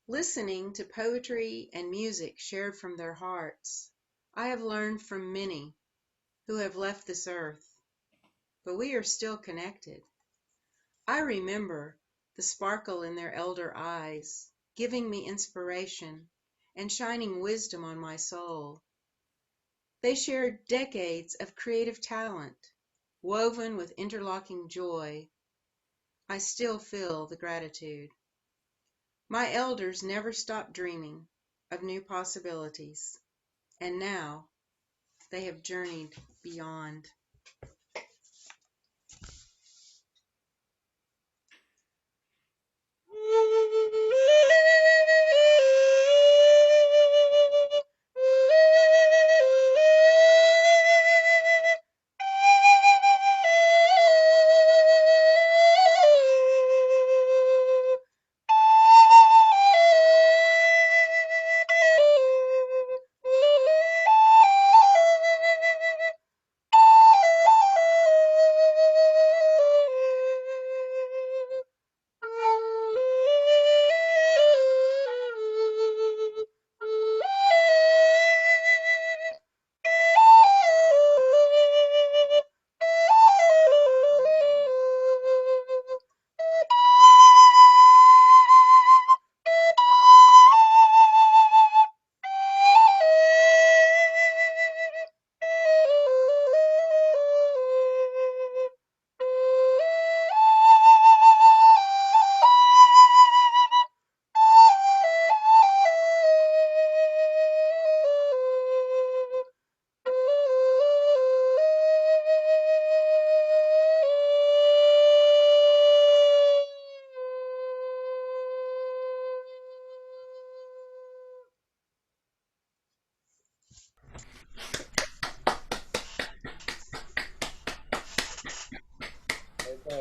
listening to poetry and music shared from their hearts, I have learned from many who have left this earth, but we are still connected. I remember the sparkle in their elder eyes, giving me inspiration and shining wisdom on my soul. They shared decades of creative talent, woven with interlocking joy. I still feel the gratitude. My elders never stopped dreaming of new possibilities, and now they have journeyed beyond.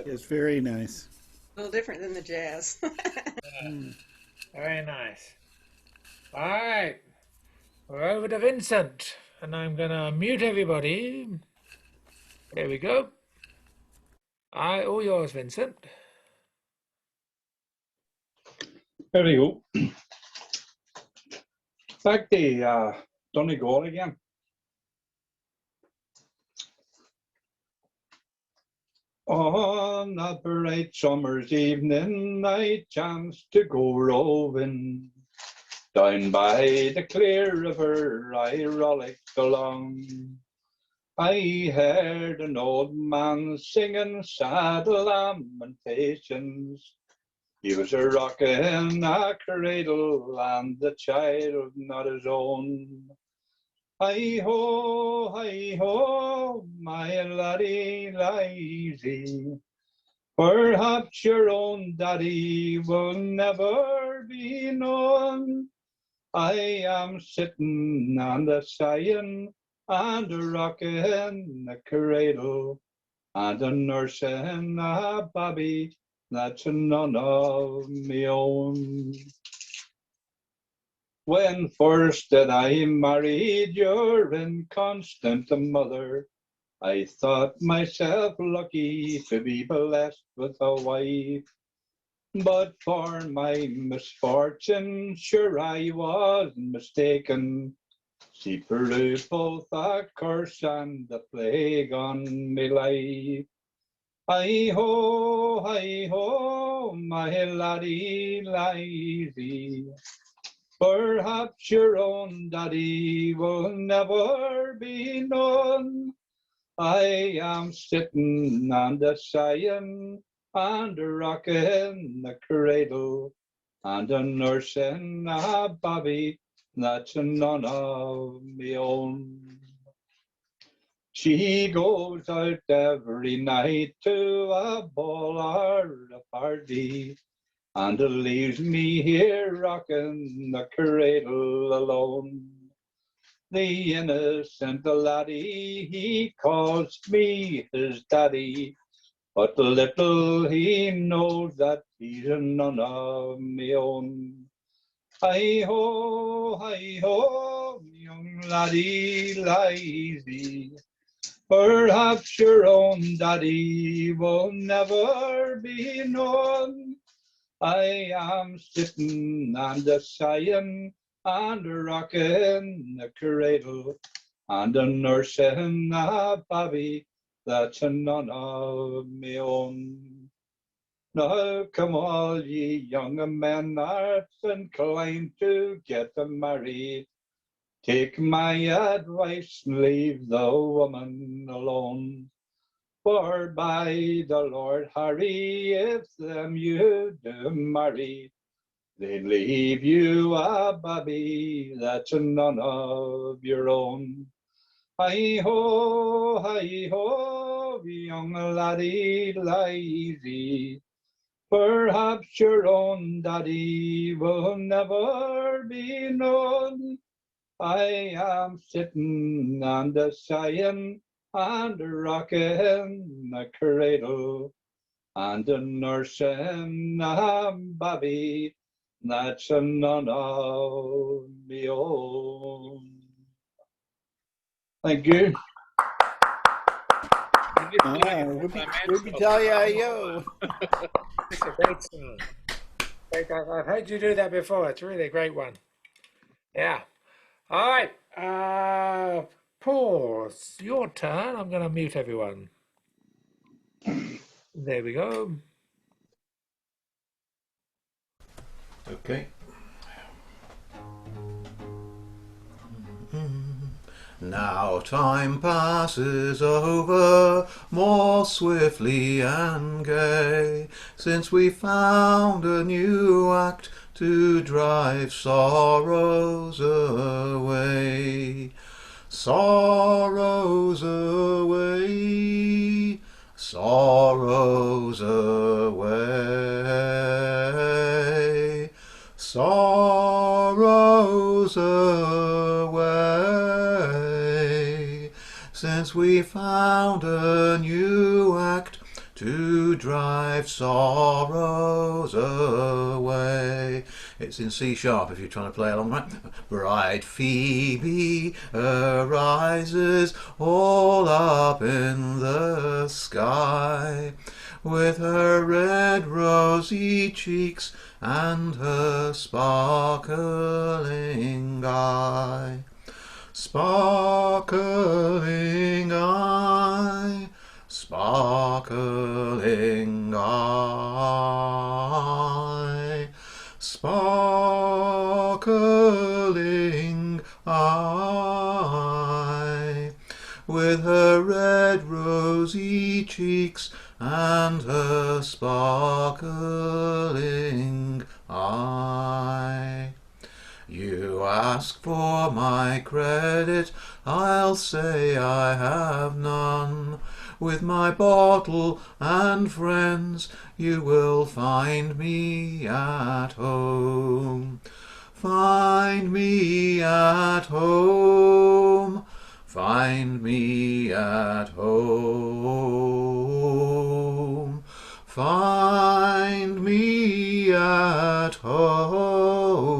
It's very nice. A little different than the jazz. Very nice. All right, we're over to Vincent, and I'm gonna mute everybody. There we go. All yours, Vincent. There we go. Back to Donegal again. On a bright summer's evening, I chanced to go roving. Down by the clear river, I rollicked along. I heard an old man singing sad lamentations. He was a rocking a cradle and the child not his own. Hi ho, my laddie lazy. Perhaps your own daddy will never be known. I am sitting and a sighing and a rocking a cradle and a nursing a baby that's none of me own. When first did I married your inconstant mother, I thought myself lucky to be blessed with a wife. But for my misfortune, sure I was mistaken. She proved both a curse and a plague on me life. Hi ho, my laddie lazy. Perhaps your own daddy will never be known. I am sitting and a sighing and a rocking the cradle and a nursing a baby that's none of me own. She goes out every night to a ball or a party and leaves me here rocking the cradle alone. The innocent laddie, he calls me his daddy, but little he knows that he's none of me own. Hi ho, young laddie lazy. Perhaps your own daddy will never be known. I am sitting and a sighing and a rocking the cradle and a nursing a baby that's none of me own. Now come all ye young men that's inclined to get married. Take my advice and leave the woman alone. For by the Lord Harry, if them you do marry, they leave you a baby that's none of your own. Hi ho, young laddie lazy. Perhaps your own daddy will never be known. I am sitting and a sighing and a rocking a cradle and a nursing a baby that's none of me own. Thank you. Whoopie-tally-yo. It's a great song. I've heard you do that before. It's really a great one. Yeah. All right. Paul, it's your turn. I'm going to mute everyone. There we go. Okay. Now time passes over more swiftly and gay, since we found a new act to drive sorrows away. Sorrows away, sorrows away, sorrows away, since we found a new act to drive sorrows away. It's in C sharp if you're trying to play along, right? Bright Phoebe arises all up in the sky, with her red rosy cheeks and her sparkling eye. Sparkling eye, sparkling eye, sparkling eye, with her red rosy cheeks and her sparkling eye. You ask for my credit, I'll say I have none. With my bottle and friends, you will find me at home. Find me at home. Find me at home. Find me at home.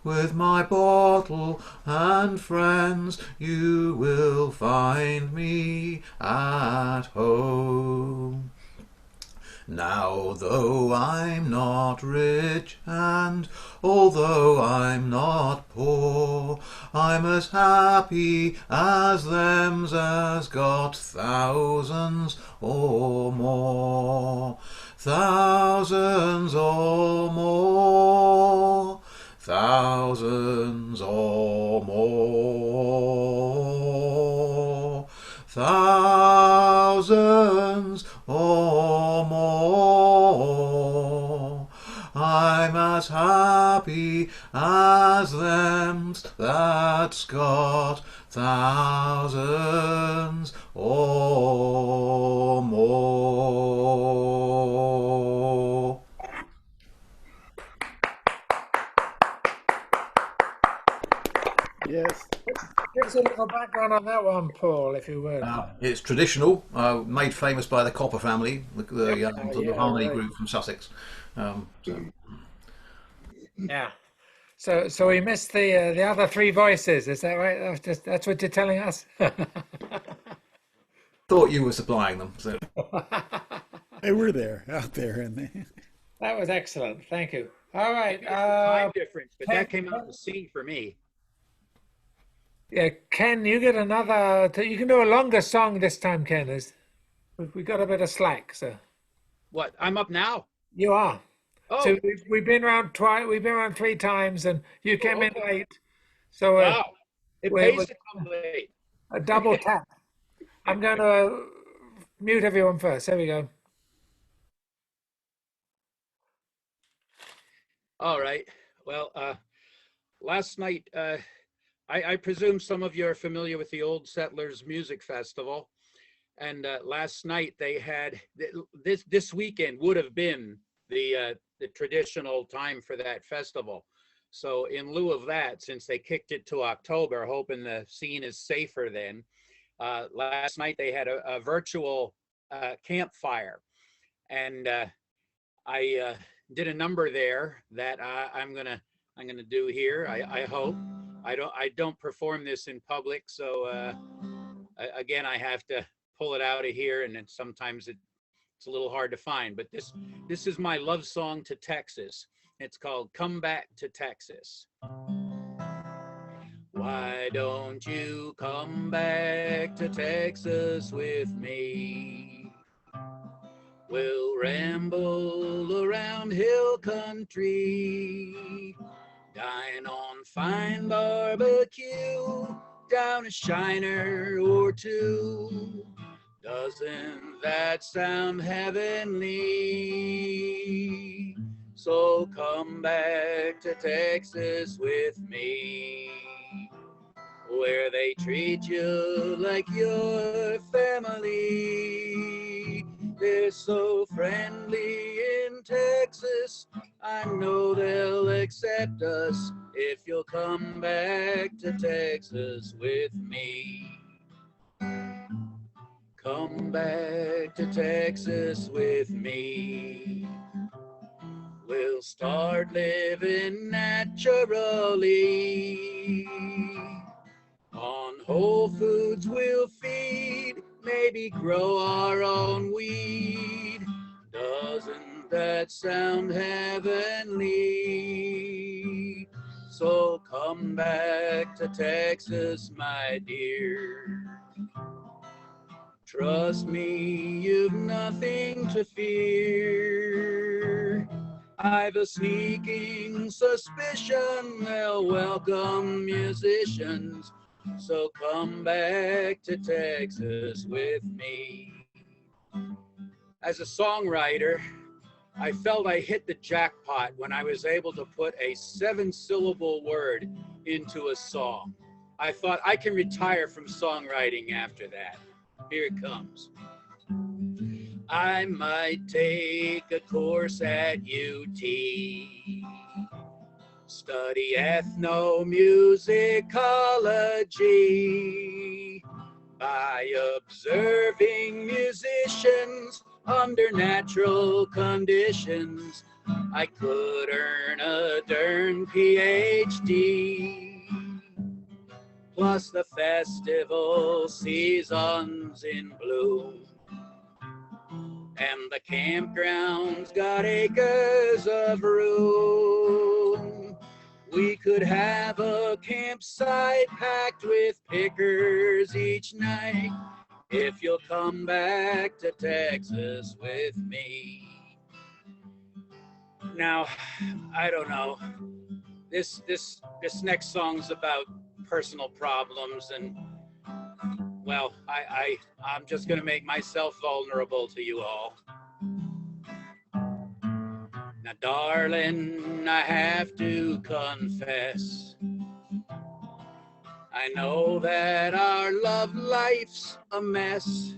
With my bottle and friends, you will find me at home. Now, though I'm not rich, and although I'm not poor, I'm as happy as them's as got thousands or more. Thousands or more. Thousands or more. Thousands or more. I'm as happy as them's that's got thousands or more. Yes. Give us a little background on that one, Paul, if you would. It's traditional, made famous by the Copper family, the sort of harmony right. group from Sussex. Yeah. So we missed the other three voices. Is that right? That's what you're telling us. Thought you were supplying them. So. They were there, out there, and that was excellent. Thank you. All right. Time difference, but that came out the scene for me. Yeah, Ken, you get another. You can do a longer song this time, Ken. We got a bit of slack, so. What? I'm up now. You are. Oh. So we've been around twice. We've been around 3 times, and you came in late. So wow, it pays to come late. A double tap. I'm going to mute everyone first. There we go. All right. Well, last night, I presume some of you are familiar with the Old Settlers Music Festival. And last night they had, this weekend would have been the traditional time for that festival. So in lieu of that, since they kicked it to October, hoping the scene is safer then, last night they had a virtual campfire. And I did a number there that I'm gonna do here. I hope. I don't perform this in public, so again I have to pull it out of here, and then sometimes it's a little hard to find. But this is my love song to Texas. It's called "Come Back to Texas." Why don't you come back to Texas with me? We'll ramble around hill country, dine on fine barbecue, down a shiner or two. Doesn't that sound heavenly? So come back to Texas with me, where they treat you like your family. They're so friendly in Texas, I know they'll accept us if you'll come back to Texas with me. Come back to Texas with me. We'll start living naturally. On whole foods we'll feed, maybe grow our own weed. that sound heavenly. So come back to Texas, my dear. Trust me, you've nothing to fear. I've a sneaking suspicion they'll welcome musicians. So come back to Texas with me. As a songwriter, I felt I hit the jackpot when I was able to put a 7-syllable word into a song. I thought I can retire from songwriting after that. Here it comes. I might take a course at UT, study ethnomusicology, by observing musicians under natural conditions. I could earn a darn PhD. Plus the festival seasons in bloom, and the campground's got acres of room. We could have a campsite packed with pickers each night if you'll come back to Texas with me. Now, I don't know. This next song's about personal problems, and well, I'm just gonna make myself vulnerable to you all. Now, darling, I have to confess, I know that our love life's a mess,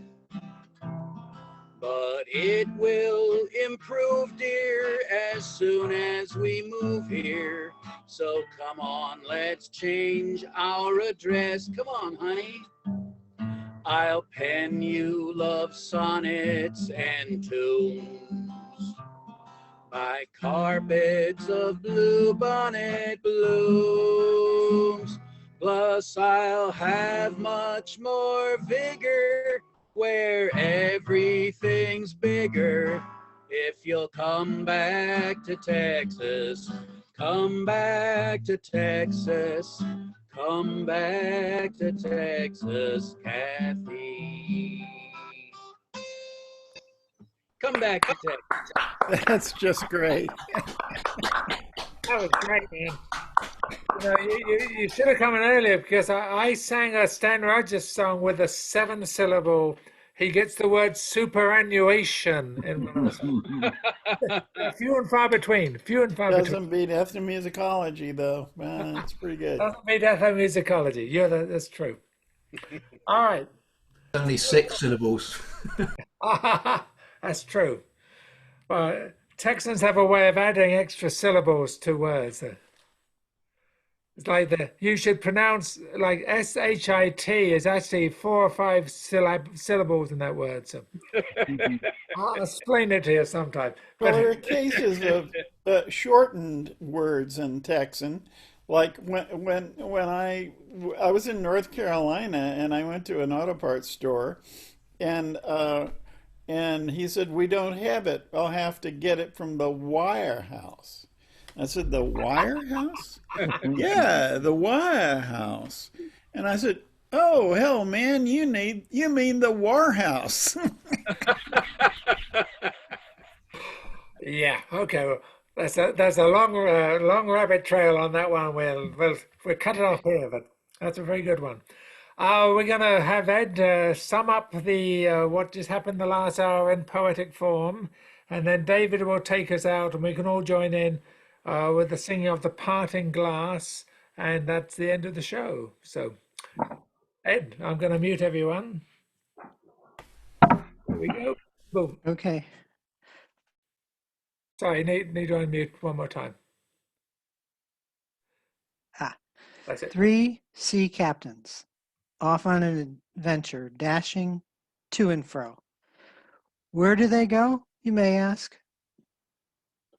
but it will improve, dear, as soon as we move here. So come on, let's change our address. Come on, honey. I'll pen you love sonnets and tunes by carpets of bluebonnet blooms. Plus I'll have much more vigor where everything's bigger. If you'll come back to Texas, come back to Texas, come back to Texas, Kathy. Come back to Texas. That's just great. That was great, man. You know, you should have come in earlier because I sang a Stan Rogers song with a 7-syllable. He gets the word superannuation in one of the songs. Few and far between. Few and far between. Doesn't beat ethnomusicology, though. It's pretty good. Doesn't beat ethnomusicology. Yeah, that's true. All right. Only 6 syllables. That's true. Well, Texans have a way of adding extra syllables to words. It's like you should pronounce like shit is actually 4 or 5 syllables in that word. So I'll explain it to you sometime. Well, there are cases of shortened words in Texan. Like when I was in North Carolina and I went to an auto parts store, and he said, "We don't have it. I'll have to get it from the Wire House." I said, "The Wire House?" "Yeah, the Wire House." And I said, "Oh, hell, man, you mean the War House." Yeah. Okay. Well, that's a long rabbit trail on that one. We'll cut it off here, but that's a very good one. We're going to have Ed sum up the what just happened the last hour in poetic form, and then David will take us out, and we can all join in with the singing of the Parting Glass, and that's the end of the show. So, Ed, I'm going to mute everyone. Here we go. Boom. Okay. Sorry, need to unmute one more time. That's it. 3 sea captains off on an adventure, dashing to and fro. Where do they go, you may ask?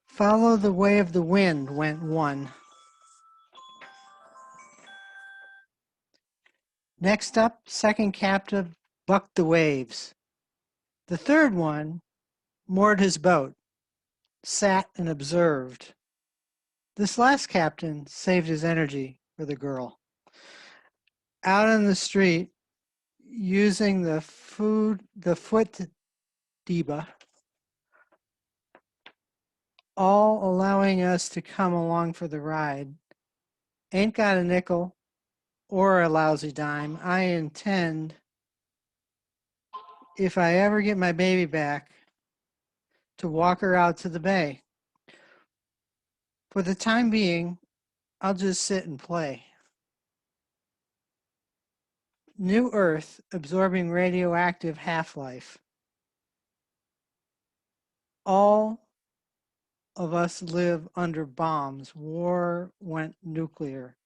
Follow the way of the wind, went one. Next up, second captain bucked the waves. The third one moored his boat. sat and observed. This last captain saved his energy for the girl. Out in the street, using the foot diba, all allowing us to come along for the ride. Ain't got a nickel or a lousy dime. I intend, if I ever get my baby back, to walk her out to the bay. For the time being, I'll just sit and play. New Earth absorbing radioactive half-life. All of us live under bombs. War went nuclear.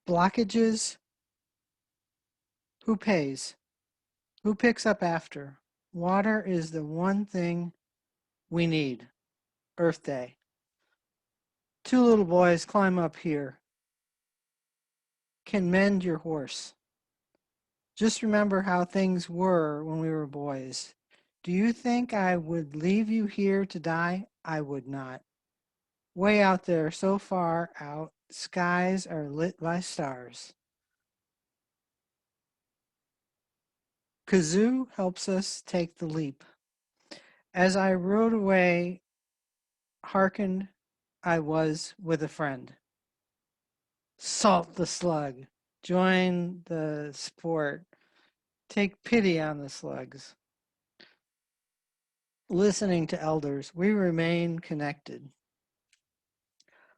Blockages, who pays? Who picks up after? Water is the one thing we need. Earth Day. Two little boys climb up here. Can mend your horse. Just remember how things were when we were boys. Do you think I would leave you here to die? I would not. Way out there, so far out, skies are lit by stars. Kazoo helps us take the leap. As I rode away, hearkened I was with a friend. Salt the slug. Join the sport. Take pity on the slugs. Listening to elders, we remain connected.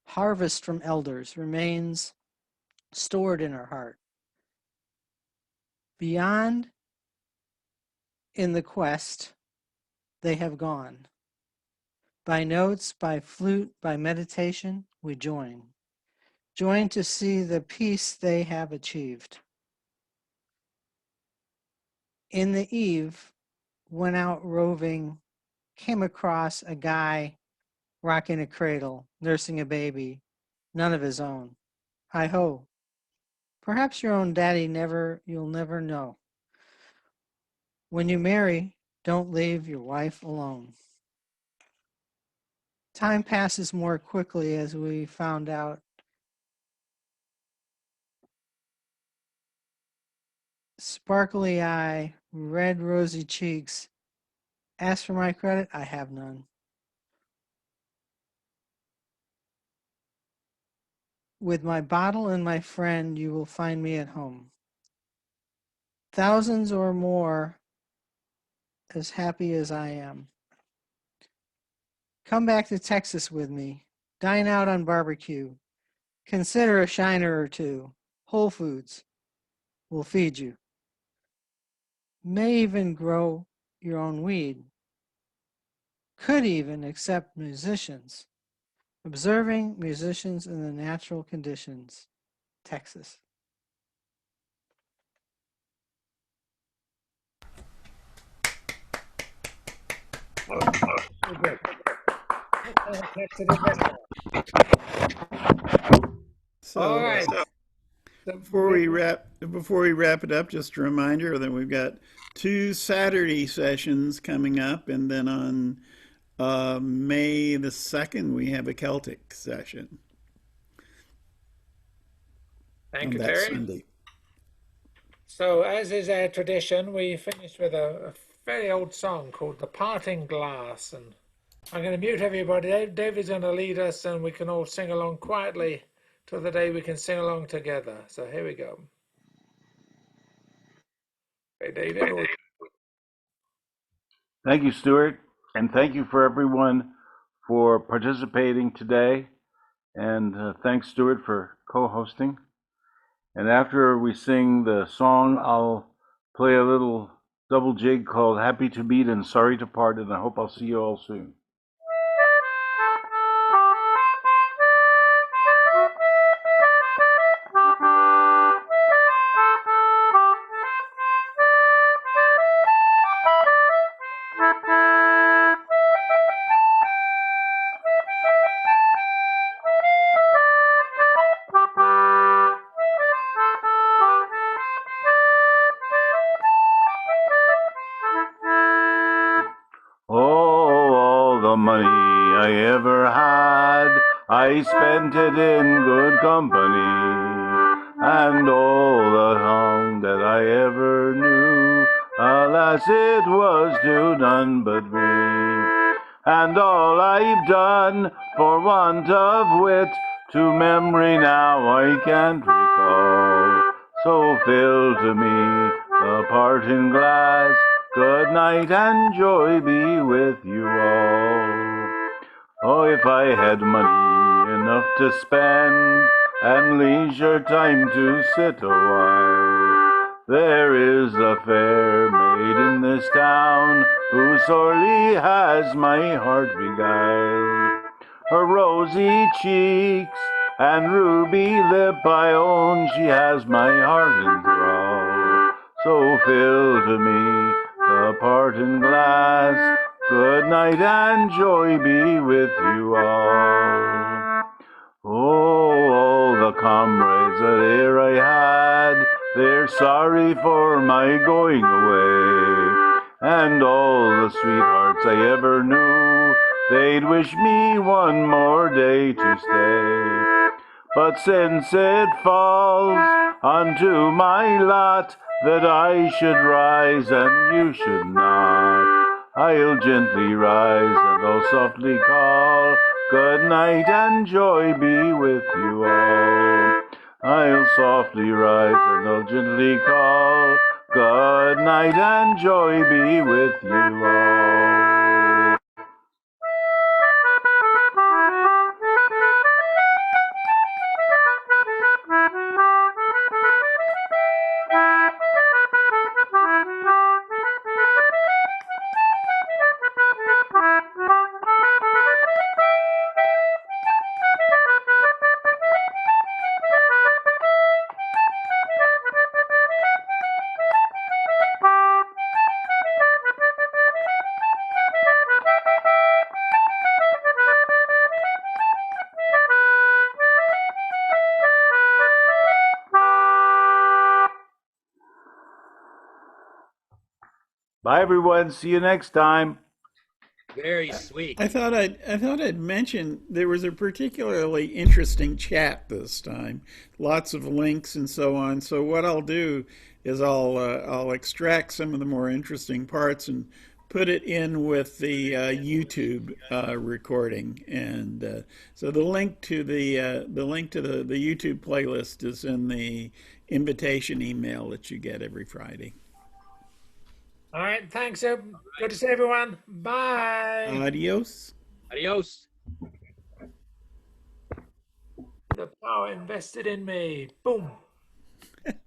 Harvest from elders remains stored in our heart. Beyond in the quest, they have gone. By notes, by flute, by meditation, we join. Join to see the peace they have achieved. In the eve, went out roving, came across a guy rocking a cradle, nursing a baby, none of his own. Hi ho. Perhaps your own daddy you'll never know. When you marry, don't leave your wife alone. Time passes more quickly as we found out. Sparkly eye, red rosy cheeks. Ask for my credit, I have none. With my bottle and my friend, you will find me at home. Thousands or more as happy as I am. Come back to Texas with me. Dine out on barbecue. Consider a shiner or two. Whole Foods will feed you. May even grow your own weed. Could even accept musicians. Observing musicians in the natural conditions. Texas. So, All right. before we wrap it up, just a reminder that we've got 2 Saturday sessions coming up, and then on May the 2nd we have a Celtic session. Thank you, That Terry. Sunday. So, as is our tradition, we finish with a very old song called "The Parting Glass," and I'm going to mute everybody. David's going to lead us, and we can all sing along quietly till the day we can sing along together. So here we go. Hey, David. Thank you, Stuart, and thank you for everyone for participating today. And thanks, Stuart, for co-hosting. And after we sing the song, I'll play a little double jig called Happy to Meet and Sorry to Part, and I hope I'll see you all soon. Oh, the money I ever had, I spent it in good company, and all the song that I ever knew, alas, it was to none but me. And all I've done for want of wit, to memory now I can't recall. So fill to me the parting glass, good night and joy be with you all. Oh, if I had money enough to spend, and leisure time to sit a while, there is a fair maid in this town, who sorely has my heart beguiled. Her rosy cheeks and ruby lip, I own she has my heart in thrall. So fill to me the parting glass, good night and joy be with you all. Oh, all the comrades that e'er I had, they're sorry for my going away. And all the sweethearts I ever knew, they'd wish me one more day to stay. But since it falls unto my lot that I should rise and you should not, I'll gently rise and I'll softly call, good night and joy be with you all. I'll softly rise and I'll gently call, good night and joy be with you all. Bye, everyone. See you next time. Very sweet. I thought I'd mention there was a particularly interesting chat this time. Lots of links and so on. So what I'll do is I'll extract some of the more interesting parts and put it in with the YouTube recording. And so the link to the YouTube playlist is in the invitation email that you get every Friday. All right, thanks. Good to see everyone. Bye. Adios. Adios. The power invested in me. Boom.